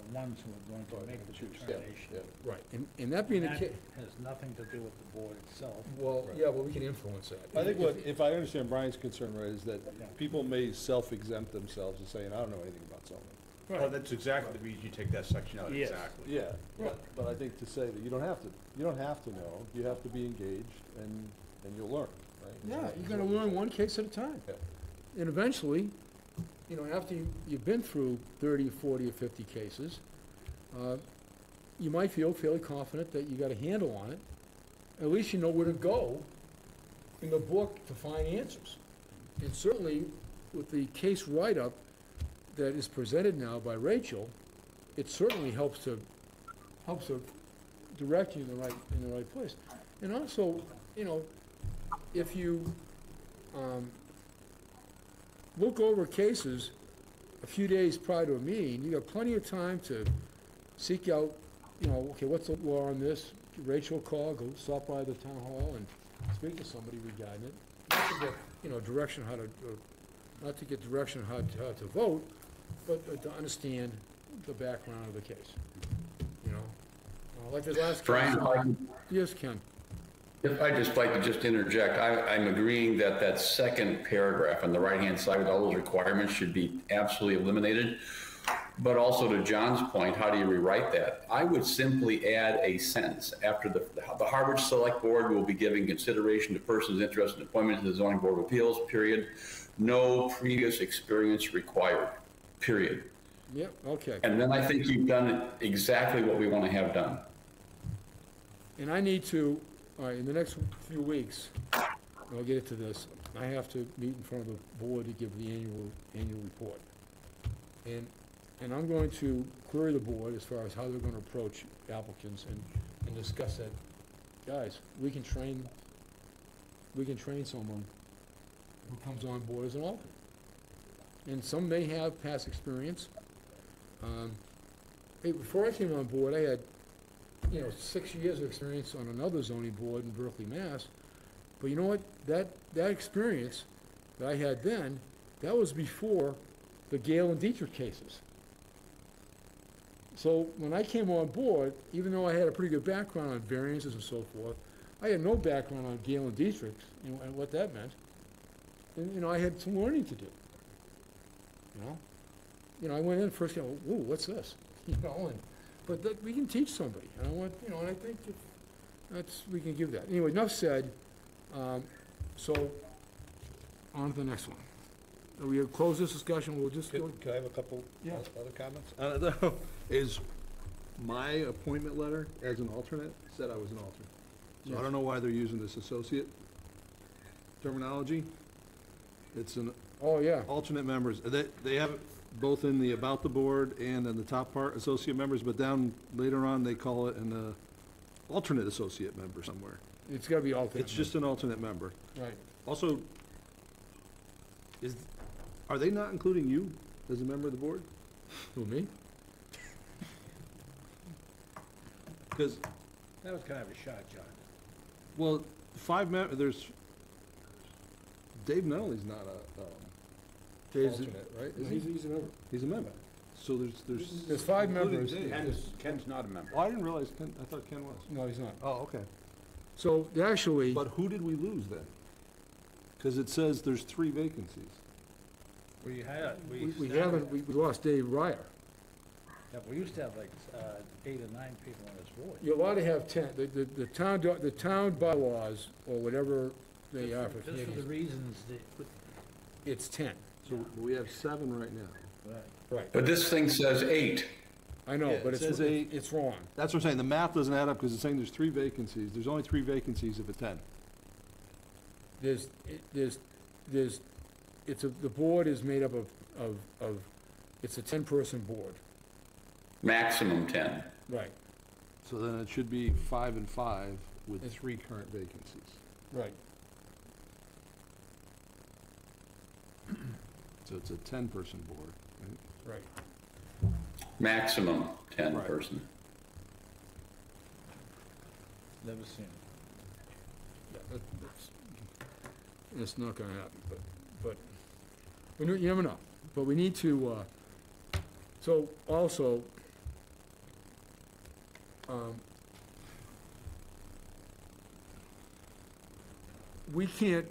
the ones who are going to make the determination. Right, and that being the That case, has nothing to do with the board itself. well, yeah, well, we can influence that. I think if I understand Brian's concern, right, is that people may self-exempt themselves and saying, I don't know anything about zoning. Well, that's exactly the reason you take that section out, Yes. exactly. Yeah, but I think to say that you don't have to know, you have to be engaged and you'll learn, right? Yeah, you're gonna learn one case at a time. Yeah. And eventually, you know, after you've been through 30, 40, or 50 cases, you might feel fairly confident that you got a handle on it. At least you know where to go in the book to find answers. And certainly, with the case write-up that is presented now by Rachel, it certainly helps to direct you in the right place. And also, you know, if you look over cases a few days prior to a meeting, you got plenty of time to seek out, you know, okay, what's the law on this? Give Rachel a call, go stop by the town hall and speak to somebody regarding it. Not to get, you know, direction how to, not to get direction how to vote, but to understand the background of the case, you know? Like the last case. Brian, Yes, Ken. if I'd just like to just interject, I'm agreeing that that second paragraph on the right-hand side with all those requirements should be absolutely eliminated. But also to John's point, how do you rewrite that? I would simply add a sentence after the Harwich Select Board will be giving consideration to persons interested in appointment to the Zoning Board of Appeals, period. No previous experience required, period. Yep, okay. And then I think you've done exactly what we want to have done. And I need to, in the next few weeks, I'll get to this, I have to meet in front of the board to give the annual report. And I'm going to query the board as far as how they're gonna approach applicants and discuss that. Guys, we can train someone who comes on board as an alternate. And some may have past experience. Hey, before I came on board, I had, 6 years of experience on another zoning board in Berkeley, Mass. But you know what? That experience that I had then, that was before the Gale and Dietrich cases. So when I came on board, even though I had a pretty good background on variances and so forth, I had no background on Gale and Dietrich and what that meant. And, I had some learning to do. I went in first, ooh, what's this? But we can teach somebody. And I want, and I think we can give that. Anyway, enough said. So, on to the next one. We close this discussion, we'll just go. Can I have a couple Yeah. other comments? Is my appointment letter as an alternate said I was an alternate. So Yes. I don't know why they're using this associate terminology. It's an Oh, yeah. alternate members. They have it both in the about the board and in the top part, associate members, but down later on, they call it an alternate associate member somewhere. It's gotta be alternate. It's just an alternate member. Right. Also, are they not including you as a member of the board? Who, me? Because, That was kind of a shot, John. well, there's, Dave Nunnally's not a, Dave's- alternate, right? Is He's he? a member. He's a member. So There's 5 including members. Dave. Ken's not a member. Oh, I didn't realize I thought Ken was. No, he's not. Oh, okay. So, actually, But who did we lose then? Because it says there's 3 vacancies. We had, we haven't, we lost Dave Ryer. Yeah, we used to have like 8 or 9 people on this board. You're allowed to have 10. The town bylaws, or whatever they are for Just for the committees, reasons that, it's 10. So we have 7 right now. right. Right. But this thing says 8. I know, Yeah, but it says eight. it's wrong. That's what I'm saying. The math doesn't add up because it's saying there's 3 vacancies. There's only 3 vacancies of a 10. The board is made up of, it's a 10-person board. Maximum 10. Right, So then it should be 5 and 5 with It's- 3 current vacancies. right. So it's a 10-person board, right? Right. Maximum 10 Right. person. Never seen it. Yeah, it's not gonna happen, but, you never know. But we need to, So also, we can't,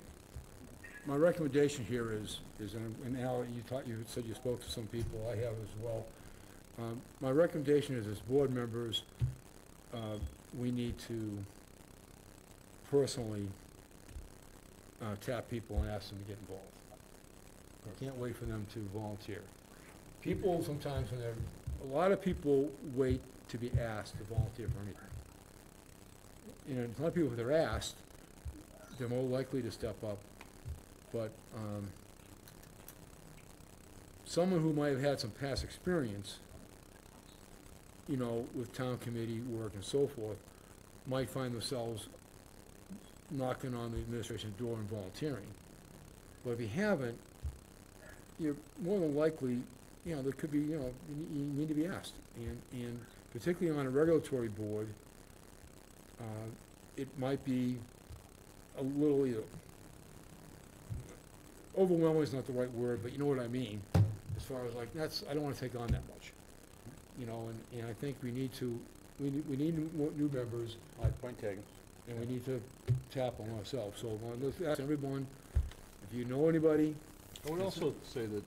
my recommendation here is, and Al, you said you spoke to some people, I have as well. My recommendation is, as board members, we need to personally tap people and ask them to get involved. We can't wait for them to volunteer. People sometimes, a lot of people wait to be asked to volunteer for anything. You know, a lot of people, if they're asked, they're more likely to step up. But someone who might have had some past experience, you know, with town committee work and so forth, might find themselves knocking on the administration's door and volunteering. But if you haven't, you're more than likely, you know, there could be, you know, you need to be asked. And particularly on a regulatory board, it might be a little, you know, overwhelming is not the right word, but you know what I mean, as far as like, I don't want to take on that much. You know, and I think we need new members, Point taken. and we need to tap on ourselves. So let's ask everyone, if you know anybody. I would also say that,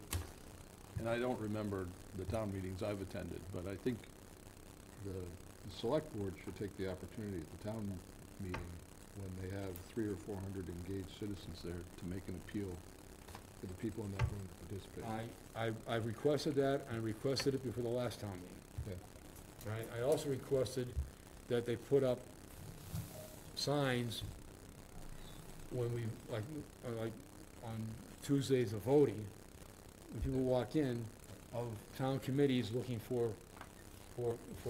and I don't remember the town meetings I've attended, but I think the select board should take the opportunity at the town meeting when they have 300 or 400 engaged citizens there to make an appeal for the people in that room to participate. I've requested that, I requested it before the last town meeting. Yeah. Right, I also requested that they put up signs when we, like on Tuesdays of voting, when people walk in, of town committees looking for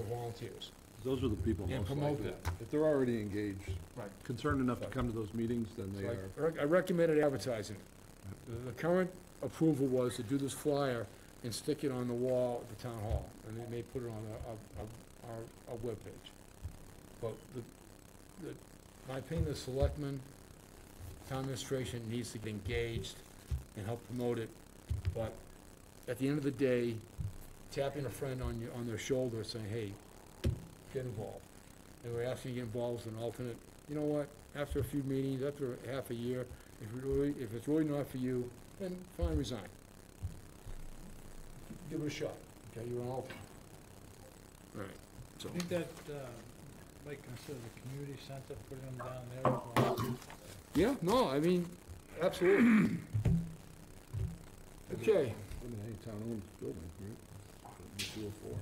volunteers. Those are the people And most promote likely. that. If they're already engaged, Right. concerned enough to come to those meetings, then they are. I recommended advertising. The current approval was to do this flyer and stick it on the wall at the town hall, and they may put it on our webpage. But my opinion, the selectmen, town administration needs to get engaged and help promote it. But at the end of the day, tapping a friend on their shoulder saying, hey, get involved. And we're asking you to get involved as an alternate. You know what, after a few meetings, after half a year, if it's really not for you, then fine, resign. Give it a shot, okay, you're an alternate. All right, so. I think that, might consider the community center, putting them down there. Yeah, no, I mean, absolutely. Okay, I mean, any town-owned building, right? It's 204.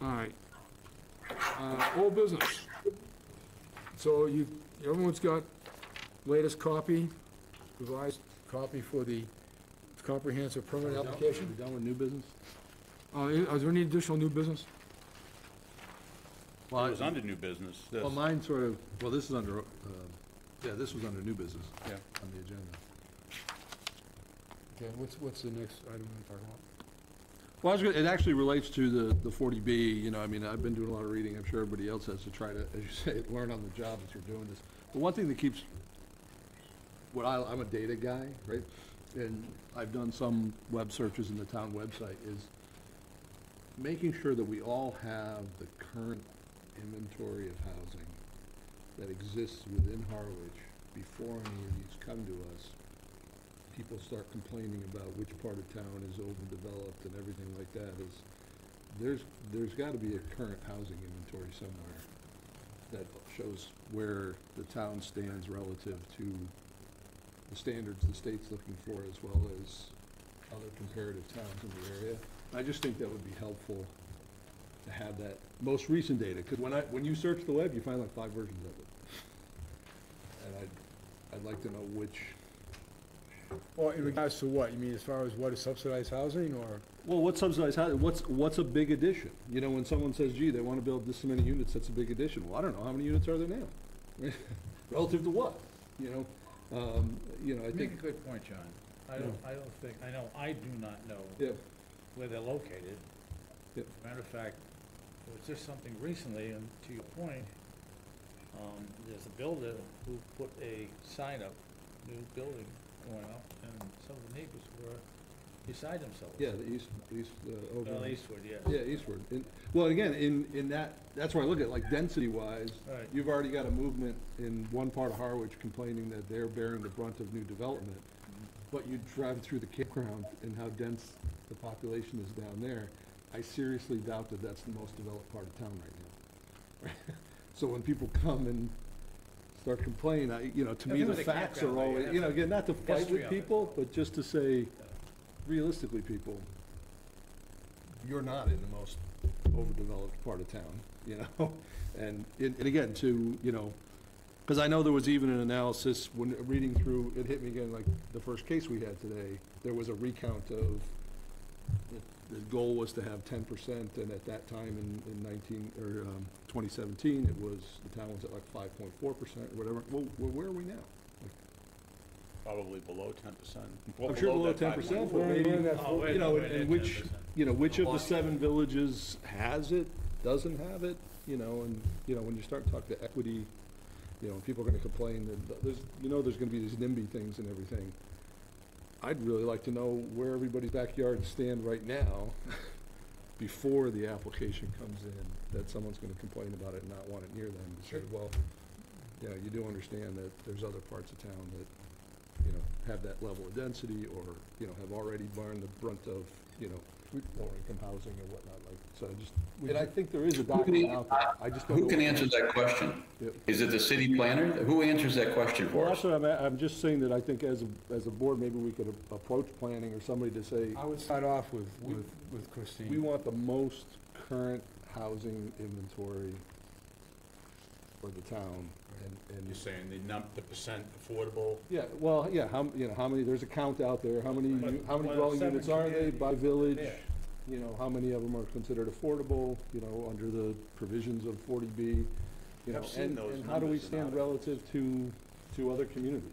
all right. Old business. So everyone's got latest copy, revised copy for the comprehensive permit Are we application? done with new business? Is there any additional new business? It was under new business. This. Well, mine sort of, well, this is under, yeah, this was under new business. Yeah. On the agenda. Okay, what's the next item we're talking about? Well, it actually relates to the 40B, you know, I mean, I've been doing a lot of reading, I'm sure everybody else has to try to, as you say, learn on the job as you're doing this. But one thing that keeps, I'm a data guy, right? And I've done some web searches in the town website, is making sure that we all have the current inventory of housing that exists within Harwich before any of these come to us. People start complaining about which part of town is overdeveloped and everything like that, there's gotta be a current housing inventory somewhere that shows where the town stands relative to the standards the state's looking for, as well as other comparative towns in the area. I just think that would be helpful to have that most recent data, because when you search the web, you find like 5 versions of it. And I'd like to know which. Well, in regards to what? You mean as far as what is subsidized housing, or? Well, what's subsidized housing? What's a big addition? You know, when someone says, gee, they want to build this many units, that's a big addition. Well, I don't know, how many units are there now? Relative to what? You know, I Make think. a good point, John. I do not know Yeah, where they're located. yeah. Matter of fact, there was just something recently, and to your point, there's a builder who put a sign up, new building going up, and some of the neighbors were Beside themselves. Yeah, the east, over. Well, eastward, yeah. Yeah, eastward. Well, again, in that's where I look at, like, density-wise, Right. you've already got a movement in one part of Harwich complaining that they're bearing the brunt of new development. But you drive through the campground and how dense the population is down there, I seriously doubt that that's the most developed part of town right now. So when people come and start complaining, to me, If it the was a facts campground, are though, always, you'd have again, not to fight history with of it. people, but just to say, realistically, people, you're not in the most overdeveloped part of town, And again, because I know there was even an analysis, when reading through, it hit me again, like the first case we had today, there was a recount of, the goal was to have 10%, and at that time in 2017, it was, the town was at like 5.4% or whatever. Well, where are we now? Probably below 10%. I'm sure below 10%, but maybe, Oh, wait, and which of the 7 villages has it, doesn't have it, and, when you start talking to equity, people are gonna complain that there's gonna be these NIMBY things and everything. I'd really like to know where everybody's backyards stand right now, before the application comes in, that someone's gonna complain about it and not want it near them, and say, well, you do understand that there's other parts of town that, have that level of density, or, have already borne the brunt of, lower income housing and whatnot, like, so and I think there is a document out there, I just don't know. Who can answer that question? Yep. Is it the city planner? Who answers that question Well, for us? that's what I'm just saying, that I think as a board, maybe we could approach planning or somebody to say, I would start off with Christine. we want the most current housing inventory for the town, and You're saying the percent affordable? yeah, well, yeah, how many, there's a count out there, how many dwelling seven units are they communities. by village? Yeah. How many of them are considered affordable, under the provisions of 40B? I've seen And those how do we numbers in stand other- relative to other communities,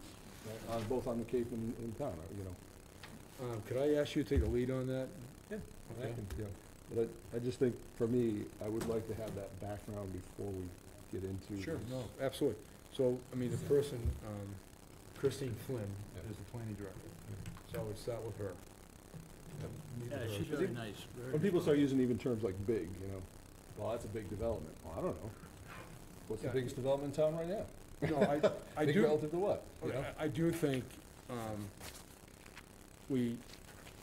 both on the Cape and in town, Could I ask you to take a lead on that? Yeah. Okay. But I just think, for me, I would like to have that background before we get into. Sure, this. no, absolutely. So, the person, Christine Flynn is the planning director, so I would start with her. Yeah, she's very nice. When people start using even terms like big, well, that's a big development. Well, I don't know. What's the Yeah. biggest development in town right now? No, I Big do, relative to what? I do think, as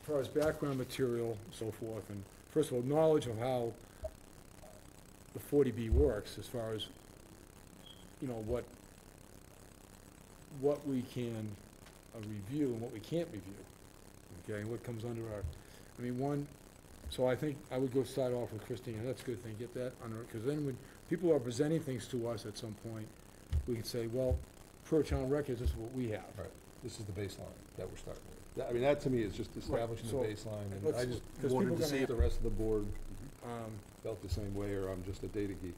far as background material, and so forth, and first of all, knowledge of how the 40B works, as far as, what we can review and what we can't review, okay, and what comes under our, so I think I would go start off with Christine, and that's a good thing, get that under, because then when people are presenting things to us at some point, we can say, well, per town records, this is what we have. Right, this is the baseline that we're starting with. That to me is just establishing the so baseline, and let's- I just 'cause wanted people to are see gonna if the rest of the board Um, felt the same way, or I'm just a data geek.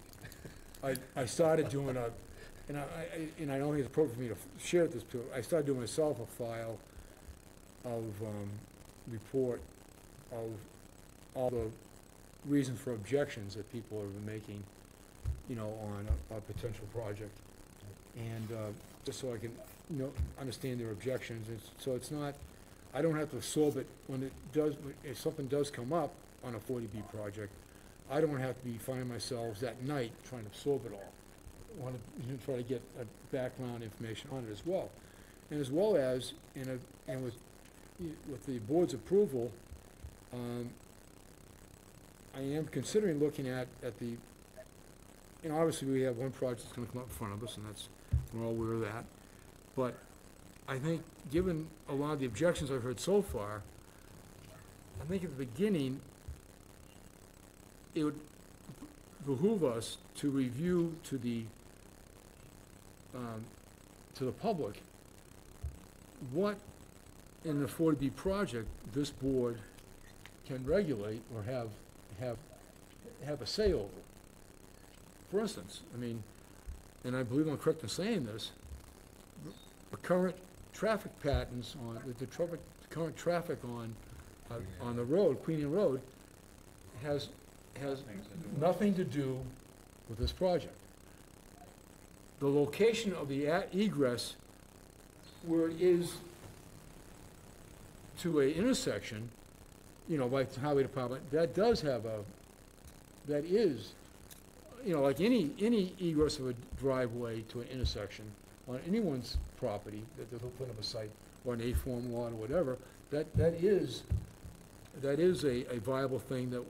I started doing and I don't think it's appropriate for me to share this, I started doing myself a file of, report of all the reasons for objections that people have been making, on a potential project. And, just so I can, understand their objections, so it's not, I don't have to absorb it if something does come up on a 40B project, I don't have to be finding myself that night trying to absorb it all. I want to try to get a background information on it as well. And as well as, and with the board's approval, I am considering looking at the, obviously we have one project that's gonna come up in front of us, and we're all aware of that. But I think, given a lot of the objections I've heard so far, I think at the beginning, it would behoove us to review to the public what in the 40B project this board can regulate or have a say over. For instance, and I believe I'm correct in saying this, the current traffic patterns the current traffic on the road, Queenie Road, has nothing to do with this project. The location of the egress, where it is to an intersection, you know, by the highway department, that does have that is, you know, like any egress of a driveway to an intersection on anyone's property, that they'll put up a site, or an A-form lot or whatever, that is a viable thing that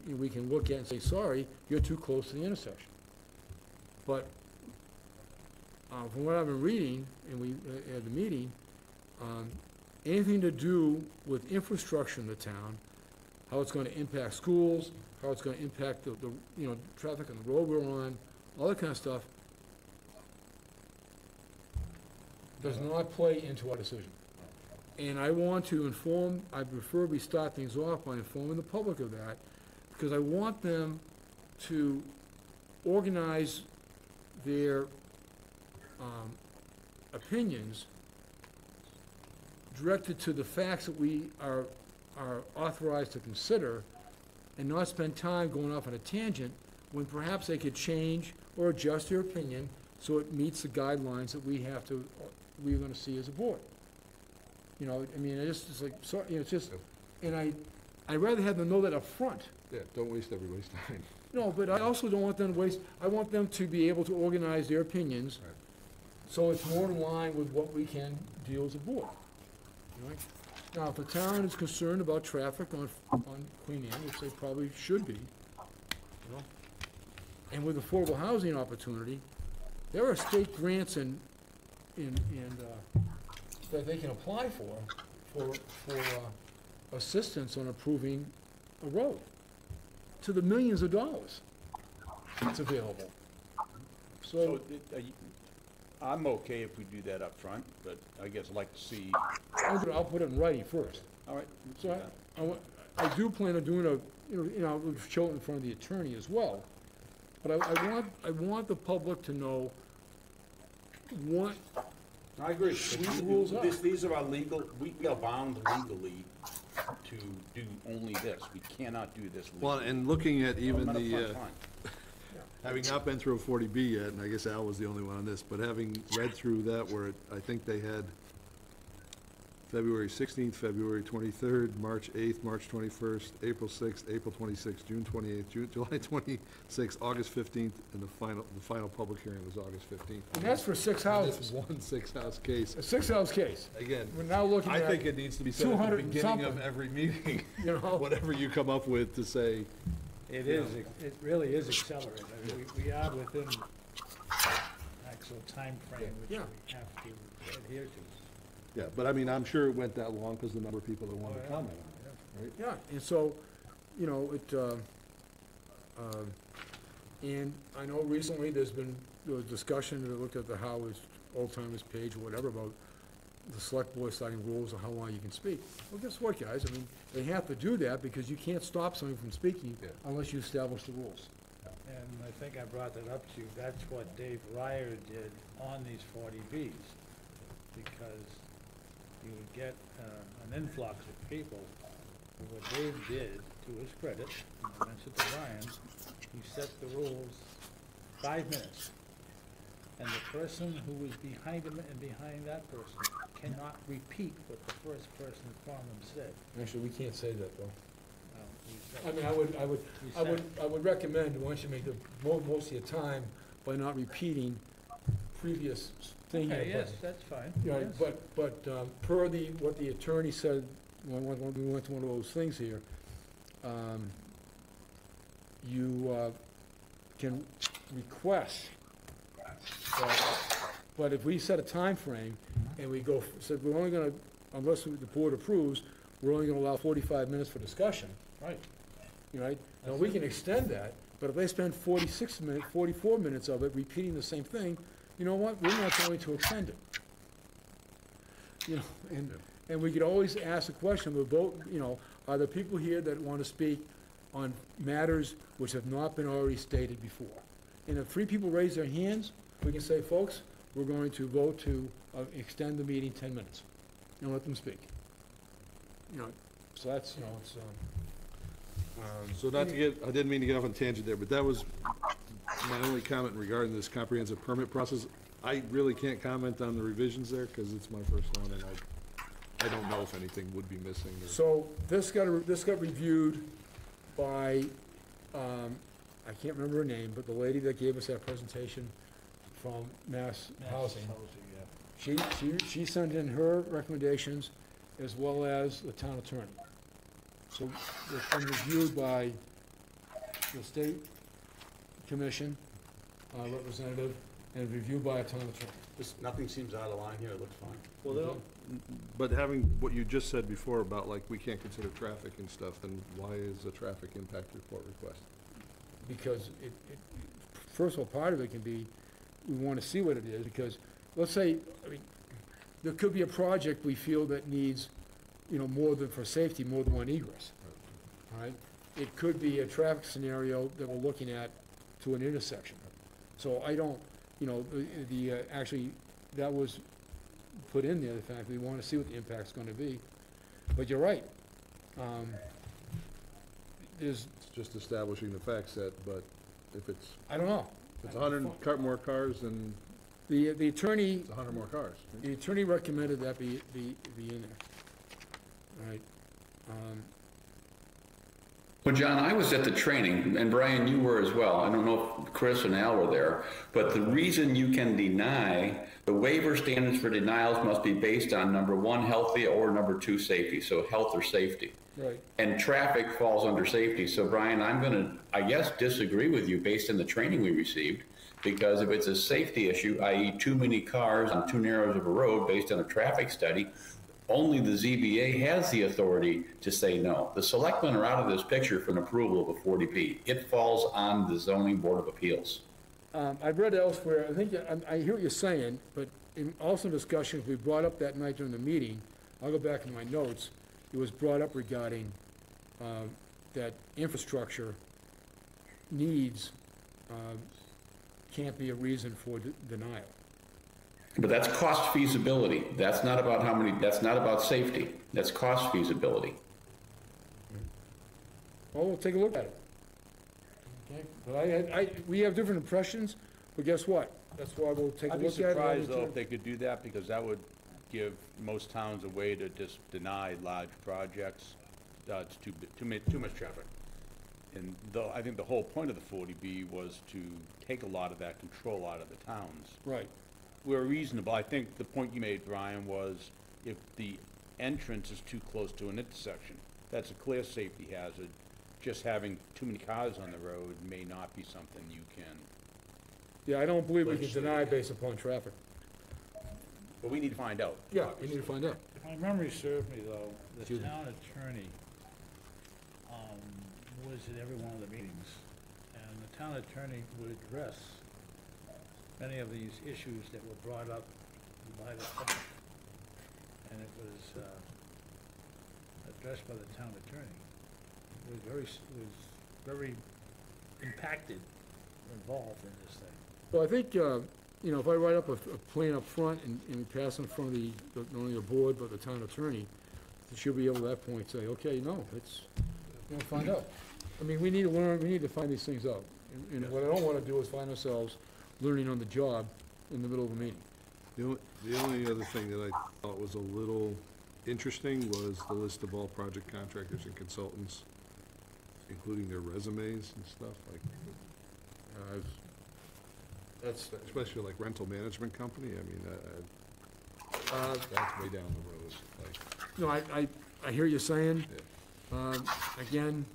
we can look at and say, sorry, you're too close to the intersection. But from what I've been reading, and we at the meeting, anything to do with infrastructure in the town, how it's gonna impact schools, how it's gonna impact the you know, traffic on the road we're on, all that kind of stuff, does not play into our decision. And I want to I prefer we start things off by informing the public of that, because I want them to organize their opinions directed to the facts that we are authorized to consider, and not spend time going off on a tangent when perhaps they could change or adjust their opinion so it meets the guidelines that we're gonna see as a board. You know, I mean, it's like, so, you know, it's just, and I'd rather have them know that up front. Yeah, don't waste everybody's time. No, but I also don't want them to waste, I want them to be able to organize their opinions, so it's more in line with what we can deal as a board. All right? Now, if the town is concerned about traffic on Queen Anne, which they probably should be, you know, and with affordable housing opportunity, there are state grants that they can apply for assistance on approving a road, to the millions of dollars that's available. So, I'm okay if we do that up front, but I guess I'd like to see, I'll put it in writing first. all right. let's do So that. I do plan on doing we'll show it in front of the attorney as well. But I want the public to know what I agree. the rules are. These are our legal, we are bound legally to do only this. We cannot do this legally. Well, and looking at even No matter the, what, fine. having not been through a 40B yet, and I guess Al was the only one on this, but having read through that where I think they had February 16th, February 23rd, March 8th, March 21st, April 6th, April 26th, June 28th, July 26th, August 15th, and the final public hearing was August 15th. And that's for 6 This houses, is one six-house case. a 6-house case. Again, We're now looking I at, think it needs to be said at 200 the and beginning of something. every meeting, you know, whatever you come up with to say, It is, it really is accelerated. I mean, we are within actual timeframe which we Yeah. have to adhere to. yeah, but I mean, I'm sure it went that long because the number of people that wanted to comment on it, right? yeah, and so, you know, and I know recently there was discussion, we looked at the Howard's Old Timers page or whatever about the select board starting rules of how long you can speak. Well, guess what, guys? I mean, they have to do that because you can't stop someone from speaking Yeah. unless you establish the rules. And I think I brought that up to you, that's what Dave Ryer did on these 40Bs, because you would get an influx of people. And what Dave did, to his credit, and I mentioned to Ryan, he set the rules 5 minutes. And the person who was behind him and behind that person cannot repeat what the first person in front of them said. Actually, we can't say that, though. He I said- mean, I would recommend, once you make the most of your time by not repeating previous thing. Okay, yes, that's fine. Yeah, yes. but per what the attorney said, when we went to one of those things here, you can request, but if we set a time frame and we said we're only gonna, unless the board approves, we're only gonna allow 45 minutes for discussion, Right. you know, right? Now, we can extend that, but if they spend 46 minutes, 44 minutes of it repeating the same thing, you know what, we're not going to extend it. You know, and we could always ask the question, we'll vote, you know, are there people here that want to speak on matters which have not been already stated before? And if 3 people raise their hands, we can say, folks, we're going to vote to extend the meeting 10 minutes, and let them speak. You know, so that's, you know, it's, So not to get, I didn't mean to get off on a tangent there, but that was my only comment regarding this comprehensive permit process. I really can't comment on the revisions there, because it's my first one, and I I don't know if anything would be missing. Or- So this got reviewed by, I can't remember her name, but the lady that gave us that presentation from Mass Housing. She sent in her recommendations as well as the town attorney. So it's been reviewed by the state commission representative and reviewed by a town attorney. Nothing seems out of line here, it looks fine. Well, but having what you just said before about like we can't consider traffic and stuff, then why is a traffic impact report requested? Because first of all, part of it can be, we want to see what it is, because, let's say, I mean, there could be a project we feel that needs, more than, for safety, more than one egress, all right? It could be a traffic scenario that we're looking at to an intersection. So I don't, actually, that was put in there, the fact we want to see what the impact's gonna be. But you're right. There's, It's just establishing the fact set, but if it's, I don't know. if it's 100 more cars, then The attorney, it's 100 more cars. the attorney recommended that be in there. All right. Well, John, I was at the training, and Brian, you were as well. I don't know if Chris and Al were there, but the reason you can deny, the waiver standards for denials must be based on number one, healthy, or number two, safety, so health or safety. Right. And traffic falls under safety. So Brian, I'm gonna, I guess, disagree with you based on the training we received, because if it's a safety issue, i.e. too many cars on too narrow of a road based on a traffic study, only the ZBA has the authority to say no. The selectmen are out of this picture for an approval of a 40B. It falls on the zoning board of appeals. I've read elsewhere, I think, I hear what you're saying, but in also discussions we brought up that night during the meeting, I'll go back in my notes, it was brought up regarding that infrastructure needs can't be a reason for denial. But that's cost feasibility. That's not about how many, that's not about safety. That's cost feasibility. Well, we'll take a look at it. Okay, but we have different impressions, but guess what? That's why we'll take a I'd be look at it. surprised, though, if they could do that, because that would give most towns a way to just deny large projects. It's too much traffic. And though, I think the whole point of the 40B was to take a lot of that control out of the towns. Right. We're reasonable. I think the point you made, Brian, was if the entrance is too close to an intersection, that's a clear safety hazard. Just having too many cars on the road may not be something you can. Yeah, I don't believe we can deny based upon traffic. But we need to find out. Yeah, we need to find out. If my memory serves me, though, the Excuse me. town attorney was at every one of the meetings, and the town attorney would address many of these issues that were brought up by the public. And it was addressed by the town attorney. It was very impacted, involved in this thing. Well, I think, if I write up a plan up front and pass in front of not only the board, but the town attorney, she'll be able at that point say, okay, no, it's, find out. I mean, we need to learn, we need to find these things out. And what I don't want to do is find ourselves learning on the job in the middle of a meeting. The only other thing that I thought was a little interesting was the list of all project contractors and consultants, including their resumes and stuff, like, That's, especially like rental management company, I mean, that's way down the road, like. no, I hear you saying. Yeah. Again,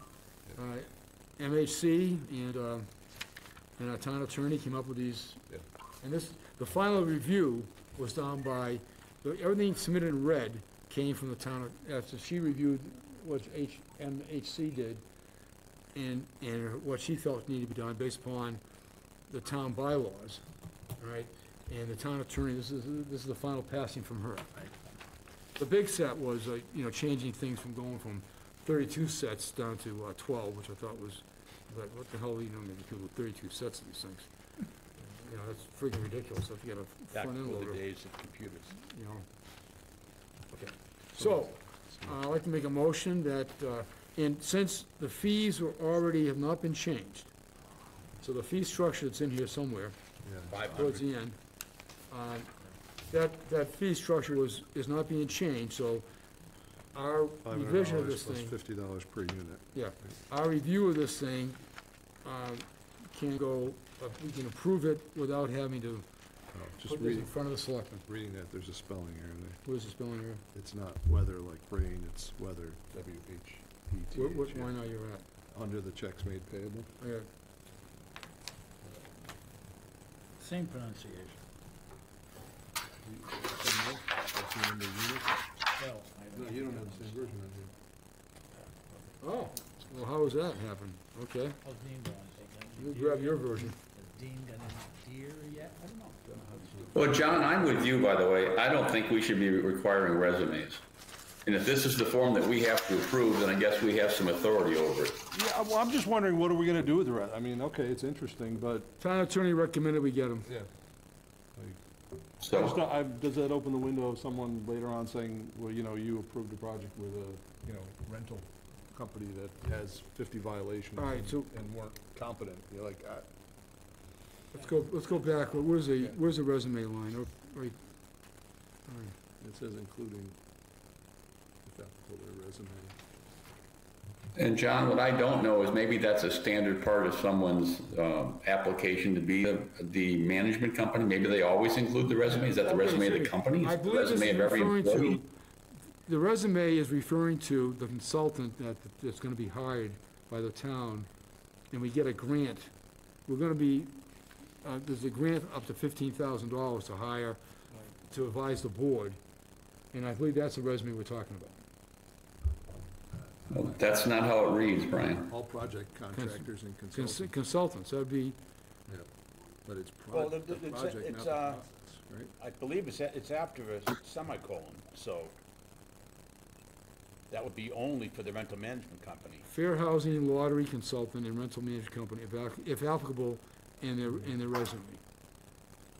MHC and our town attorney came up with these. Yeah. And the final review was done by, everything submitted in red came from the town, after she reviewed what MHC did and what she felt needed to be done based upon the town bylaws, right? And the town attorney, this is the final passing from her. The big set was, changing things from going from 32 sets down to 12, which I thought was, like, what the hell, maybe people with 32 sets of these things. That's freaking ridiculous if you got a Back front end before loader, the days of computers. Okay. So, I'd like to make a motion that, and since the fees have not been changed, so the fee structure that's in here somewhere, towards the end, that fee structure is not being changed, so our revision of $500 this plus thing, $50 per unit. yeah, our review of this thing, can go, we can approve it without having to Oh, just put this in reading, front of the selectmen. reading that, there's a spelling error there. Where's the spelling error? It's not weather like rain, it's weather, W-H-E-T-H. What line are you at? Under the checks made payable. Yeah, Same pronunciation. That's the number of units. Well, No, you don't have the same version on here. oh, well, how does that happen? Okay, How's Dean doing? you grab your version. Has Dean got any deer yet? I don't know. Well, John, I'm with you, by the way. I don't think we should be requiring resumes. And if this is the form that we have to approve, then I guess we have some authority over it. Yeah, well, I'm just wondering, what are we gonna do with the rest? I mean, okay, it's interesting, but, Town attorney recommended we get them. yeah. So, Does that open the window of someone later on saying, well, you know, you approved a project with a, you know, rental company that has 50 violations All right, so- and weren't competent? You're like, Let's go back, where's the resume line? Oh, right. All right. it says including, if applicable, their resume. and John, what I don't know is maybe that's a standard part of someone's application to be the management company. Maybe they always include the resume. Is that the Okay, resume of the so company? I Is it the believe this resume is of every referring employee? to, the resume is referring to the consultant that's gonna be hired by the town, and we get a grant. We're gonna be, there's a grant up to $15,000 to hire, to advise the board, and I believe that's the resume we're talking about. Well, that's not how it reads, Brian. All project contractors and consultants, Consultants, that'd be, yeah, but it's Well, the it's- project, not it's, the process, right? I believe it's after a semicolon, so that would be only for the rental management company. fair housing, lottery consultant, and rental management company, if applicable, in their resume.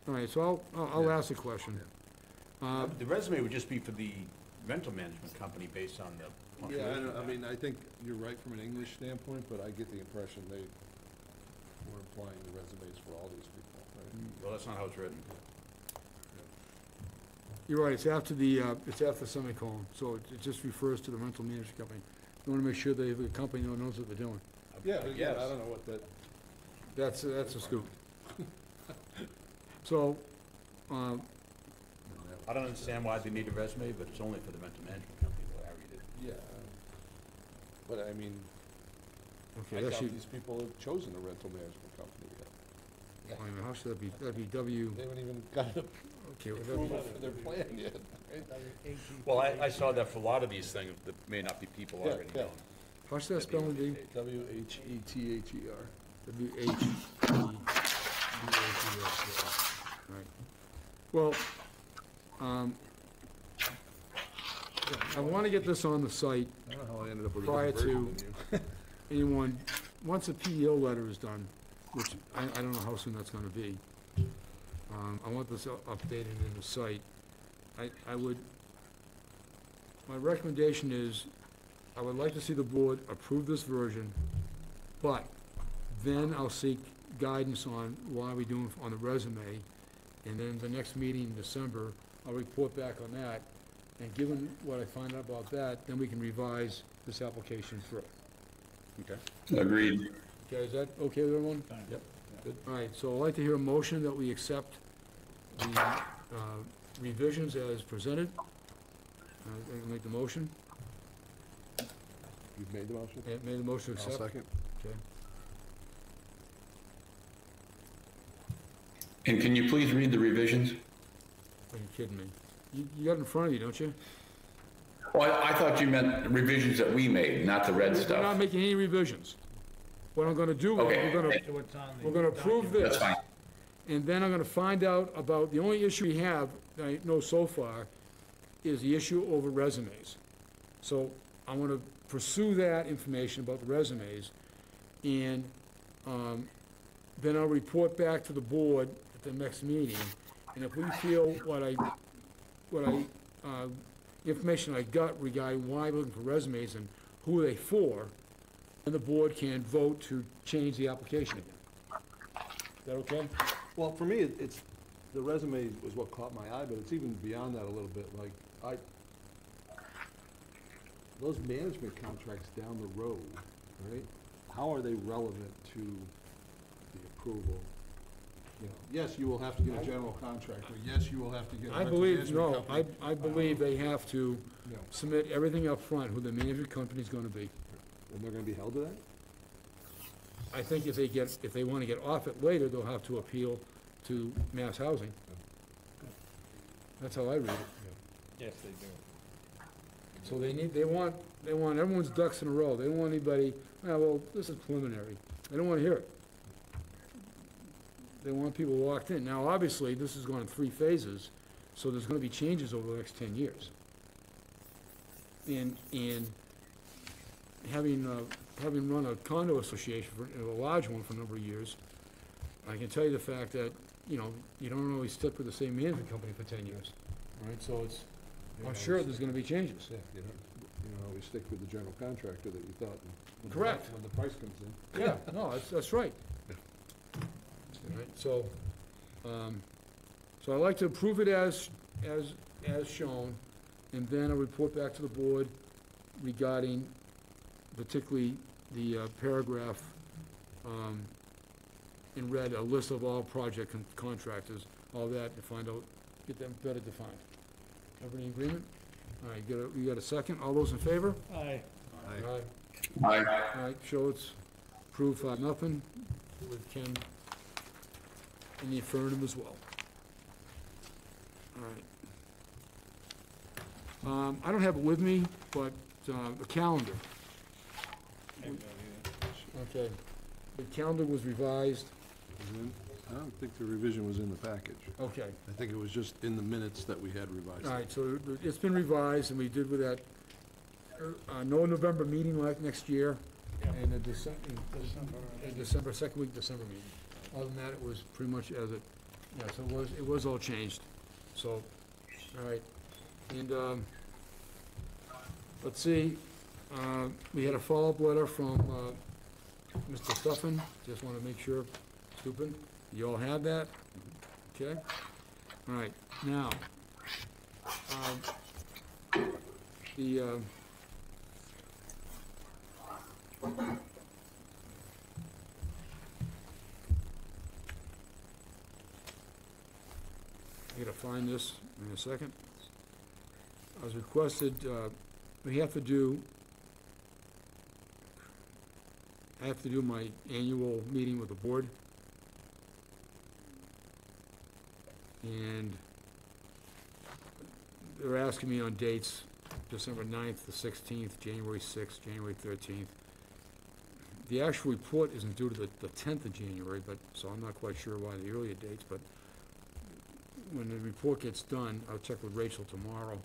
All right, so I'll ask the question. The resume would just be for the rental management company based on the Yeah, punctuation. I mean, I think you're right from an English standpoint, but I get the impression they were implying the resumes for all these people, right? Well, that's not how it's written. You're right, it's after the semicolon, so it just refers to the rental management company. You wanna make sure the company knows what they're doing. Yeah, I again, guess. I don't know what that, That's a scoop. So, I don't understand why they need a resume, but it's only for the rental management company, the way I read it. yeah. But I mean, okay, I that doubt should, these people have chosen a rental management company yet. wait a minute, how should that be? That'd be W, They haven't even got an okay, well, that'd approval be, for their plan yet. Well, I saw that for a lot of these things that may not be people Yeah, already yeah. known. how should that spelling be? W-H-E-T-H-E-R. W-H-E-D-A-T-S, right. Well, I wanna get this on the site. I don't know how I ended up with a Prior different version than you. Anyone, once a PEO letter is done, which I don't know how soon that's gonna be, I want this updated in the site. I would, my recommendation is, I would like to see the board approve this version, but then I'll seek guidance on why we doing on the resume, and then the next meeting in December, I'll report back on that, and given what I find out about that, then we can revise this application through. Okay. Agreed. Okay, is that okay with everyone? Yep, good. All right, so I'd like to hear a motion that we accept the revisions as presented. I can make the motion. You've made the motion? Yeah, made the motion to I'll accept. second. Okay. And can you please read the revisions? Are you kidding me? You got it in front of you, don't you? Well, I thought you meant revisions that we made, not the red We're not stuff. making any revisions. What I'm gonna do is, Okay. we're gonna approve That's this, fine. and then I'm gonna find out about, the only issue we have, that I know so far, is the issue over resumes. So I wanna pursue that information about the resumes, and, then I'll report back to the board at the next meeting, and if we feel information I got regarding why we're looking for resumes and who are they for, then the board can vote to change the application again. Is that okay? Well, for me, it's, the resume was what caught my eye, but it's even beyond that a little bit, like, those management contracts down the road, right, how are they relevant to the approval? You know, yes, you will have to get a general contractor, yes, you will have to get a I rental believe, management no, company. I believe they have to No. submit everything up front, who the management company's gonna be. And they're gonna be held to that? I think if they wanna get off it later, they'll have to appeal to mass housing. That's how I read it. Yes, they do. So they want everyone's ducks in a row. They don't want anybody, well, this is preliminary. They don't wanna hear it. They want people locked in. Now, obviously, this is going in 3 phases, so there's gonna be changes over the next 10 years. And having run a condo association, a large one for a number of years, I can tell you the fact that, you know, you don't always stick with the same management company for 10 years, right? So it's, I'm sure there's gonna be changes. Yeah, you don't always stick with the general contractor that you thought. Correct. When the price comes in. Yeah, no, that's right. All right, so I'd like to approve it as shown, and then I'll report back to the board regarding particularly the paragraph in red, a list of all project contractors, all that, to find out, get them better defined. Everybody in agreement? All right, you got a second? All those in favor? Aye. Aye. All right, show it's approved 5-0, with Ken in the affirmative as well. All right. I don't have it with me, but the calendar. Okay. The calendar was revised. I don't think the revision was in the package. Okay. I think it was just in the minutes that we had revised. All right, so it's been revised, and we did with that, no November meeting like next year, and the December, second week December meeting. Other than that, it was pretty much as it, yeah, so it was all changed. So, all right, and, let's see, we had a follow-up letter from, Mr. Stuffin, just wanna make sure, Stupid, you all have that? Okay, all right, now, the, I gotta find this in a second. I was requested, I have to do my annual meeting with the board. And they're asking me on dates, December 9th, the 16th, January 6th, January 13th. The actual report isn't due to the 10th of January, but, so I'm not quite sure why the earlier dates, but when the report gets done, I'll check with Rachel tomorrow.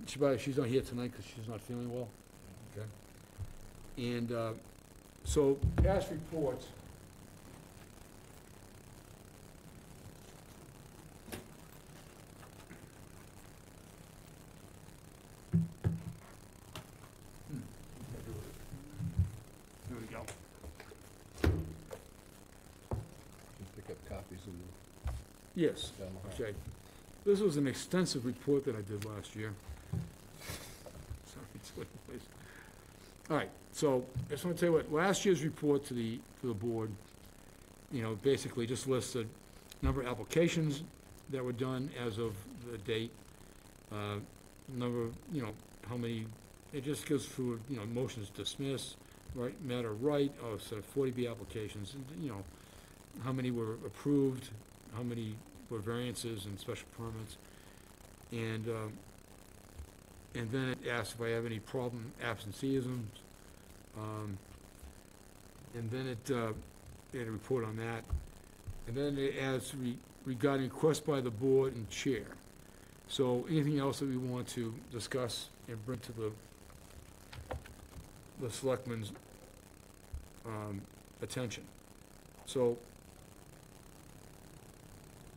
She's not here tonight because she's not feeling well. Okay. And, so, past reports. Here we go. Pick up copies in the. Yes, down the hall. okay. This was an extensive report that I did last year. Sorry, please. All right, so I just want to tell you what, last year's report to the board, you know, basically just listed number of applications that were done as of the date, number, you know, how many, it just goes through, you know, motions dismissed, right, matter right, so 40B applications, and, you know, how many were approved, how many were variances and special permits, and then it asks if I have any problem absenteeism, and then it had a report on that, and then it adds regarding requests by the board and chair. So anything else that we want to discuss and bring to the selectmen's attention. So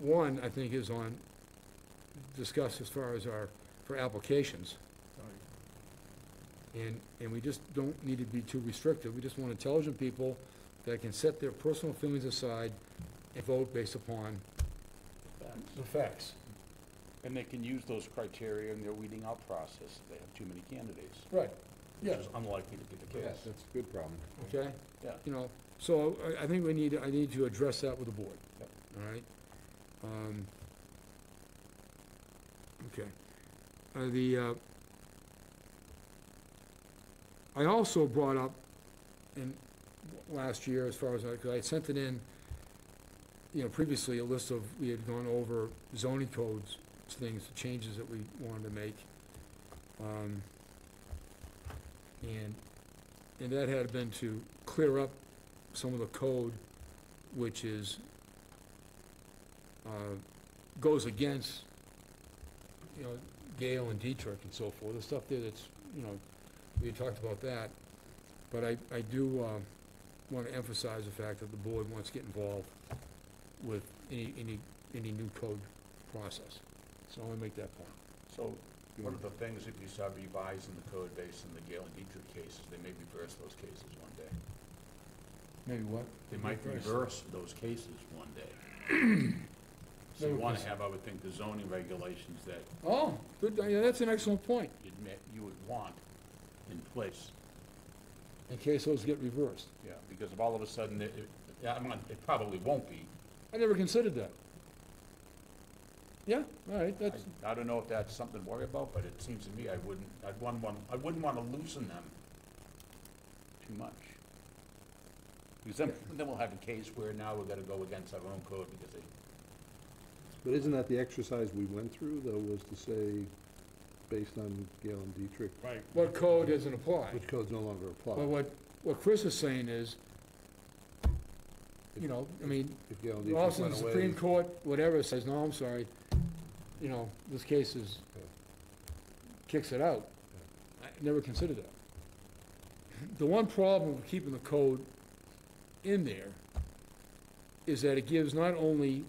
one, I think, is on discuss as far as for applications. And we just don't need to be too restrictive. We just want intelligent people that can set their personal feelings aside and vote based upon the facts. And they can use those criteria in their weeding out process if they have too many candidates, Right, which yeah, is unlikely to be the Yes, case. that's a good problem. okay? Yeah. You know, so I think I need to address that with the board. Yep. All right? Okay. I also brought up last year, as far as, because I sent it in, you know, previously, a list of, we had gone over zoning codes, things, changes that we wanted to make. And that had been to clear up some of the code, which is, goes against, you know, Gale and Dietrich and so forth, the stuff there that's, you know, we had talked about that. But I do want to emphasize the fact that the board wants to get involved with any new code process. So I want to make that point. So one of the things, if you start revising the code based on the Gale and Dietrich cases, they may reverse those cases one day. Maybe what? They might reverse those cases one day. So you Maybe want reverse. to have, I would think, the zoning regulations that Oh, good, yeah, that's an excellent point, you would want in place. in case those get reversed. Yeah, because if all of a sudden, it probably won't be. I never considered that. Yeah, all right, that's, I don't know if that's something to worry about, but it seems to me I wouldn't want to loosen them too much. Because then we'll have a case where now we've got to go against our own code because they, But isn't that the exercise we went through, though, was to say, based on Gale and Dietrich, right, what code doesn't apply? which codes no longer apply? But what Chris is saying is, you know, I mean, If Gale and all of a Dietrich sudden, went the away, Supreme Court, whatever, says, no, I'm sorry, you know, this case is, kicks it out. I never considered that. The one problem with keeping the code in there is that it gives not only,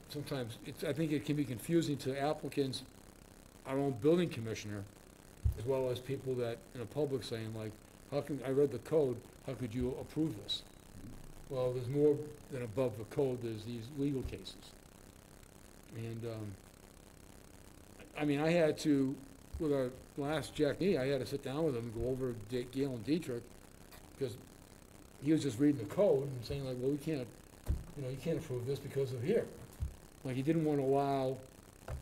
sometimes, I think it can be confusing to applicants, our own building commissioner, as well as people that, in the public saying like, how can, I read the code, how could you approve this? Well, there's more than above the code, there's these legal cases. And, I mean, I had to, with our last Jack Nee, I had to sit down with him and go over Gale and Dietrich, because he was just reading the code and saying like, well, we can't, you know, you can't approve this because of here. Like, he didn't want to allow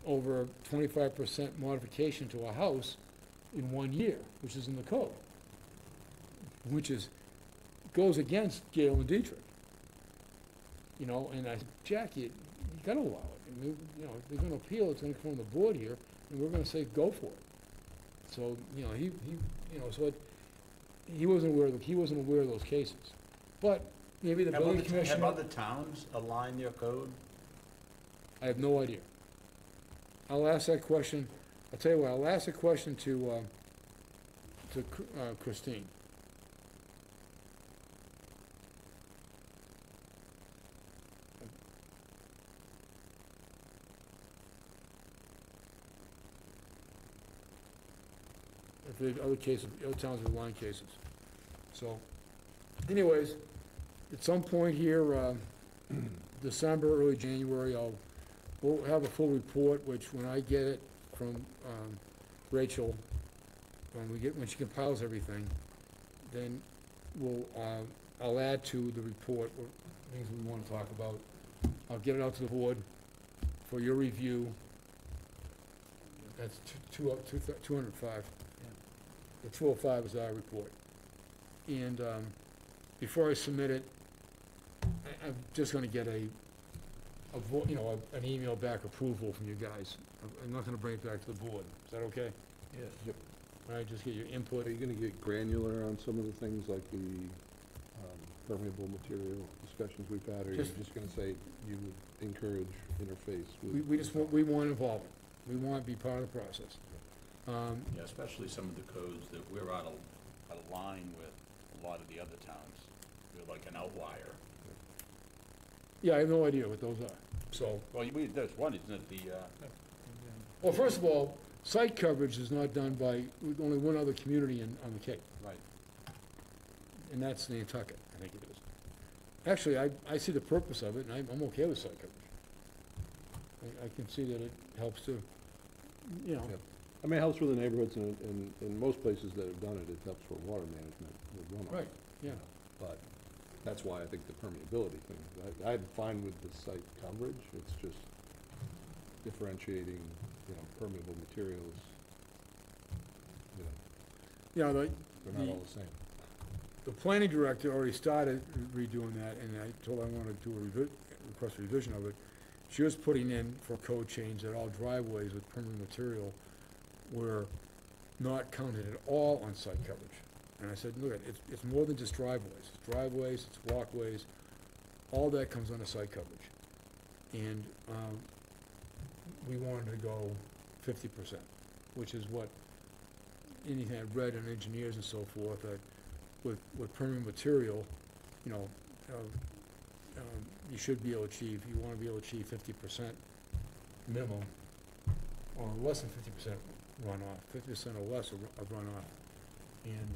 over 25% modification to a house in 1 year, which is in the code, which is, goes against Gale and Dietrich. You know, and I said, Jack, you gotta allow it. I mean, you know, if they're gonna appeal, it's gonna come from the board here, and we're gonna say, go for it. So, you know, he you know, so he wasn't aware of those cases. But maybe the building have commissioner, other towns aligned their code? I have no idea. I'll ask that question, I'll tell you what, I'll ask the question to Christine. If the other cases, other towns with line cases. So, anyways, at some point here, December, early January, we'll have a full report, which when I get it from Rachel, when she compiles everything, then I'll add to the report what things we want to talk about. I'll get it out to the board for your review. That's 205. The 205 is our report. And before I submit it, I'm just gonna get an email back approval from you guys. I'm not gonna bring it back to the board. Is that okay? Yes. Yep. All right, just get your input. Are you gonna get granular on some of the things like the permeable material discussions we've had, or are you just gonna say you would encourage interface with? We want involvement. We want to be part of the process. Yeah, especially some of the codes that we're out of line with a lot of the other towns. We're like an outlier. Yeah, I have no idea what those are. So, Well, there's one, isn't it, well, first of all, site coverage is not done by, only one other community on the Cape, right, and that's Nantucket, I think it is. Actually, I see the purpose of it, and I'm okay with site coverage. I can see that it helps to, you know, Yeah. I mean, it helps for the neighborhoods, and in most places that have done it, it helps for water management with runoff. right, yeah. But that's why I think the permeability thing, I'm fine with the site coverage, it's just differentiating, you know, permeable materials. You know, Yeah, they're not all the same. the planning director already started redoing that, and I told her I wanted to do a request a revision of it. She was putting in for code change that all driveways with permanent material were not counted at all on site coverage. And I said, look, it's more than just driveways. It's driveways, it's walkways, all that comes under site coverage. And, we wanted to go 50%, which is what anything I've read on engineers and so forth, that with permanent material, you know, you should be able to achieve, you wanna be able to achieve 50% minimum, or less than 50% runoff, 50% or less of runoff. And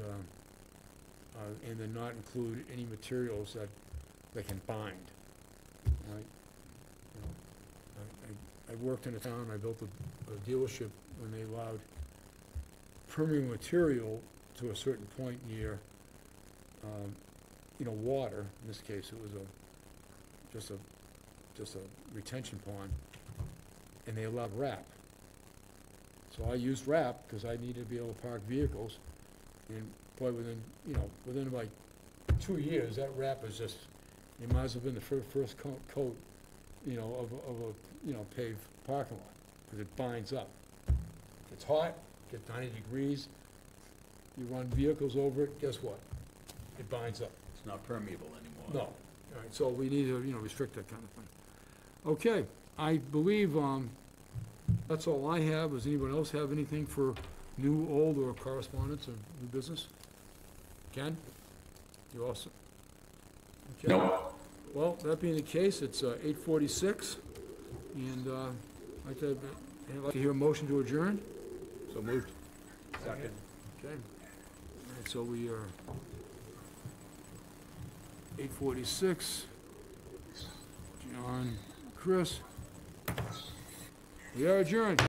then not include any materials that can bind, right? You know, I worked in a town, I built a dealership when they allowed permeable material to a certain point near, you know, water. In this case, it was just a retention pond, and they allowed wrap. So I used wrap because I needed to be able to park vehicles, and boy, within like 2 years, that wrap is just, it might as well have been the first coat, you know, of a, you know, paved parking lot, because it binds up. It's hot, gets 90 degrees, you run vehicles over it, guess what? It binds up. It's not permeable anymore. No. All right, so we need to, you know, restrict that kind of thing. Okay, I believe, that's all I have. Does anyone else have anything for new, old, or correspondence or new business? Ken? You also? Okay. No. Well, that being the case, it's 8:46, and I'd like to hear a motion to adjourn. So moved. Second. Okay. All right, so we are 8:46. John, Chris. We are adjourned.